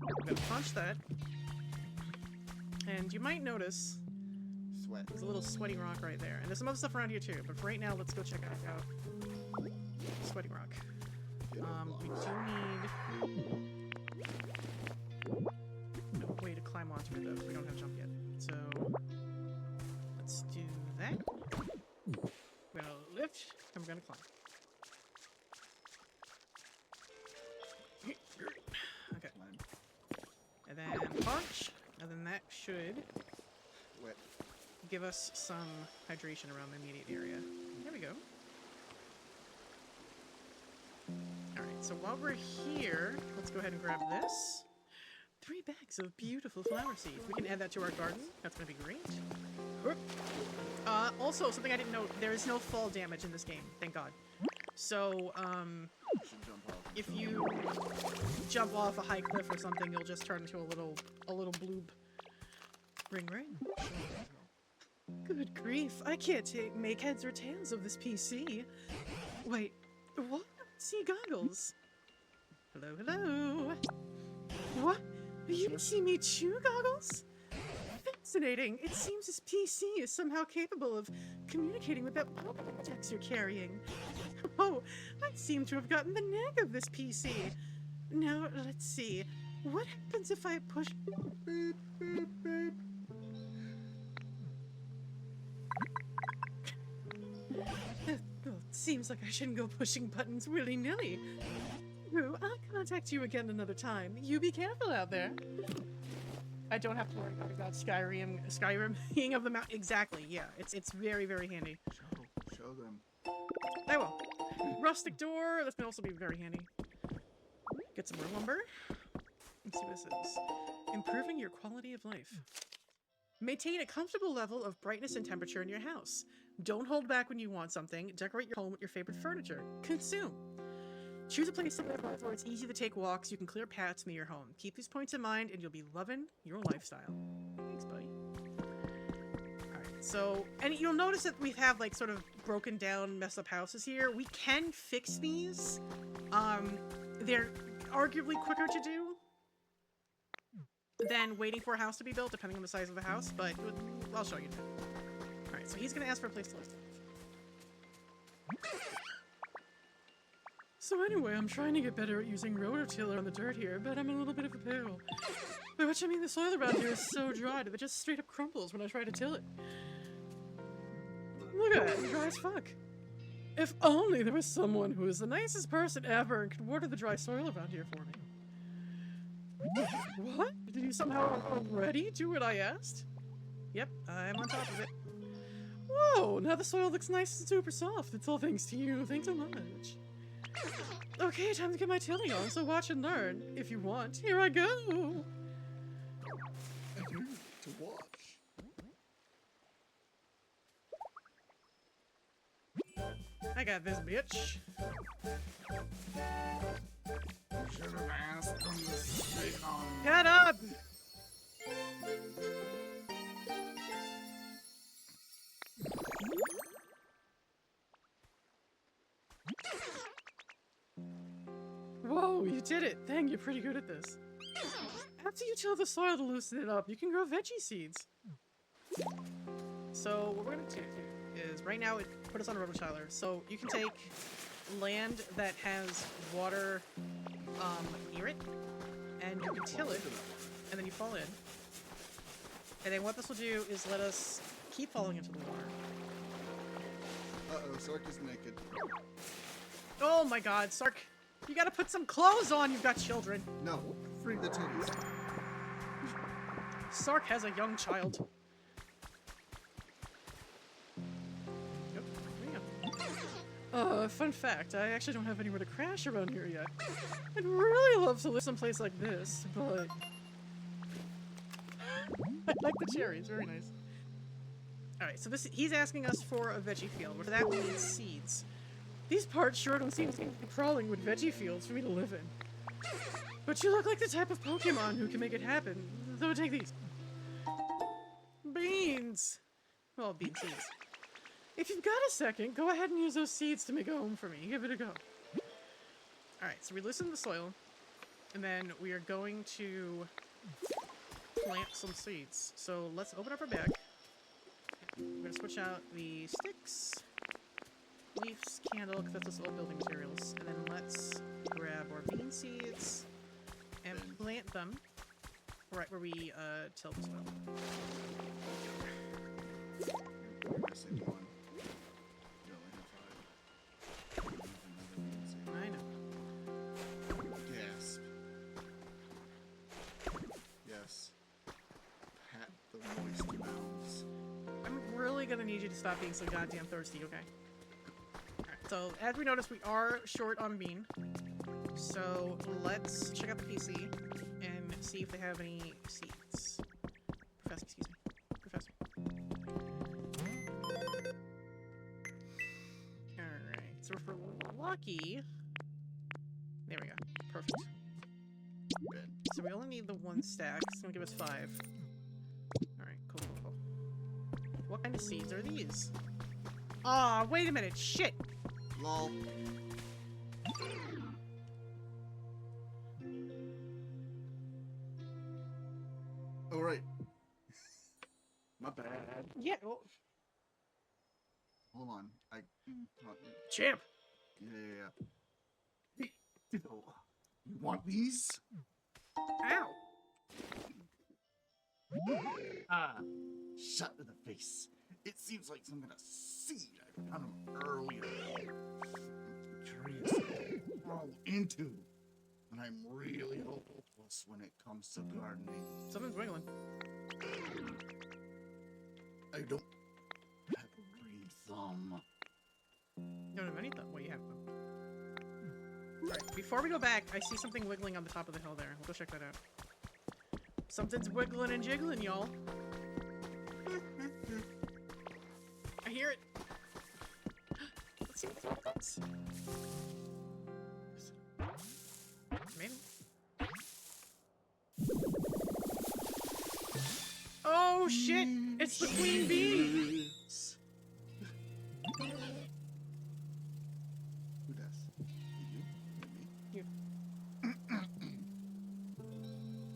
I'm gonna punch that. And you might notice Sweat. there's a little sweaty rock right there. And there's some other stuff around here too, but for right now, let's go check out sweaty rock. We do need a way to climb onto it though. We don't have jump yet. So let's do that. We're gonna lift and we're gonna climb. Okay. And then punch, and then that should Wet. give us some hydration around the immediate area. There we go. Alright, so while we're here, let's go ahead and grab this. 3 bags of beautiful flower seeds. We can add that to our garden. That's going to be great. Also, something I didn't know, there is no fall damage in this game. Thank God. So, Should jump off. if you jump off a high cliff or something, you'll just turn into a little bloob. Ring ring. Good grief, I can't make heads or tails of this PC. Wait, what? See goggles. Hello, hello. What? You see me too, Goggles? Fascinating. It seems this PC is somehow capable of communicating with that text you're carrying. Oh, I seem to have gotten the knack of this PC. Now, let's see. What happens if I push... Beep, beep, beep. Well, it seems like I shouldn't go pushing buttons willy-nilly. Ooh, I'll contact you again another time. You be careful out there. I don't have to worry about Skyrim being of the mountain. Exactly, yeah. It's very, very handy. Show them. I will. Rustic door. That's gonna also be very handy. Get some more lumber. Let's see what this is. Improving your quality of life. Maintain a comfortable level of brightness and temperature in your house. Don't hold back when you want something. Decorate your home with your favorite furniture. Consume. Choose a place to live where it's easy to take walks. You can clear paths near your home. Keep these points in mind and you'll be loving your lifestyle. Thanks, buddy. Alright, so, and you'll notice that we have like sort of broken down, messed up houses here. We can fix these. They're arguably quicker to do than waiting for a house to be built, depending on the size of the house, but I'll show you that. Alright, so he's gonna ask for a place to live. So anyway, I'm trying to get better at using rototiller on the dirt here, but I'm in a little bit of a pickle. By which I mean the soil around here is so dry that it just straight up crumbles when I try to till it. Look at that, dry as fuck. If only there was someone who is the nicest person ever and could water the dry soil around here for me. What? Did you somehow already do what I asked? Yep, I'm on top of it. Whoa, now the soil looks nice and super soft. It's all thanks to you. Thanks so much. Okay, time to get my tilly on, so watch and learn. If you want, here I go. And you to watch. I got this, bitch. Should have asked them to stay on. Get up! Whoa, you did it! Dang, you're pretty good at this. After you till the soil to loosen it up, you can grow veggie seeds. So what we're gonna do is, right now it put us on a rototiler, so you can take land that has water near it, and you can till it, and then you fall in. And then what this will do is let us keep falling into the water. Uh-oh, Sark is naked. Oh my god, Sark! You gotta put some clothes on, you've got children! No, free the titties. Sark has a young child. Yep, fun fact, I actually don't have anywhere to crash around here yet. I'd really love to live someplace like this, but... I like the cherries, very nice. Alright, so he's asking us for a veggie field, where that means seeds. These parts sure don't seem to be crawling with veggie fields for me to live in. But you look like the type of Pokemon who can make it happen, so take these. Beans! Well, bean seeds. If you've got a second, go ahead and use those seeds to make a home for me. Give it a go. Alright, so we loosen the soil, and then we are going to plant some seeds. So let's open up our bag. We're gonna switch out the sticks, leaves, candle, because that's just all building materials. And then let's grab our bean seeds and plant them right where we till the soil. You're missing one. You only have 5. I know. Gasp. Yes. Pat the moist mouths. I'm really gonna need you to stop being so goddamn thirsty, okay? Alright, so as we noticed, we are short on bean. So let's check out the PC and see if they have any seeds. Professor, excuse me. Professor. Alright, so if we're lucky... There we go. Perfect. Good. So we only need the one stack. It's gonna give us 5. Alright, cool. What kind of seeds are these? Aw, wait a minute, shit! Lol. Alright. My bad. Yeah, well, Hold on. champ! Yeah. You want these? Ow! Ah, shut to the face. It seems like some kind of seed I found earlier. Curious to grow into. And I'm really hopeless when it comes to gardening. Something's wiggling. I don't have a green thumb. You don't have any well, you have them. Alright, before we go back, I see something wiggling on the top of the hill there. We'll go check that out. Something's wiggling and jiggling, y'all. I hear it. Let's see what it does. Maybe. Oh shit! It's the queen bee! Who does? You? You.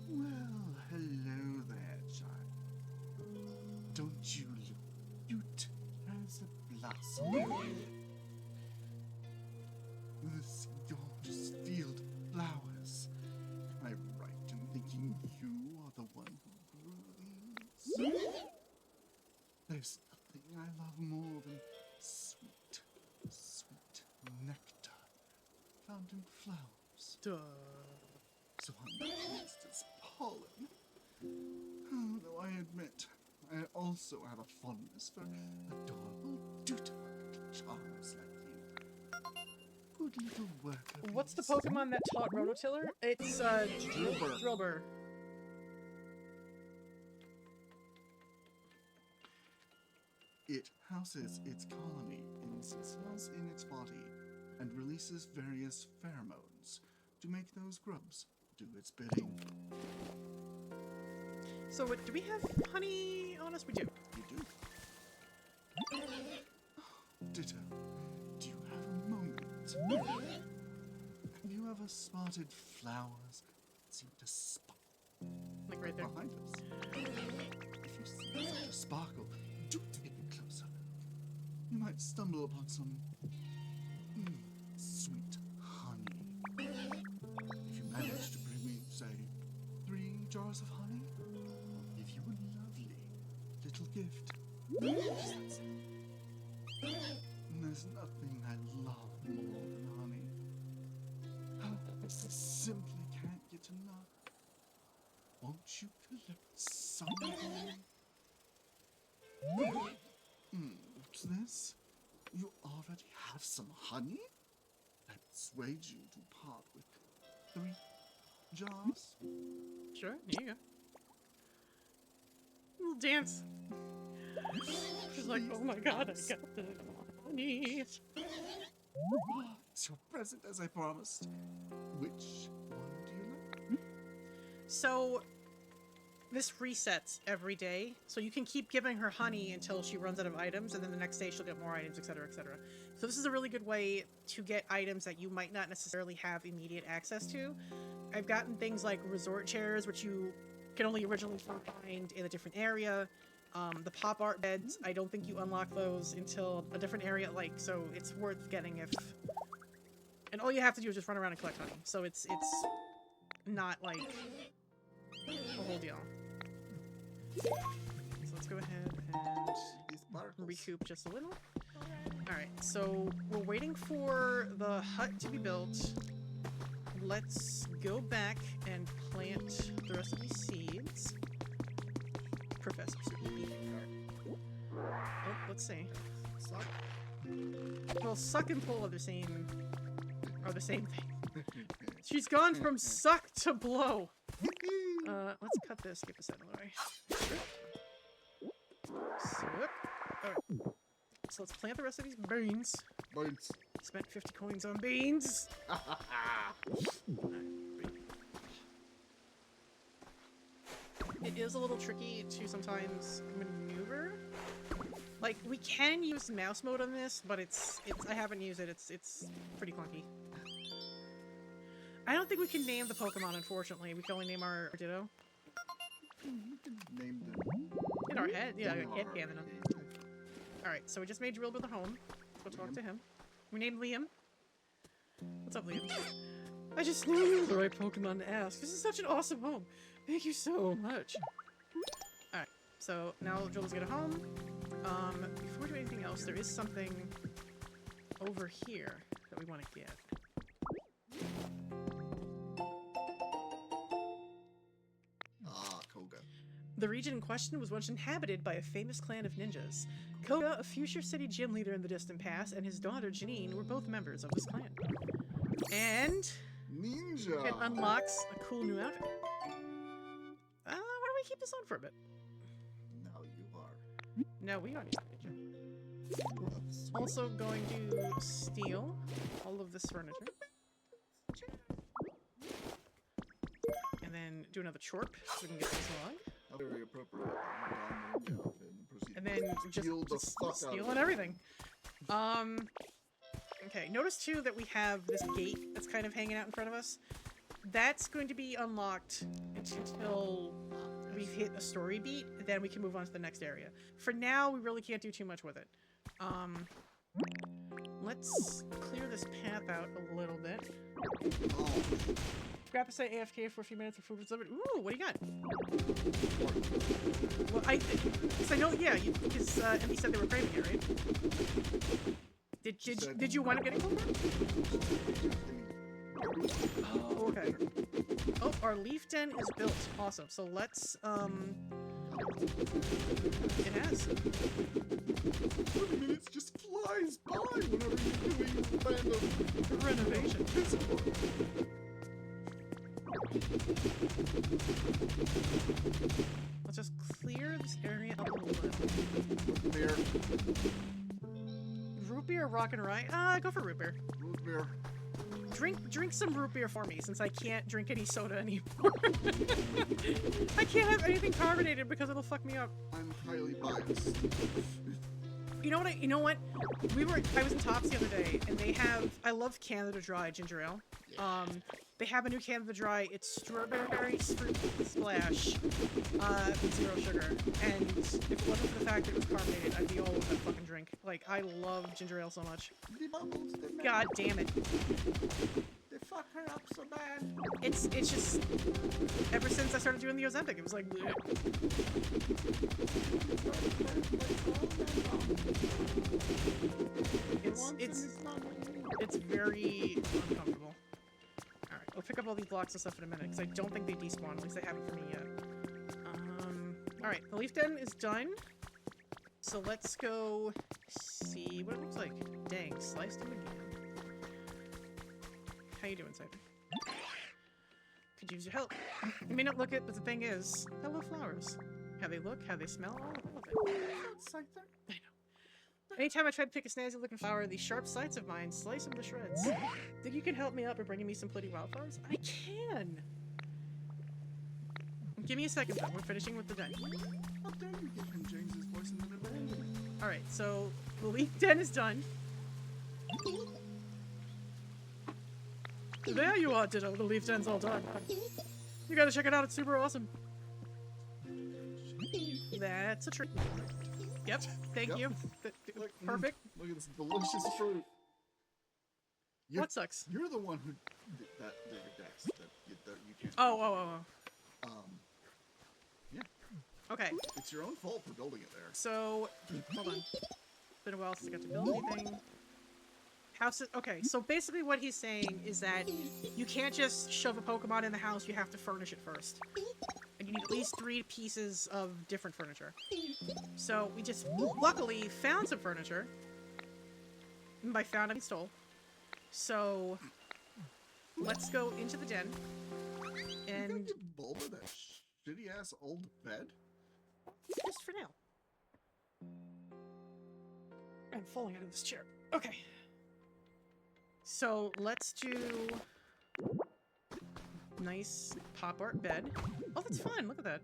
Well, hello there, child. Don't you look cute as a blossom? This gorgeous field of flowers. Am I right in thinking you are the one who grew these? There's nothing I love more than sweet, sweet nectar found in flowers. Duh. So I'm pleased as pollen. Though I admit, I also have a fondness for adorable, dutiful little charms like you. Good little worker. What's the bees. Pokemon that taught Rototiller? It's Drillbur. Drillbur. It houses its colony in cells in its body and releases various pheromones to make those grubs do its bidding. So, do we have honey on us? We do. You do. Ditto, do you have a moment? Have you ever spotted flowers that seem to sparkle Like right there. behind us? If you see such a sparkle, do take a closer look. You might stumble upon some sweet honey. If you manage to bring me, say, 3 jars of honey, I'll give you a lovely little gift. And there's nothing I love more than honey. I simply can't get enough. Won't you collect some? What's this? You already have some honey? That persuade you to part with 3 jars? Sure, here you go. Little dance. She's like, oh my god, I got the honey. It's your present as I promised. Which one do you like? So, this resets every day, so you can keep giving her honey until she runs out of items, and then the next day she'll get more items, etc., etc. So this is a really good way to get items that you might not necessarily have immediate access to. I've gotten things like resort chairs, which you can only originally find in a different area. The pop art beds, I don't think you unlock those until a different area, like, so it's worth getting if... And all you have to do is just run around and collect honey, so it's not, like, a whole deal. So let's go ahead These sparkles. and recoup just a little. Alright, so we're waiting for the hut to be built. Let's go back and plant the rest of these seeds. Professor Oh, let's see. Suck. Well, suck and pull are the same thing. She's gone from suck to blow. Let's cut this, get this out of the way. Alright. So let's plant the rest of these beans. Birds. Spent 50 coins on beans. It is a little tricky to sometimes maneuver. Like, we can use mouse mode on this, but it's I haven't used it. It's pretty clunky. I don't think we can name the Pokemon, unfortunately. We can only name our Ditto. Name them. In our head. Yeah, In head our canon. head. Alright, so we just made Drillbur the home. Let's go talk to him. We named Liam. What's up, Liam? I just knew you were the right Pokemon to ask. This is such an awesome home. Thank you so much. Alright, so now Drillbur's get a home. Before we do anything else, there is something over here that we want to get. Ah, Koga. The region in question was once inhabited by a famous clan of ninjas. Koga, a future city gym leader in the distant past, and his daughter Janine were both members of this clan. And Ninja. it unlocks a cool new outfit. Why don't we keep this on for a bit? Now you are. No, we don't need a ninja. Also going to steal all of this furniture. And then do another chorp so we can get this log. How very appropriate. Ninja outfit and proceed And to then steal the just fuck out of stealing it. everything. Okay, notice too that we have this gate that's kind of hanging out in front of us. That's going to be unlocked until we've hit a story beat, then we can move on to the next area. For now, we really can't do too much with it. Let's clear this path out a little bit. Oh, forgot to say AFK for a few minutes before food was delivered. Ooh, what do you got? Well, I know, yeah, because Emily said they were craving it, right? Did you wind up getting cold? Oh, okay. Oh, our leaf den is built. Awesome. So let's, it has. 20 minutes just flies by whenever you're doing random Renovation. Let's just clear this area up a little bit. beer. Root beer, rock and rye? Go for root beer. Root beer. Drink some root beer for me, since I can't drink any soda anymore. I can't have anything carbonated because it'll fuck me up. I'm highly biased. You know what? I was in Tops the other day, and they have. I love Canada Dry ginger ale. Yeah. They have a new Canada Dry. It's strawberry fruit splash, 0 sugar. And if it wasn't for the fact that it was carbonated, I'd be all over that fucking drink. Like, I love ginger ale so much. The bubbles, God damn it. They fuck her up so bad. It's just ever since I started doing the Ozempic, it was like bleh. It's very uncomfortable. Alright, we'll pick up all these blocks and stuff in a minute, because I don't think they despawn, at least they haven't for me yet. Alright, the leaf den is done. So let's go see what it looks like. Dang, sliced him again. How you doing, Cypher? Could use your help. You may not look it, but the thing is, hello flowers. How they look, how they smell, all of it. Cypher? I know. Anytime I try to pick a snazzy looking flower, these sharp sights of mine slice them to shreds. Think you can help me out by bringing me some pretty wildflowers? I can! Give me a second though, we're finishing with the den. How dare you give him James's voice in the band? Alright, so the leaf den is done. There you are, Ditto. The leaf den's all done. You gotta check it out, it's super awesome. That's a tree. Yep, thank you. Look, Perfect. Look at this delicious fruit. What sucks? You're the one who did that dex that you can't. Oh. Yeah. Okay, It's your own fault for building it there. so hold on. Been a while since I got to build anything. Houses. Okay, so basically what he's saying is that you can't just shove a Pokemon in the house, you have to furnish it first. And you need at least 3 pieces of different furniture. So we just luckily found some furniture. And by found, I mean stole. So let's go into the den. And You give Bulba that shitty ass old bed? just for now. I'm falling out of this chair. Okay. So let's do nice pop art bed. Oh, that's fun. Look at that.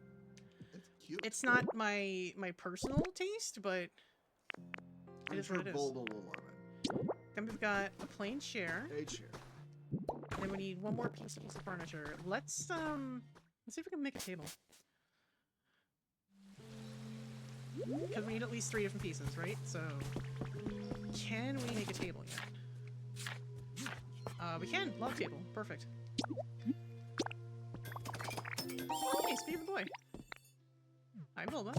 It's cute. It's not my personal taste, but I'm is sure what it is. Bulba will love it. then we've got a plain chair. A chair. Then we need one more piece of furniture. Let's see if we can make a table. Because we need at least 3 different pieces, right? So can we make a table yet? We can. Log table. Perfect. Oh, nice. Beautiful boy. Hi, Bulba.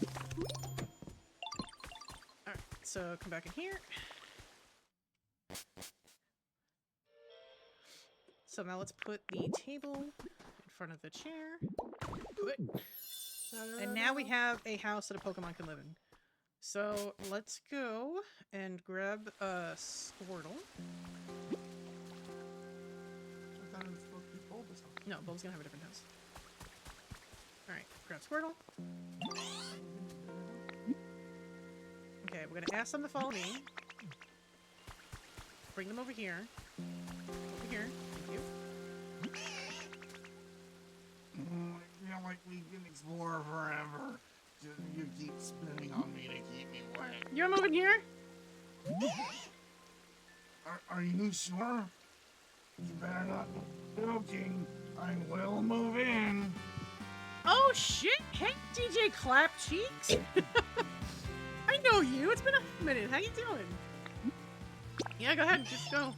Alright, so come back in here. So now let's put the table in front of the chair. Good. And now we have a house that a Pokemon can live in. So let's go and grab a Squirtle. I thought it was supposed to be Bulba's house. No, Bulba's gonna have a different house. Alright, grab Squirtle. Okay, we're gonna ask them to follow me. Bring them over here. Over here. Thank you. I feel like we can explore forever. You keep spinning on me to keep me wet. You're moving here? Are you sure? You better not be joking. I will move in. Oh shit! Hey, DJ Clap Cheeks! I know you. It's been a minute. How you doing? Yeah, go ahead. Just go.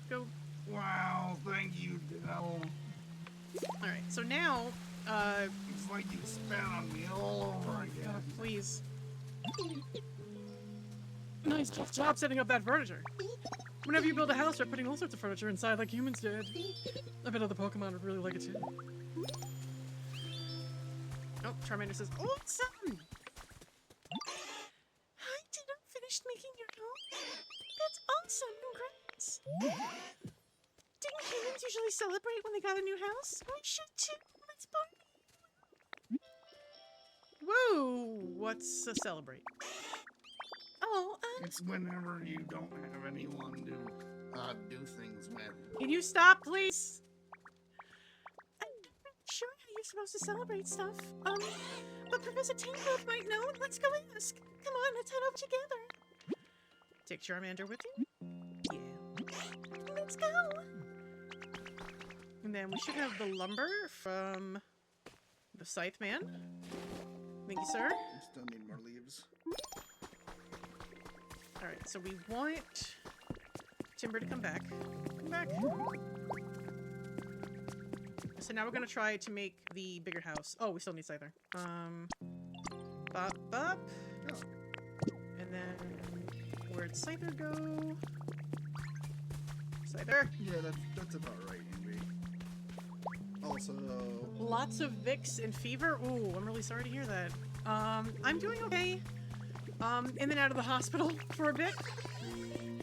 Go. Wow, thank you, Ditto. Alright, so now, It's like you spat on me all over again. please. Nice job setting up that furniture. Whenever you build a house, start putting all sorts of furniture inside like humans did. I bet other Pokemon would really like it too. Oh, Charmander says, awesome! I did not finish making your home. That's awesome, congrats! Didn't humans usually celebrate when they got a new house? We should too. Let's party. Whoa! What's a celebrate? Oh, It's whenever you don't have anyone to do things with. can you stop, please? I'm not really sure how you're supposed to celebrate stuff. But Professor Tinkoff might know. Let's go ask. Come on, let's head over together. Take Charmander with you? Yeah. Let's go. And then we should have the lumber from the Scythe Man. Thank you, sir. I still need more leaves. Alright, so we want Timber to come back. Come back. So now we're gonna try to make the bigger house. Oh, we still need Scyther. Bop, bop. Oh. And then, where'd Scyther go? Scyther. Yeah, that's about right, Henry. Also, Lots of Vicks and fever. Ooh, I'm really sorry to hear that. I'm doing okay. In and out of the hospital for a bit.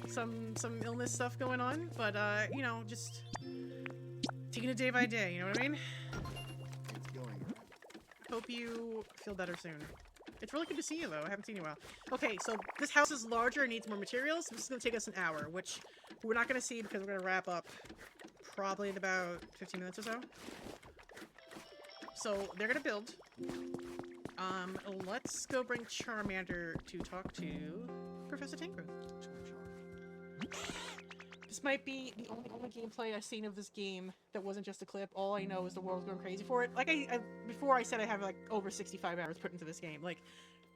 Some illness stuff going on, but you know, just taking it day by day, you know what I mean? it's going right. Hope you feel better soon. It's really good to see you though, I haven't seen you in a while. Okay, so this house is larger and needs more materials. This is gonna take us an hour, which we're not gonna see because we're gonna wrap up probably in about 15 minutes or so. So they're gonna build. Let's go bring Charmander to talk to Professor Tinker. This might be the only gameplay I've seen of this game that wasn't just a clip. All I know is the world's going crazy for it. Like before I said I have like over 65 hours put into this game. Like,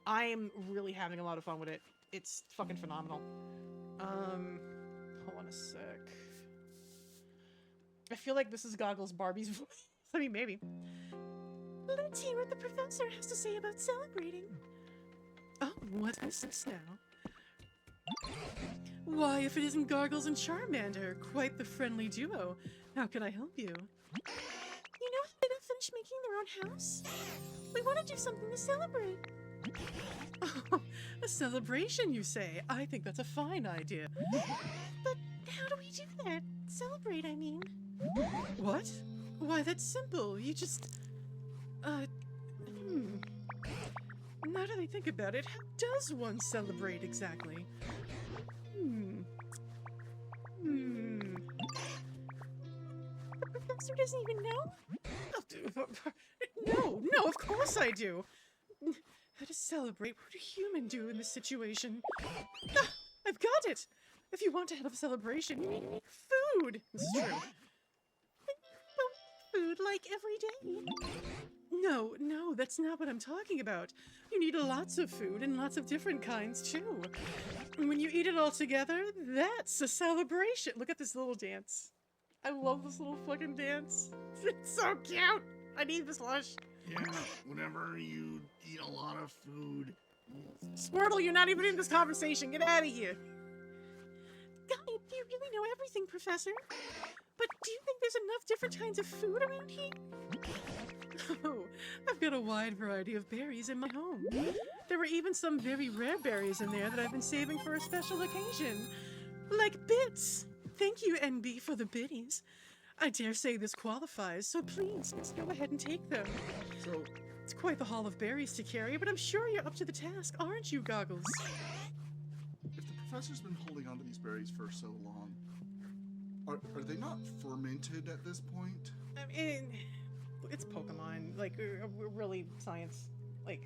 I am really having a lot of fun with it. It's fucking phenomenal. Hold on a sec. I feel like this is Goggles Barbie's voice. I mean, maybe. Let's hear what the professor has to say about celebrating. Oh, what is this now? Why, if it isn't Gargles and Charmander, quite the friendly duo. How can I help you? You know how they don't finish making their own house? We want to do something to celebrate. Oh, a celebration, you say? I think that's a fine idea. But how do we do that? Celebrate, I mean. What? Why, that's simple. You just... Now that I think about it, how does one celebrate exactly? The professor doesn't even know? No, of course I do. How to celebrate? What would a human do in this situation? Ah, I've got it! If you want to have a celebration, you need food! This is true. Food like every day. No, that's not what I'm talking about. You need lots of food and lots of different kinds too. And when you eat it all together, that's a celebration. Look at this little dance. I love this little fucking dance. It's so cute. I need this lush. Yeah, whenever you eat a lot of food. Squirtle, you're not even in this conversation. Get out of here. God, you really know everything, Professor. But do you think there's enough different kinds of food around here? Oh, I've got a wide variety of berries in my home. There were even some very rare berries in there that I've been saving for a special occasion. Like bits. Thank you, NB, for the biddies. I dare say this qualifies, so please, let's go ahead and take them. So, It's quite the haul of berries to carry, but I'm sure you're up to the task, aren't you, Goggles? if the professor's been holding onto these berries for so long, are they not fermented at this point? I mean, it's Pokemon. Like, we're really science. Like,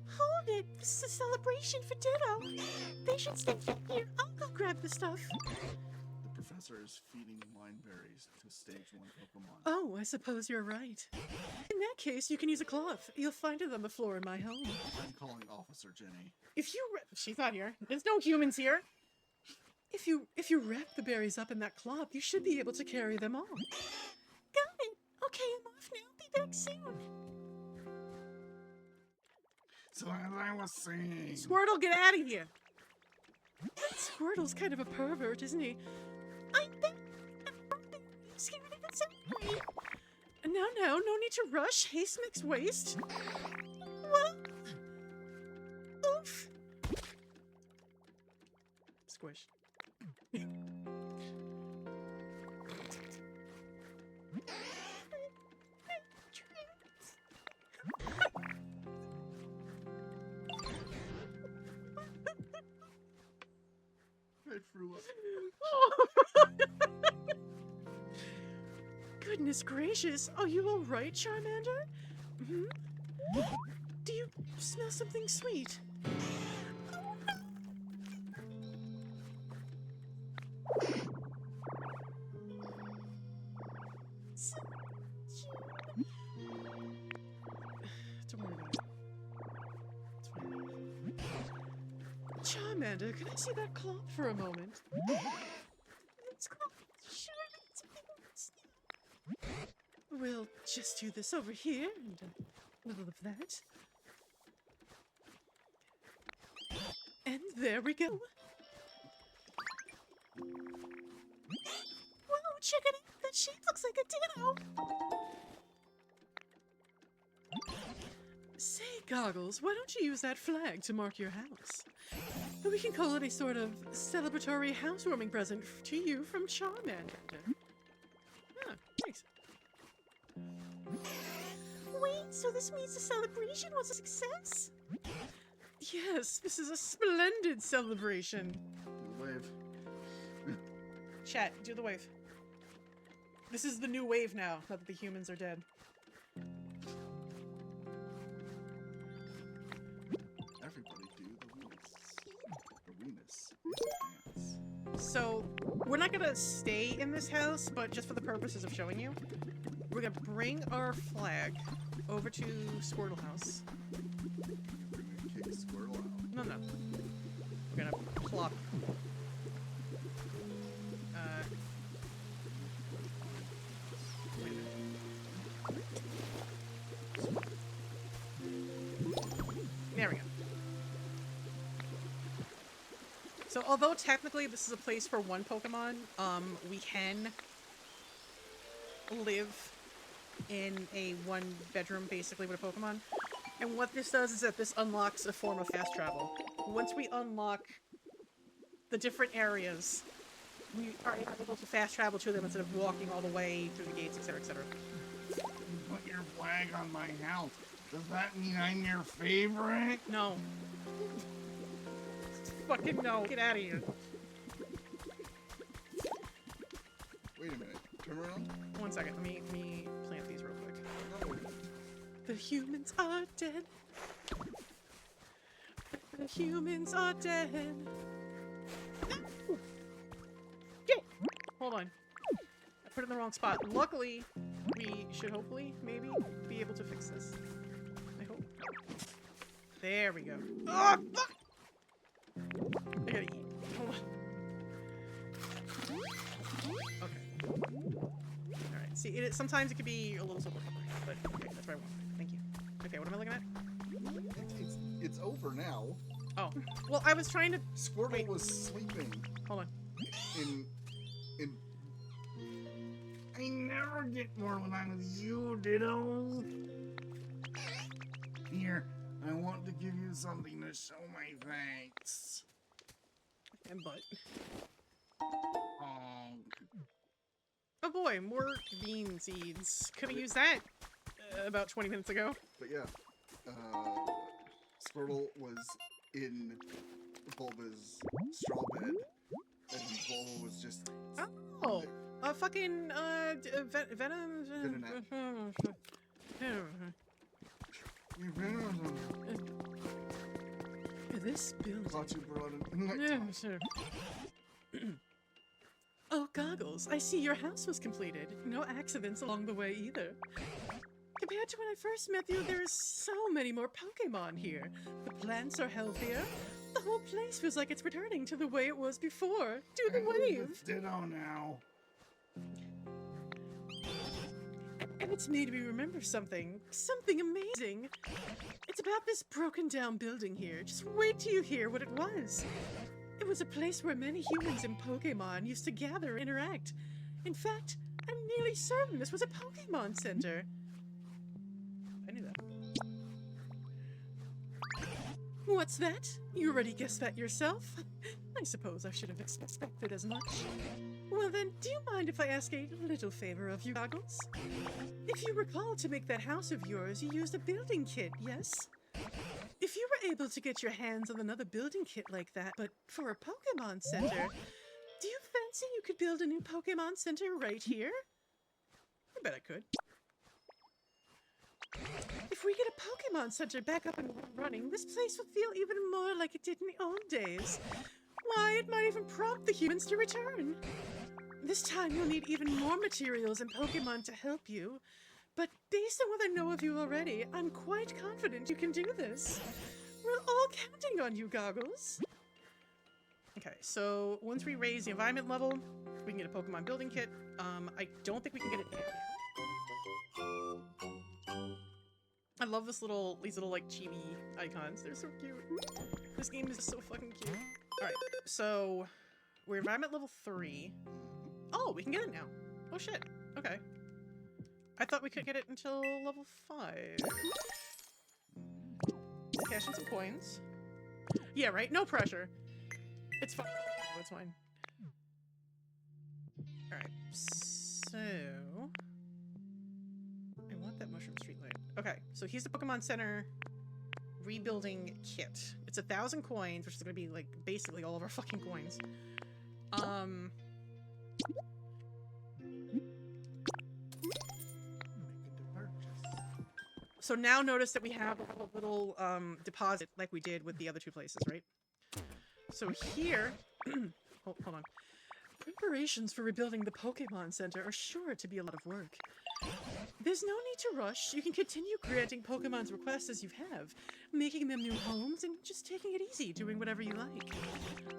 hold it! This is a celebration for Ditto. They should stay here. I'll go grab the stuff. The professor is feeding wine berries to stage 1 Pokemon. Oh, I suppose you're right. In that case, you can use a cloth. You'll find it on the floor in my home. I'm calling Officer Jenny. If you... She's not here. There's no humans here. If you wrap the berries up in that cloth, you should be able to carry them all. Got it. Okay, I'm off now. Be back soon. So as I was saying... Squirtle, get out of here. That Squirtle's kind of a pervert, isn't he? I bet I'm scared of it anyway. No need to rush. Haste makes waste. What? Oof. Squish. I threw up. Goodness gracious. Are you all right, Charmander? Hmm? Do you smell something sweet? Don't worry about it. It's fine. Charmander, can I see that cloth for a moment? It's cloth. Sure, we'll just do this over here and a little of that. And there we go. Whoa, check it out. That shape looks like a ditto. Say, Goggles, why don't you use that flag to mark your house? We can call it a sort of celebratory housewarming present to you from Charmander. Ah, thanks. Wait, so this means the celebration was a success? Yes, this is a splendid celebration. Wave. Chat, do the wave. This is the new wave now, now that the humans are dead. Everybody do the weenus. Dance. So, we're not gonna stay in this house, but just for the purposes of showing you, we're gonna bring our flag over to Squirtle House. Kick a squirrel out. No. We're gonna plop. Wait a minute. There we go. So, although technically this is a place for one Pokemon, we can live in a one-bedroom, basically, with a Pokemon. And what this does is that this unlocks a form of fast travel. Once we unlock the different areas, we are able to fast travel to them instead of walking all the way through the gates, etc., etc. Put your flag on my house. Does that mean I'm your favorite? No. Fucking no. Get out of here. Wait a minute. Turn around. 1 second. Let me plant these real quick. The humans are dead. The humans are dead. Get! Hold on. I put it in the wrong spot. Luckily, we should hopefully, maybe, be able to fix this. I hope. There we go. Oh, fuck! I gotta eat. Hold on. Okay. Alright, see, sometimes it could be a little silver colored, but okay, that's what I want. Thank you. Okay, what am I looking at? It's over now. Oh. Well, I was trying to... Squirtle Wait. was sleeping Hold on. in... I never get more when I'm with you, Ditto. Here, I want to give you something to show my thanks. And butt. Honk. Oh boy, more bean seeds. Could have used that about 20 minutes ago. But yeah, Squirtle was in Bulba's straw bed, and Bulba was just... Oh! Fucking, Venom... This building... Thought you brought him. Yeah, sure. Oh, Goggles, I see your house was completed. No accidents along the way either. Compared to when I first met you, there's so many more Pokemon here. The plants are healthier, The whole place feels like it's returning to the way it was before. Do the wave. Ditto now. And it's made me remember something. Something amazing. It's about this broken down building here. Just wait till you hear what it was. It was a place where many humans and Pokemon used to gather and interact. In fact, I'm nearly certain this was a Pokemon Center. I knew that. What's that? You already guessed that yourself? I suppose I should have expected as much. Well then, do you mind if I ask a little favor of you, Goggles? If you recall, to make that house of yours, you used a building kit, yes? If you were able to get your hands on another building kit like that, but for a Pokemon Center, do you fancy you could build a new Pokemon Center right here? I bet I could. If we get a Pokemon Center back up and running, this place will feel even more like it did in the old days. Why, it might even prompt the humans to return. This time you'll need even more materials and Pokemon to help you. But based on what I know of you already, I'm quite confident you can do this. We're all counting on you, Goggles. Okay, so once we raise the environment level, we can get a Pokemon building kit. I don't think we can get it yet. I love these little like chibi icons. They're so cute. This game is so fucking cute. Alright, so we're environment level 3. Oh, we can get it now. Oh shit. Okay. I thought we could get it until level 5. Cash in some coins. Yeah, right? No pressure. It's fine. Oh, it's fine. Alright, so... I want that mushroom streetlight. Okay, so here's the Pokemon Center rebuilding kit. It's 1,000 coins, which is gonna be, like, basically all of our fucking coins. So now notice that we have a little deposit like we did with the other 2 places, right? So here, hold on. Preparations for rebuilding the Pokemon Center are sure to be a lot of work. There's no need to rush. You can continue granting Pokemon's requests as you have, making them new homes and just taking it easy, doing whatever you like.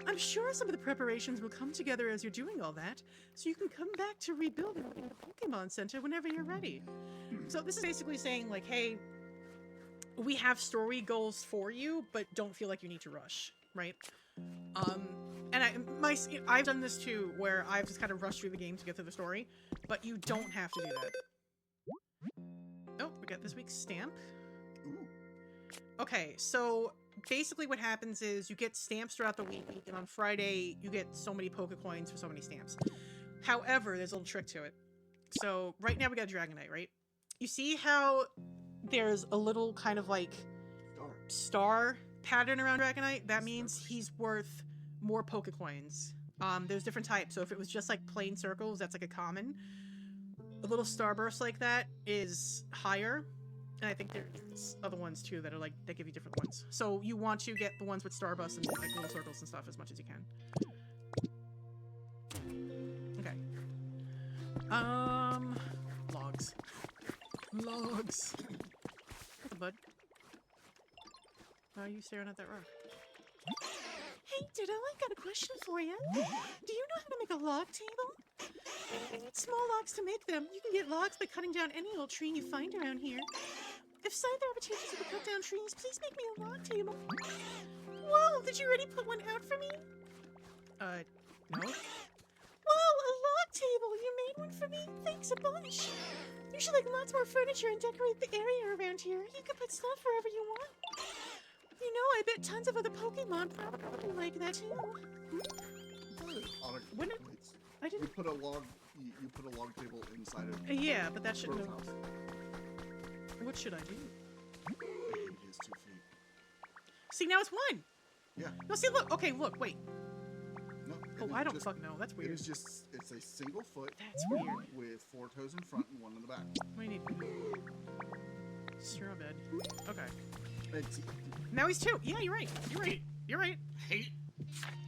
I'm sure some of the preparations will come together as you're doing all that, so you can come back to rebuilding the Pokemon Center whenever you're ready. So this is basically saying, like, hey, we have story goals for you, but don't feel like you need to rush, right? And I've done this too, where I've just kind of rushed through the game to get through the story, but you don't have to do that. Oh, we got this week's stamp. Okay, so basically what happens is you get stamps throughout the week, and on Friday you get so many Pokecoins for so many stamps. However, there's a little trick to it. So right now we got Dragonite, right? You see how there's a little kind of like star pattern around Dragonite? That means he's worth more Pokecoins. There's different types, so if it was just like plain circles, that's like a common. A little starburst like that is higher, and I think there's other ones too that are like, that give you different ones. So you want to get the ones with starbursts and like little circles and stuff as much as you can. Okay. Logs. Logs. What's up, bud? Why are you staring at that rock? Hey, Ditto, I got a question for you. Do you know how to make a log table? You need small logs to make them. You can get logs by cutting down any old tree you find around here. If Scyther ever teaches you to cut down trees, please make me a log table. Whoa, did you already put one out for me? No. Whoa, a log table! You made one for me? Thanks a bunch. You should like lots more furniture and decorate the area around here. You can put stuff wherever you want. You know, I bet tons of other Pokemon probably like that too. When it, I didn't. You put a log table inside of. Yeah, but that shouldn't have. What should I do? His 2 feet. See, now it's 1. Yeah. No, see, look. Okay, look. Wait. No. Oh, I don't fuck know. That's weird. It is just. It's a single foot. That's weird. With 4 toes in front and 1 in the back. What do you need? Straw bed. Okay. It's, Now he's 2. Yeah, you're right. You're right. You're right. Hey.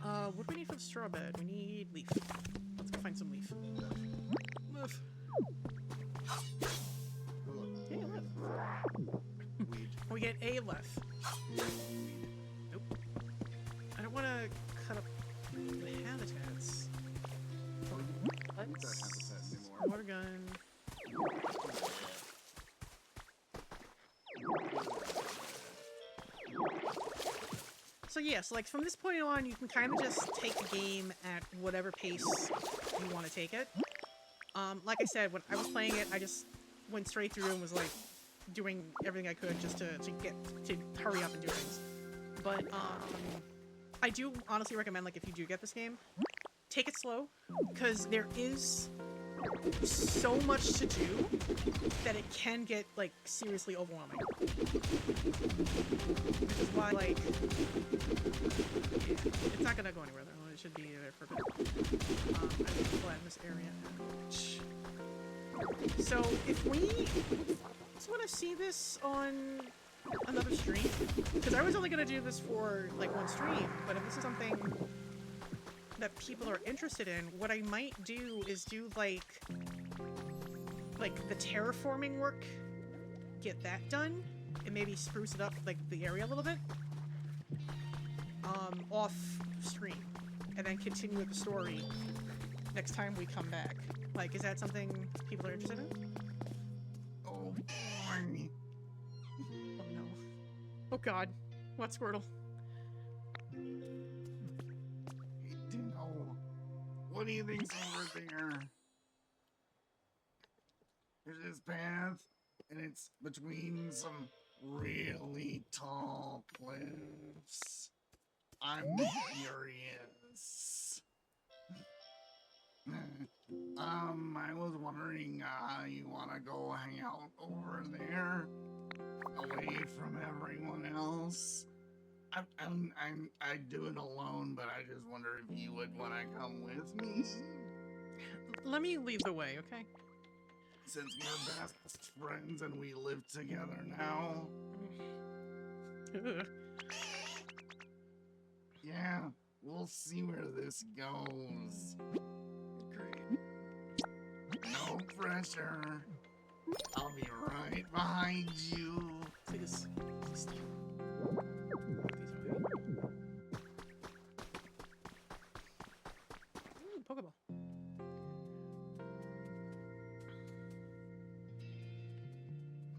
What do we need for the straw bed? We need leaf. Let's go find some leaf. Leaf. Yeah, leaf. weed. We get a leaf. Nope. So yeah, so like from this point on, you can kind of just take the game at whatever pace you want to take it. Like I said, when I was playing it, I just went straight through and was like doing everything I could just to hurry up and do things. But I do honestly recommend, like, if you do get this game, take it slow, because there is so much to do that it can get, like, seriously overwhelming. Which is why, like, yeah, it's not gonna go anywhere though. It should be there for a bit. I need to flatten this area out. So if we just want to see this on another stream, because I was only gonna do this for like one stream, but if this is something that people are interested in, what I might do is do like the terraforming work, get that done, and maybe spruce it up, like the area a little bit, off stream, and then continue with the story next time we come back. Like, is that something people are interested in? Oh boy. Oh no. Oh god. What, Squirtle? Dingo, what do you think's over there? There's this path, and it's between some really tall cliffs. I'm curious. I was wondering, you wanna go hang out over there, away from everyone else? I'd do it alone, but I just wonder if you would wanna come with me? Let me lead the way, okay? Since we're best friends and we live together now. Yeah, we'll see where this goes. Great. No pressure. I'll be right behind you. See this steel. Ooh, Pokeball.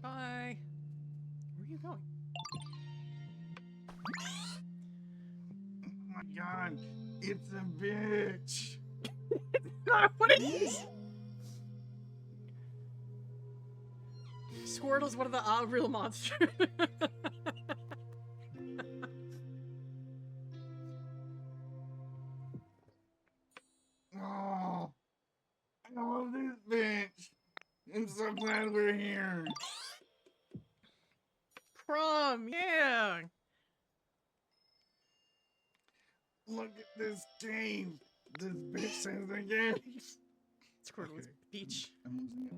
Bye. Where are you going? Oh my god, it's a bitch. What it is? Squirtle's one of the real monsters. Oh, I love this bitch. I'm so glad we're here. Crumb, yeah. Look at this cave. This bitch says again. Squirtle's Okay. beach. I'm losing it.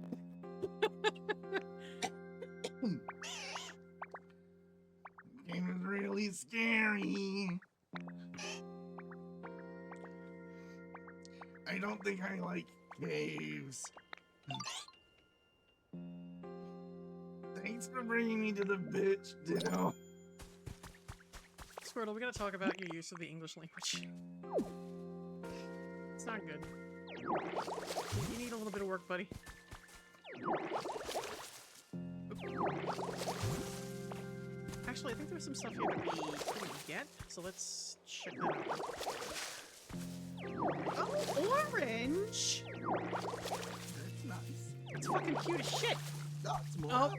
Game is really scary. I don't think I like caves. Thanks for bringing me to the bitch, Ditto. Squirtle, we gotta talk about your use of the English language. It's not good. You need a little bit of work, buddy. Actually, I think there's some stuff here that we couldn't get, so let's check that out. Oh, orange! That's nice. It's fucking cute as shit! That's more. Oh,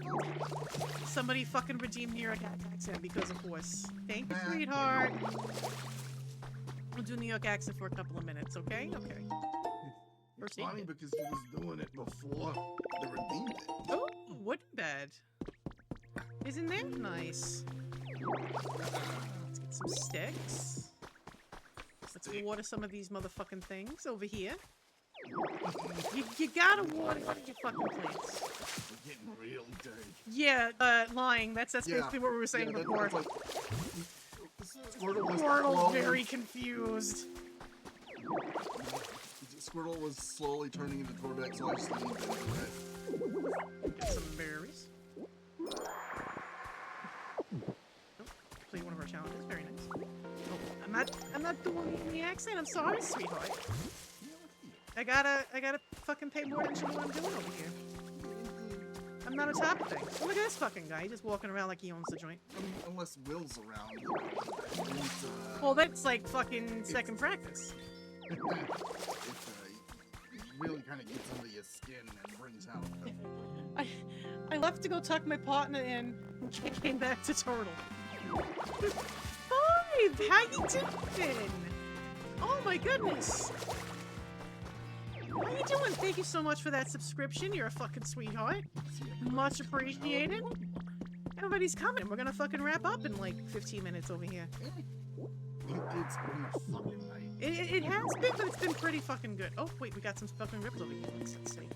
somebody fucking redeemed New York accent because of horse. Thank you, sweetheart. We'll do New York accent for a couple of minutes, okay? Okay. It's funny because he was doing it before the redeemed it. Oh, wooden bed. Isn't that nice? Let's get some sticks. Let's water some of these motherfucking things over here. You gotta water your fucking plants. We're getting real dirty. Yeah, lying. That's Yeah. basically what we were saying Yeah, before. that's like, Squirtle was Squirtle's slowly, very confused. Squirtle was slowly turning into Torbeck, so I just leaned into it. Get some berries. Oh, complete one of our challenges. Very nice. Oh, I'm not doing the accent. I'm sorry, sweetheart. I gotta fucking pay more attention to what I'm doing over here. I'm not on top of things. Look at this fucking guy. He's just walking around like he owns the joint. Unless Will's around. Well, that's like fucking second practice. It really kind of gets under your skin and brings out. I left to go tuck my partner in. I came back to Turtle. Five! How you doing? Oh my goodness! How you doing? Thank you so much for that subscription. You're a fucking sweetheart. Much appreciated. Everybody's coming. We're gonna fucking wrap up in like 15 minutes over here. It's been a fucking night. It has been, but it's been pretty fucking good. Oh, wait, we got some fucking ripples over here. Let's see.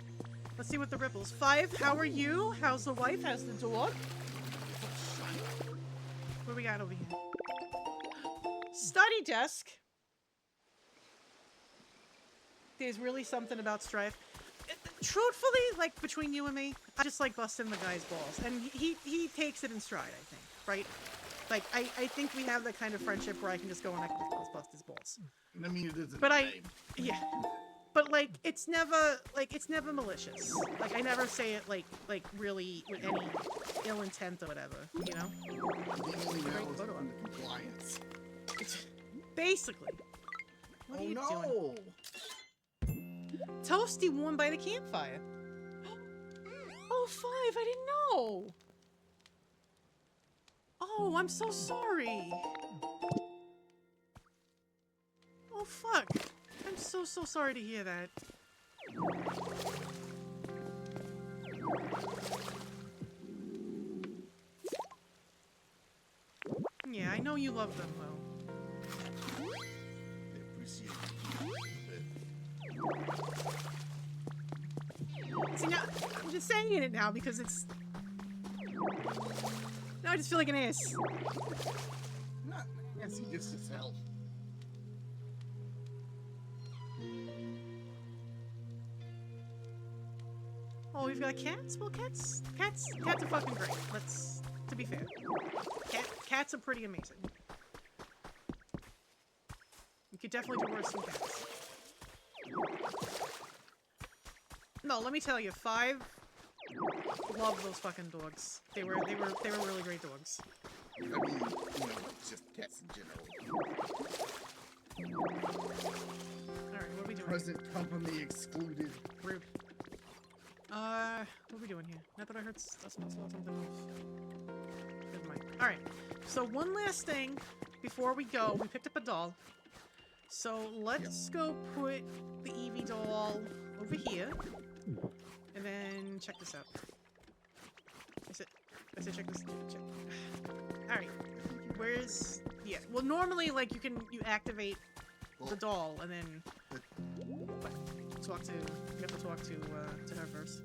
Let's see what the ripples. Five, how are you? How's the wife? How's the dog? What do we got over here? Study desk. There's really something about Strife. Truthfully, like, between you and me, I just like busting the guy's balls. And he takes it in stride, I think. Right? Like, I think we have that kind of friendship where I can just go and I can just bust his balls. I mean, it isn't. But yeah. But, like, it's never malicious. Like, I never say it, like really with any ill intent or whatever, you know? The only now is under compliance. It's basically. What are you doing? No! Toasty warm by the campfire. Oh, Five, I didn't know. Oh, I'm so sorry. Oh, fuck. I'm so sorry to hear that. Yeah, I know you love them, though. They appreciate it a bit. See, now, I'm just saying it now because it's... Now I just feel like an ass. Not as he gets his help. Oh, we've got cats? Well, cats are fucking great. Let's, to be fair. Cats are pretty amazing. You could definitely do worse than cats. No, let me tell you, Five loved those fucking dogs. They were really great dogs. I mean, you know, just cats in general. Alright, what are we doing? Present company excluded. Rude. What are we doing here? Not that I heard something else. Never mind. Alright, so one last thing before we go. We picked up a doll. So let's go put the Eevee doll over here. And then check this out. I said check this. Check. Alright. Where's... Yeah. Well, normally, like, you activate the doll and then... You have to talk to her first.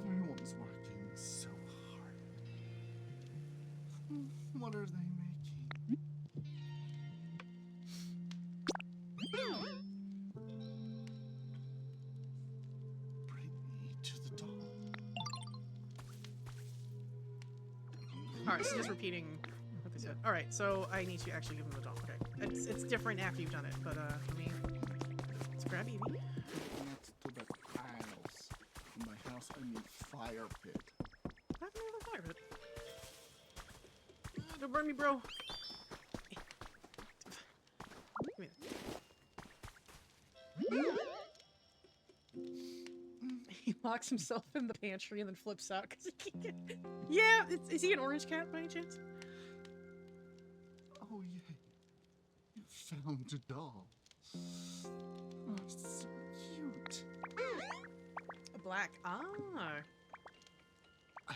Everyone's working so hard. What are they making? Bring me to the doll. Alright, so just repeating what they said. Alright, so I need to actually give them the doll. Okay. It's different after you've done it, but let me... Let's grab Eevee. Connect to the tiles. In my house, I need fire pit. I have another fire pit. Don't burn me, bro. Give me that. He locks himself in the pantry and then flips out because he can't get... Yeah, is he an orange cat by any chance? Oh, yay. You found a doll. Oh, it's so cute. A black. Ah. I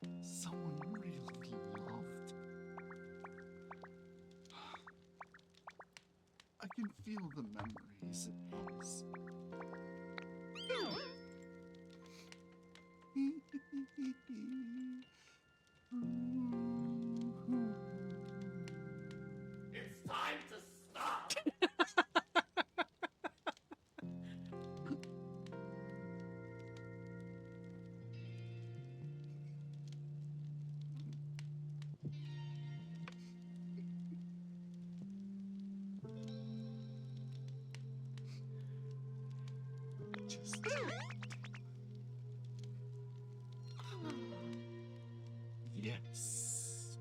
bet someone really loved. I can feel the memories it has. It's time to stop! Just... Yes.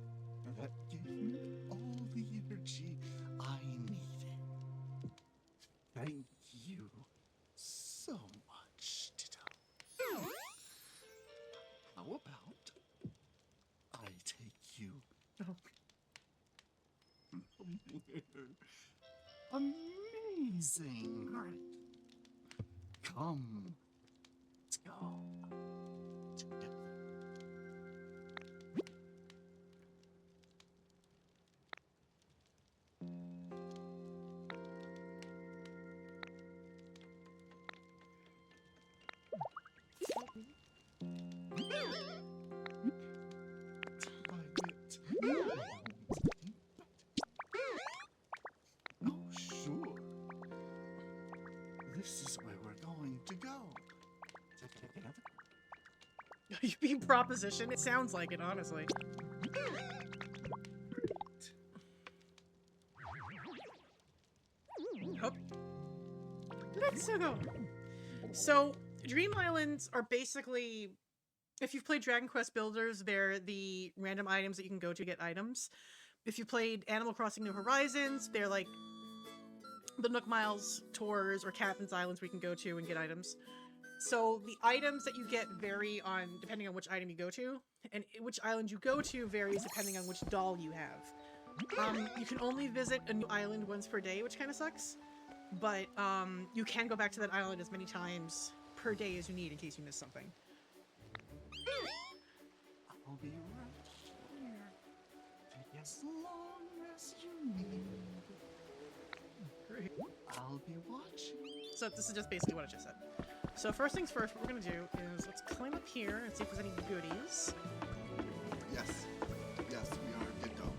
That gave me all the energy I needed. Thank you so much, Ditto. How about I take you Oh. amazing. All right. Come. Let's go. Together. Oh, sure. This is where we're going to go. Together. You being proposition? It sounds like it, honestly. Hop. Let's go. So, Dream Islands are basically, if you've played Dragon Quest Builders, they're the random items that you can go to get items. If you played Animal Crossing New Horizons, they're like the Nook Miles tours or Captain's Islands where you can go to and get items. So the items that you get vary on depending on which item you go to, and which island you go to varies depending on which doll you have. You can only visit a new island once per day, which kind of sucks, but you can go back to that island as many times per day as you need in case you miss something. I'll be right here. Take as long as you need. Great. I'll be watching. So this is just basically what I just said. So first things first, what we're gonna do is let's climb up here and see if there's any goodies. Yes. Yes, we are good to go.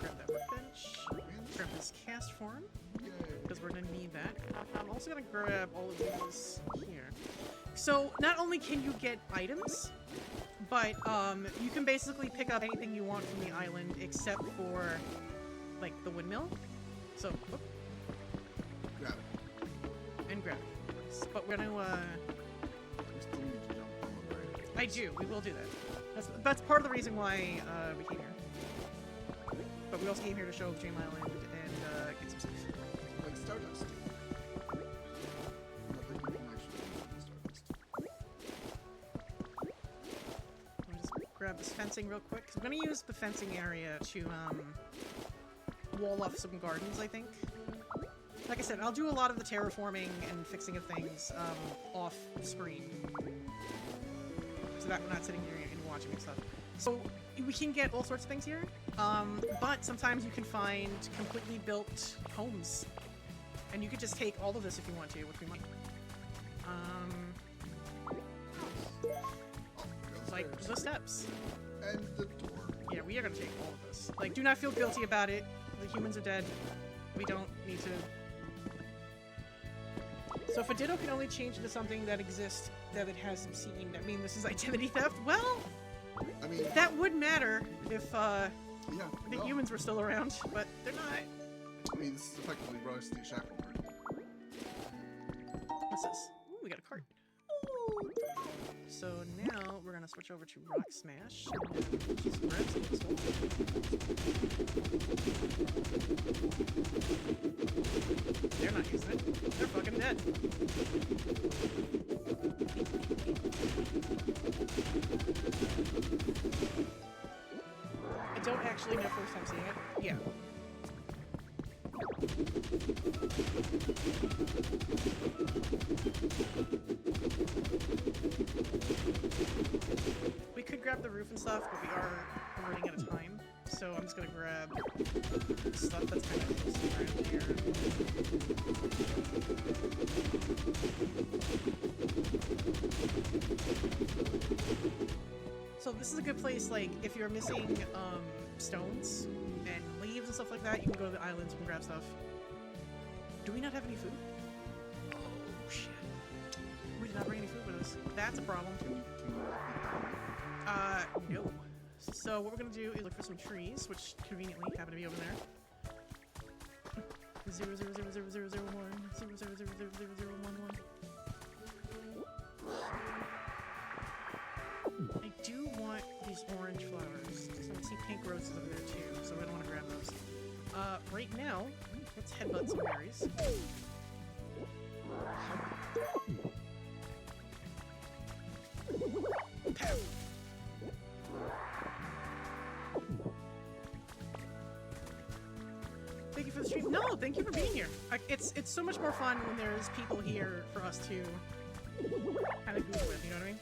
Grab that workbench. Grab this cast form, Yay. because we're gonna need that. I'm also gonna grab all of these here. So not only can you get items, but you can basically pick up anything you want from the island except for like the windmill. So whoop, Grab it. and grab it. But we're gonna We still need to jump over it. I do, we will do that. That's part of the reason why we came here. But we also came here to show Dream Island and get some stuff. Like Stardust. Nothing you can actually do with Stardust. Let me just grab this fencing real quick. 'Cause I'm gonna use the fencing area to wall off some gardens, I think. Like I said, I'll do a lot of the terraforming and fixing of things off screen, so that we're not sitting here and watching and stuff. So we can get all sorts of things here, but sometimes you can find completely built homes, and you could just take all of this if you want to, which we might. Like Upstairs. the steps. And the door. Yeah, we are gonna take all of this. Like, do not feel guilty about it. The humans are dead. We don't need to. So if a ditto can only change into something that exists, that it has some seeing, that means this is identity theft? Well, I mean, that would matter if yeah. the no. humans were still around, but they're not. I mean, this is effectively Rusty Shackleton. What's this? Ooh, we got a cart. So now we're gonna switch over to Rock Smash. Just grab some of this whole They're not using it. They're fucking dead. I don't actually know first time seeing it. Yeah. We could grab the roof and stuff, but we are running out of time. So I'm just gonna grab stuff that's kind of close around here. So this is a good place, like, if you're missing stones and leaves and stuff like that, you can go to the islands and grab stuff. Do we not have any food? Oh, shit. We did not bring any food with us. That's a problem. No. So what we're gonna do is look for some trees, which conveniently happen to be over there. 0000001 000000011. I do want these orange flowers. So I see pink roses over there too, so I don't want to grab those. Right now, let's headbutt some berries. Pow! Thank you for the stream. No, thank you for being here. It's so much more fun when there's people here for us to kind of goof with, you know what I mean?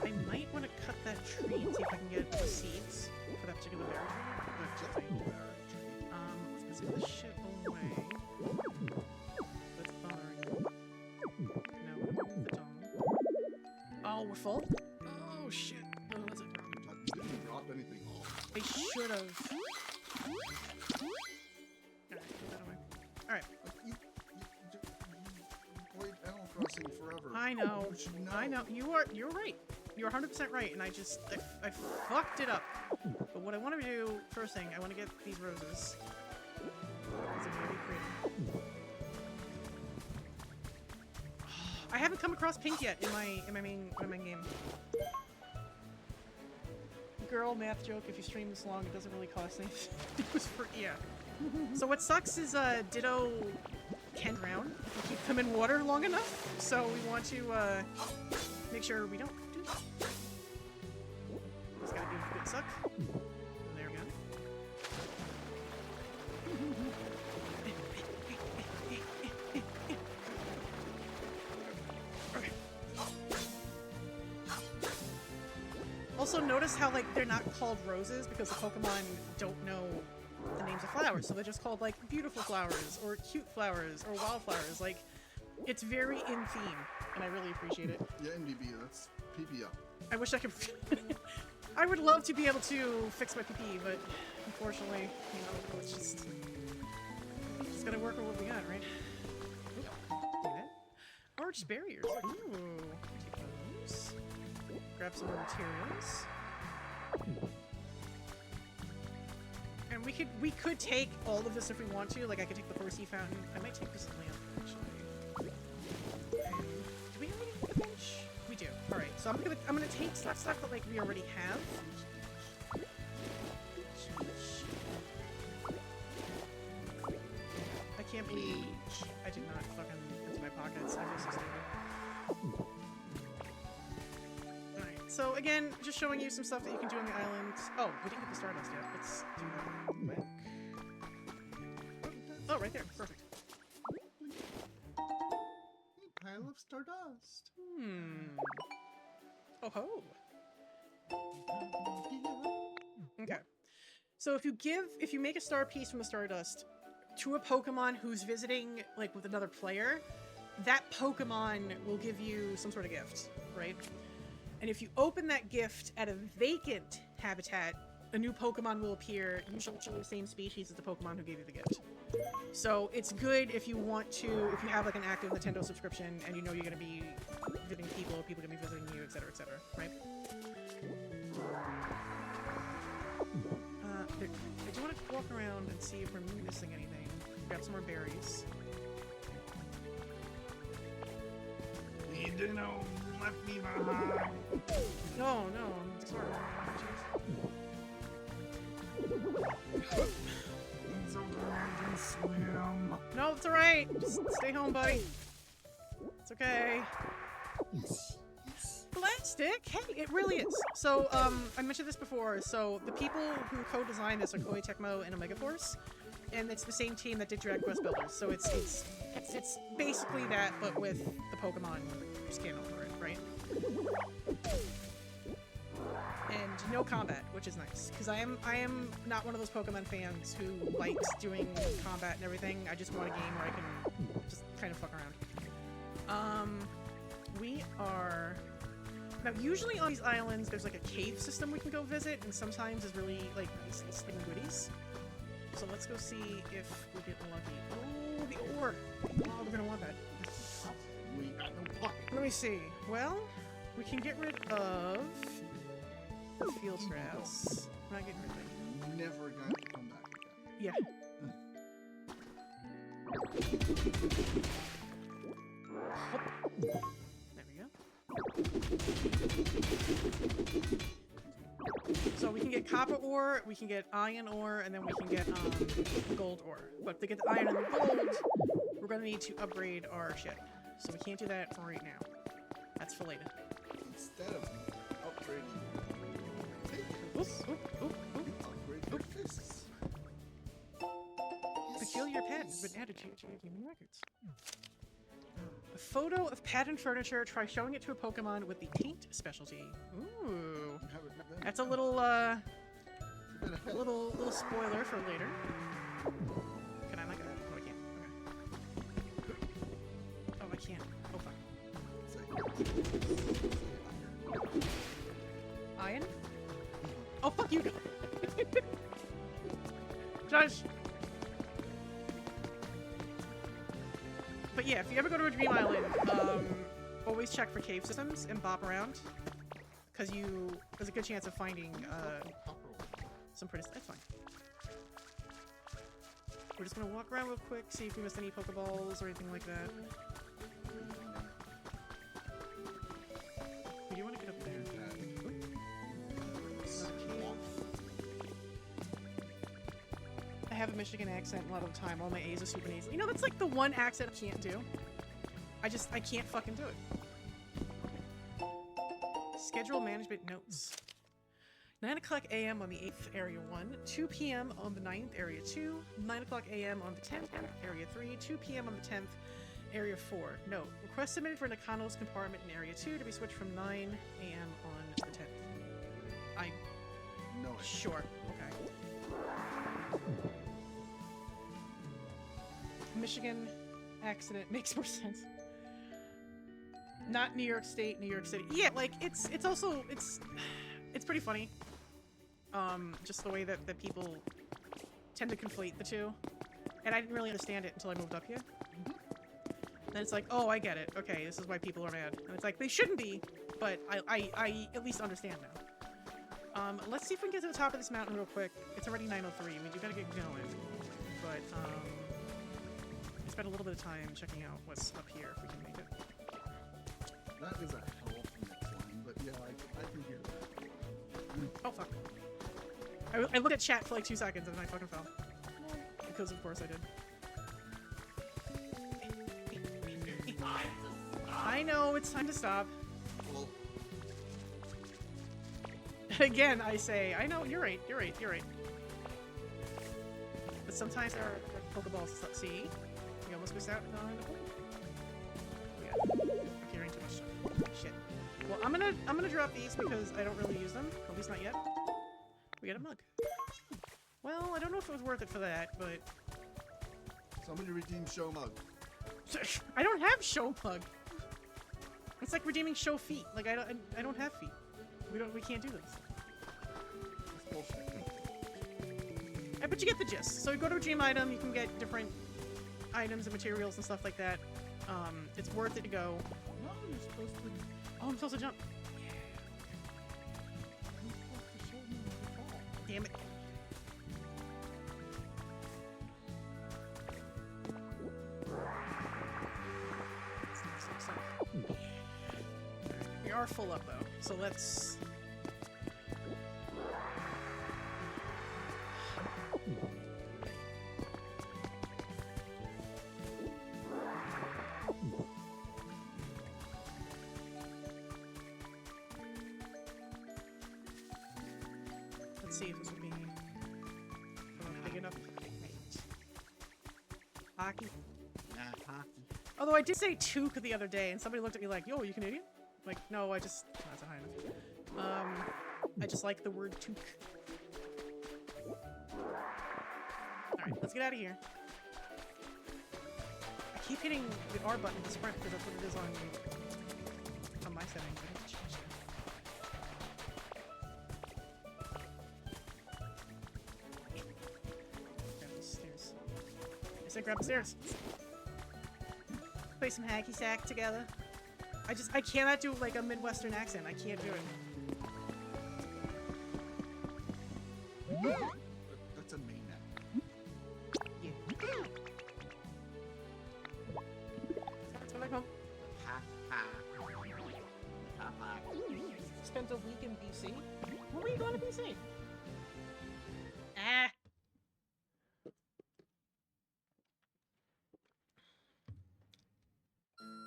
I might want to cut that tree and see if I can get the seeds for that particular berry tree. Let's get this shit away. That's bothering me. No, the dome. Oh, we're full? Oh, shit. Oh, that's a problem. I didn't drop anything. I should have. Alright, put that away. Alright. You played Animal Crossing forever. I know. You should know. I know. You're right. You're 100% right, and I fucked it up. But what I want to do, first thing, I want to get these roses. These are very pretty. I haven't come across pink yet in my main game. Girl math joke, if you stream this long, it doesn't really cost anything. It was for, yeah. So what sucks is Ditto can drown if we keep them in water long enough. So we want to make sure we don't do that. Just gotta do a good suck. There we go. Okay. Also notice how like they're not called roses because the Pokemon don't know the names of flowers, so they're just called like beautiful flowers or cute flowers or wildflowers. Like it's very in theme, and I really appreciate it. Yeah, MDB, that's PP up. I wish I could. I would love to be able to fix my PP, but unfortunately, you know, it's just gotta work with what we got, right? Oop, do that. Orange barriers. Ooh, take those. Grab some more materials. And we could take all of this if we want to. Like I could take the Horsey Fountain. I might take this lamp actually. And do we already have the bench? We do. All right. So I'm gonna take stuff that like we already have. I can't believe I did not fucking into my pockets. I feel so stupid. Alright, so again, just showing you some stuff that you can do on the island. Oh, we didn't get the Stardust yet. Let's do that quick. Oh, right there. Perfect. Pile of Stardust. Oh ho. Okay. So if you make a star piece from the Stardust to a Pokemon who's visiting like with another player, that Pokemon will give you some sort of gift, right? And if you open that gift at a vacant habitat, a new Pokemon will appear, usually the same species as the Pokemon who gave you the gift. So it's good if you if you have like an active Nintendo subscription and you know you're going to be visiting people are going to be visiting you, etc., right? I do want to walk around and see if we're missing anything. Grab some more berries. You didn't know, left me behind. No, sorry. It's okay, I can swim. No, it's alright. Just stay home, buddy. It's okay. Yes. Plastic? Hey, it really is. So, I mentioned this before. So, the people who co-designed this are Koei, Tecmo, and Omega Force. And it's the same team that did Dragon Quest Builders. So, it's basically that, but with the Pokemon skin over it, right? And no combat, which is nice. Because I am not one of those Pokemon fans who likes doing combat and everything. I just want a game where I can just kind of fuck around. We are... Now, usually on these islands, there's like a cave system we can go visit, and sometimes it's really like nice little goodies. So let's go see if we get lucky. Oh, the ore! Oh, we're gonna want that. We got no pocket. Let me see. Well, we can get rid of the field grass. We're not getting rid of it. Never going to come back again. Yeah. There we go. So we can get copper ore, we can get iron ore, and then we can get gold ore. But to get the iron and the gold, we're gonna need to upgrade our shit. So we can't do that for right now. That's for later. Instead of upgrading, Oop, oop, oop, oop. upgrade your fists. Peculiar patent has been added to your gaming records. A photo of patent furniture. Try showing it to a Pokemon with the taint specialty. Ooh. That's a little little spoiler for later. Can I like it? Oh, I can't. Okay. Oh, I can't. Oh, fuck. Iron? Oh, fuck you! Judge! But yeah, if you ever go to a Dream Island, always check for cave systems and bop around. Because there's a good chance of finding, some pretty... That's fine. We're just gonna walk around real quick, see if we missed any Pokeballs or anything like that. We do want to get up there. I have a Michigan accent a lot of the time. All my A's are super A's. You know, that's like the one accent I can't do. I can't fucking do it. Schedule management notes. 9 o'clock a.m. on the 8th, Area 1. 2 p.m. on the 9th, Area 2. 9 o'clock a.m. on the 10th, Area 3. 2 p.m. on the 10th, Area 4. Note. Request submitted for an Econos compartment in Area 2 to be switched from 9 a.m. on the 10th. No. Sure. Okay. Michigan accident makes more sense. Not New York State, New York City. Yeah, like it's also it's pretty funny. Just the way that people tend to conflate the two. And I didn't really understand it until I moved up here. Then it's like, oh, I get it. Okay, this is why people are mad. And it's like, they shouldn't be, but I at least understand now. Let's see if we can get to the top of this mountain real quick. It's already 9:03. We do gotta get going. But, spend a little bit of time checking out what's up here if we can make it. That is a hell of a next line, but yeah, I can hear that. Oh, fuck. I looked at chat for like 2 seconds and then I fucking fell. Because of course I did. I know, it's time to stop. Well, Again, I say, I know, you're right. But sometimes there are Pokeballs to stop. See? We almost missed out on the Pokeball. Yeah. I'm carrying too much stuff. Shit. Well, I'm gonna drop these because I don't really use them. At least not yet. We got a mug. Well, I don't know if it was worth it for that, but... somebody redeem show mug. I don't have show mug. It's like redeeming show feet. Like I don't have feet. We can't do this. That's bullshit. But you get the gist. So you go to a dream item, you can get different items and materials and stuff like that. It's worth it to go. No, you're supposed to... Oh, I'm supposed to jump. you're supposed to show me the fall. Damn it. We are full up though, so let's... Let's see if this will be big enough. Hockey. Nah, hockey. Although I did say Took the other day, and somebody looked at me like, "Yo, you Canadian?" Like, no, that's not high enough. I just like the word Took. Alright, let's get out of here. I keep hitting the R button to sprint because that's what it is on my settings. I have to change that. Grab the stairs. I said grab the stairs. Play some hacky sack together. I cannot do like a Midwestern accent. I can't do it. That's a main act. Yeah. home. Ha ha. Ha ha. Spent a week in BC. When were you going to BC? Ah.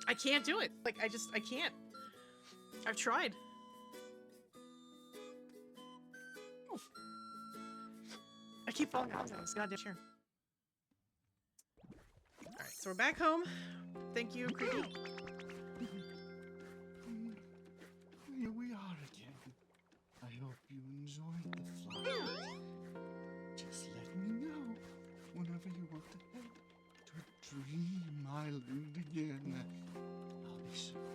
I can't do it. Like, I can't. I've tried. Oof. I keep falling out of this goddamn chair. Alright, so we're back home. Thank you, Creepy. Here we are again. I hope you enjoyed the flight. Just let me know whenever you want to head to Dream Island again. I'll be sure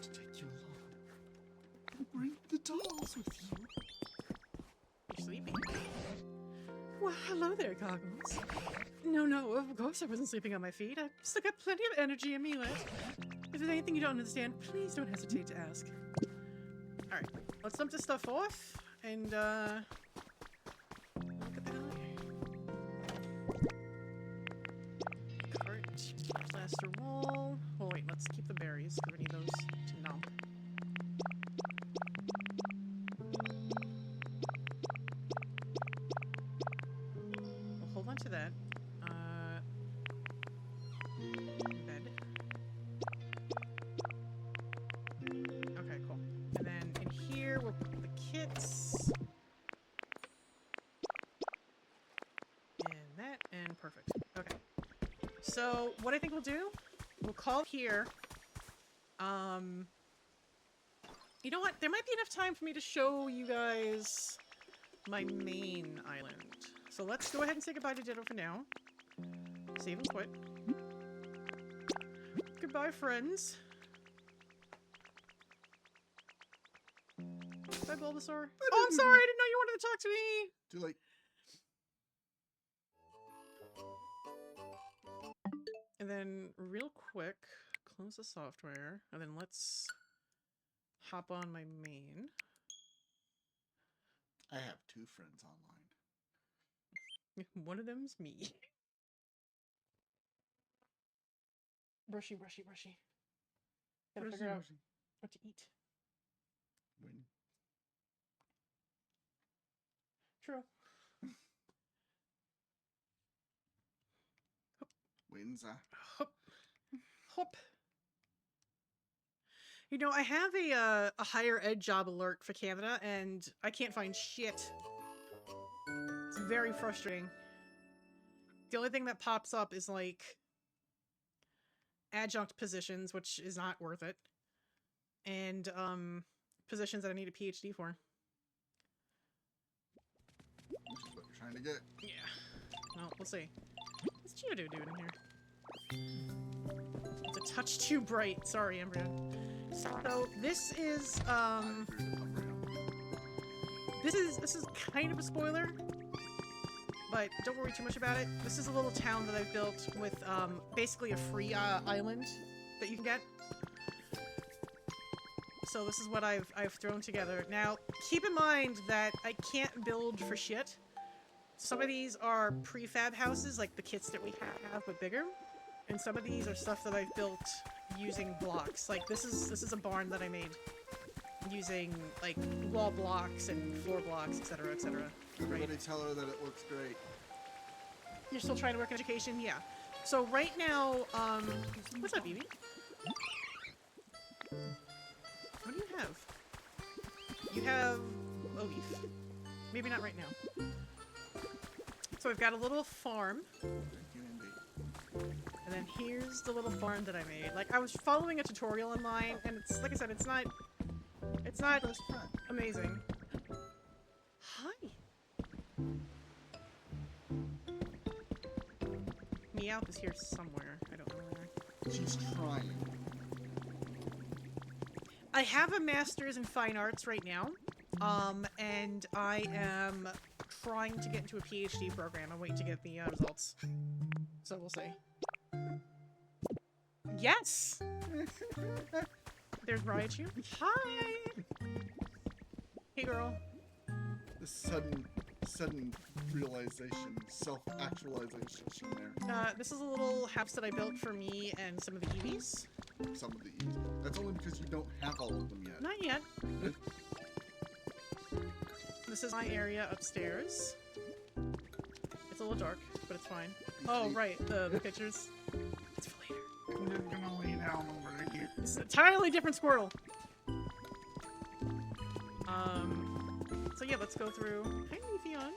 to take you along and bring the dolls with you. You're sleeping. Well, hello there, Goggles. No, of course I wasn't sleeping on my feet. I've still got plenty of energy in me left. If there's anything you don't understand, please don't hesitate to ask. Alright, let's dump this stuff off, and, get the hell out of here. Cart, plaster wall. Oh wait, let's keep the berries, because we need those to numb. We'll hold on to that. Bed. Okay, cool. And then in here, we'll put the kits. And that, and perfect. Okay. So, what I think we'll do, we'll call here. You know what? There might be enough time for me to show you guys my main island. So let's go ahead and say goodbye to Ditto for now. Save and quit. Goodbye, friends. Bye, Bulbasaur. Oh, I'm sorry. I didn't know you wanted to talk to me. Too late. And then, real quick, close the software. And then let's hop on my main. I have 2 friends online. One of them's me. Brushy, brushy, brushy. Gotta figure out what to eat. When True. wins, Hop. Hop. You know, I have a higher ed job alert for Canada, and I can't find shit. It's very frustrating. The only thing that pops up is, like, adjunct positions, which is not worth it. And, positions that I need a PhD for. which is what you're trying to get. Yeah. Well, we'll see. What's Geodude doing in here? It's a touch too bright. Sorry, Embryo. So this is this is kind of a spoiler, but don't worry too much about it. This is a little town that I've built with basically a free island that you can get. So this is what I've thrown together. Now, keep in mind that I can't build for shit. Some of these are prefab houses, like the kits that we have, but bigger. And some of these are stuff that I've built using blocks. Like this is a barn that I made using like wall blocks and floor blocks, etc., etc. Everybody Right? tell her that it looks great. You're still trying to work in education? Yeah. So right now, what's up, Evie? What do you have? You have a leaf. Maybe not right now. So I've got a little farm. Thank you, Andy. And then here's the little barn that I made. Like, I was following a tutorial online, and it's, like I said, it's not Best friend. amazing. Hi! Meowth is here somewhere. I don't know where. She's trying. I have a master's in fine arts right now, and I am trying to get into a PhD program. I'm waiting to get the results. So we'll see. Yes! There's Raichu. Hi! Hey, girl. The sudden sudden realization, self-actualization there. This is a little house that I built for me and some of the Eevees. Some of the E's. That's only because you don't have all of them yet. Not yet. This is my area upstairs. It's a little dark, but it's fine. Oh, right, the pictures. It's for later. I'm just gonna lay down over here. It's an entirely different Squirtle. So yeah, let's go through. Hi, Leafeon.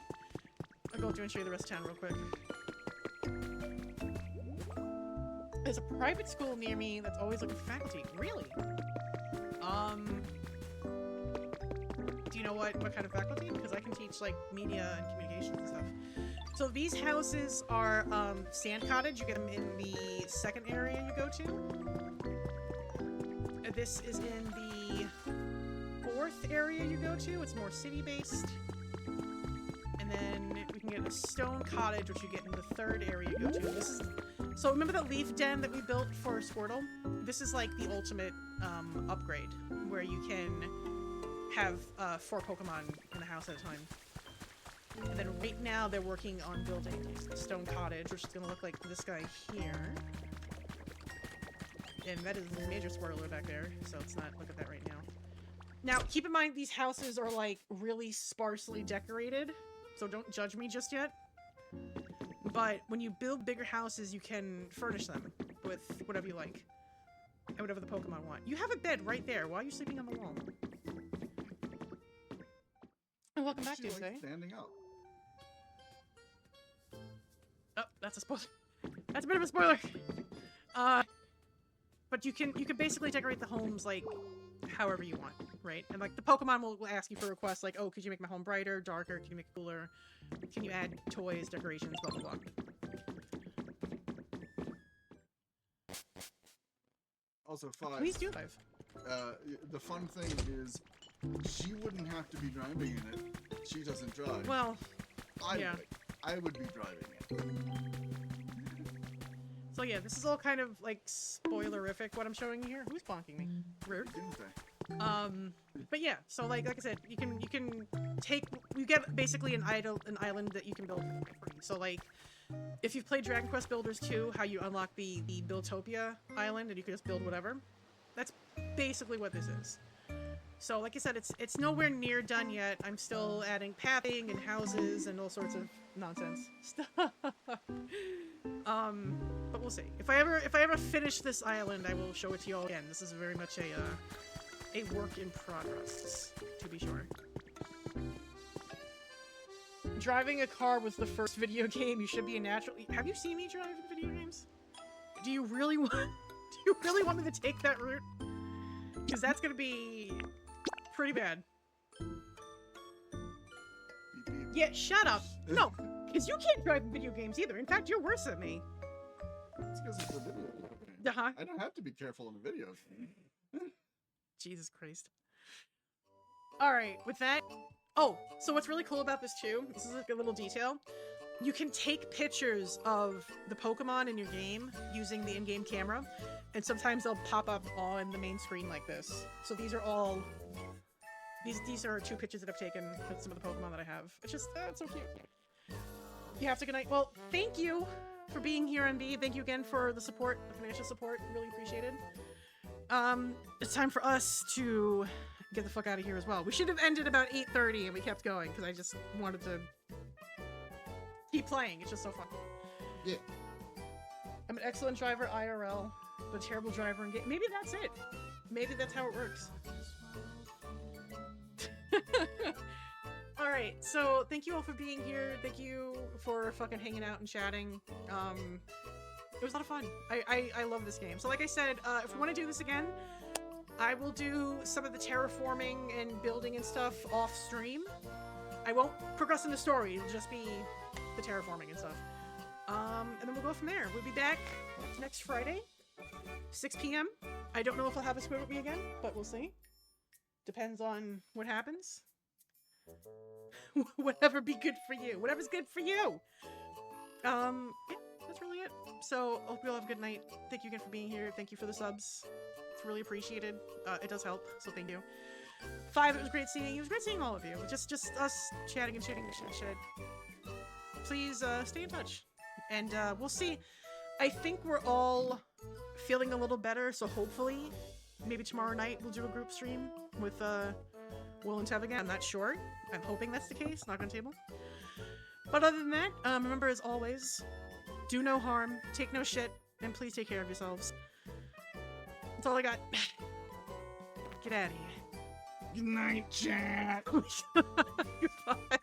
I'll go through and show you the rest of town real quick. There's a private school near me that's always looking for faculty. Really? Do you know what kind of faculty? Because I can teach like media and communications and stuff. So these houses are sand cottage. You get them in the second area you go to. This is in the fourth area you go to. It's more city-based. And then we can get a stone cottage, which you get in the third area you go to. This is so remember the leaf den that we built for Squirtle? This is like the ultimate upgrade, where you can have 4 Pokemon in the house at a time. And then right now they're working on building a stone cottage, which is going to look like this guy here. And that is a major Squirtle back there, so let's not look at that right now. Now, keep in mind these houses are like really sparsely decorated, so don't judge me just yet. But when you build bigger houses, you can furnish them with whatever you like. And whatever the Pokemon want. You have a bed right there. Why are you sleeping on the wall? And welcome back, Tuesday. Like standing up. Oh, that's a spoiler. That's a bit of a spoiler. But you can basically decorate the homes like however you want, right? And like the Pokemon will ask you for requests like, oh, could you make my home brighter, darker? Can you make it cooler? Can you add toys, decorations, blah blah blah. Also, 5. Please do 5. The fun thing is, she wouldn't have to be driving in it. She doesn't drive. Well, yeah. I would be driving it. So yeah, this is all kind of like spoilerific what I'm showing you here. Who's bonking me? Rude. But yeah, so like I said, you get basically an island that you can build for free. So like, if you've played Dragon Quest Builders 2, how you unlock the Buildtopia island and you can just build whatever, that's basically what this is. So like I said, it's nowhere near done yet. I'm still adding pathing and houses and all sorts of nonsense stuff. But we'll see. If I ever finish this island, I will show it to you all again. This is very much a work in progress, to be sure. Driving a car was the first video game. You should be a natural. Have you seen me drive in video games? Do you really want me to take that route? Because that's gonna be pretty bad. Yeah, shut up. No, because you can't drive in video games either. In fact, you're worse than me. It's because it's a video game. Uh-huh. I don't have to be careful in the videos. Jesus Christ. Alright, with that... Oh, so what's really cool about this too, this is like a little detail, you can take pictures of the Pokemon in your game using the in-game camera, and sometimes they'll pop up on the main screen like this. So these are all... These are 2 pictures that I've taken with some of the Pokemon that I have. It's just, it's so cute. You have to good night. Well, thank you for being here, MB. Thank you again for the support, the financial support. Really appreciated. It's time for us to get the fuck out of here as well. We should have ended about 8:30 and we kept going because I just wanted to keep playing. It's just so fun. Yeah. I'm an excellent driver IRL, but a terrible driver in game. Maybe that's it. Maybe that's how it works. Alright, so thank you all for being here. Thank you for fucking hanging out and chatting. It was a lot of fun. I love this game. So like I said, if we want to do this again, I will do some of the terraforming and building and stuff off stream. I won't progress in the story. It'll just be the terraforming and stuff. And then we'll go from there. We'll be back next Friday, 6 p.m. I don't know if I'll have a squid with me again, but we'll see. Depends on what happens. Whatever be good for you. Whatever's good for you. Yeah, that's really it. So, hope you all have a good night. Thank you again for being here. Thank you for the subs. It's really appreciated. It does help, so thank you. 5, it was great seeing you. It was great seeing all of you. Just us chatting and shooting the shit. Please stay in touch. And we'll see. I think we're all feeling a little better, so hopefully, maybe tomorrow night we'll do a group stream with Will and Tev again. I'm not sure. I'm hoping that's the case. Knock on table. But other than that, remember as always, do no harm, take no shit, and please take care of yourselves. That's all I got. Get out of here. Good night, chat. Goodbye.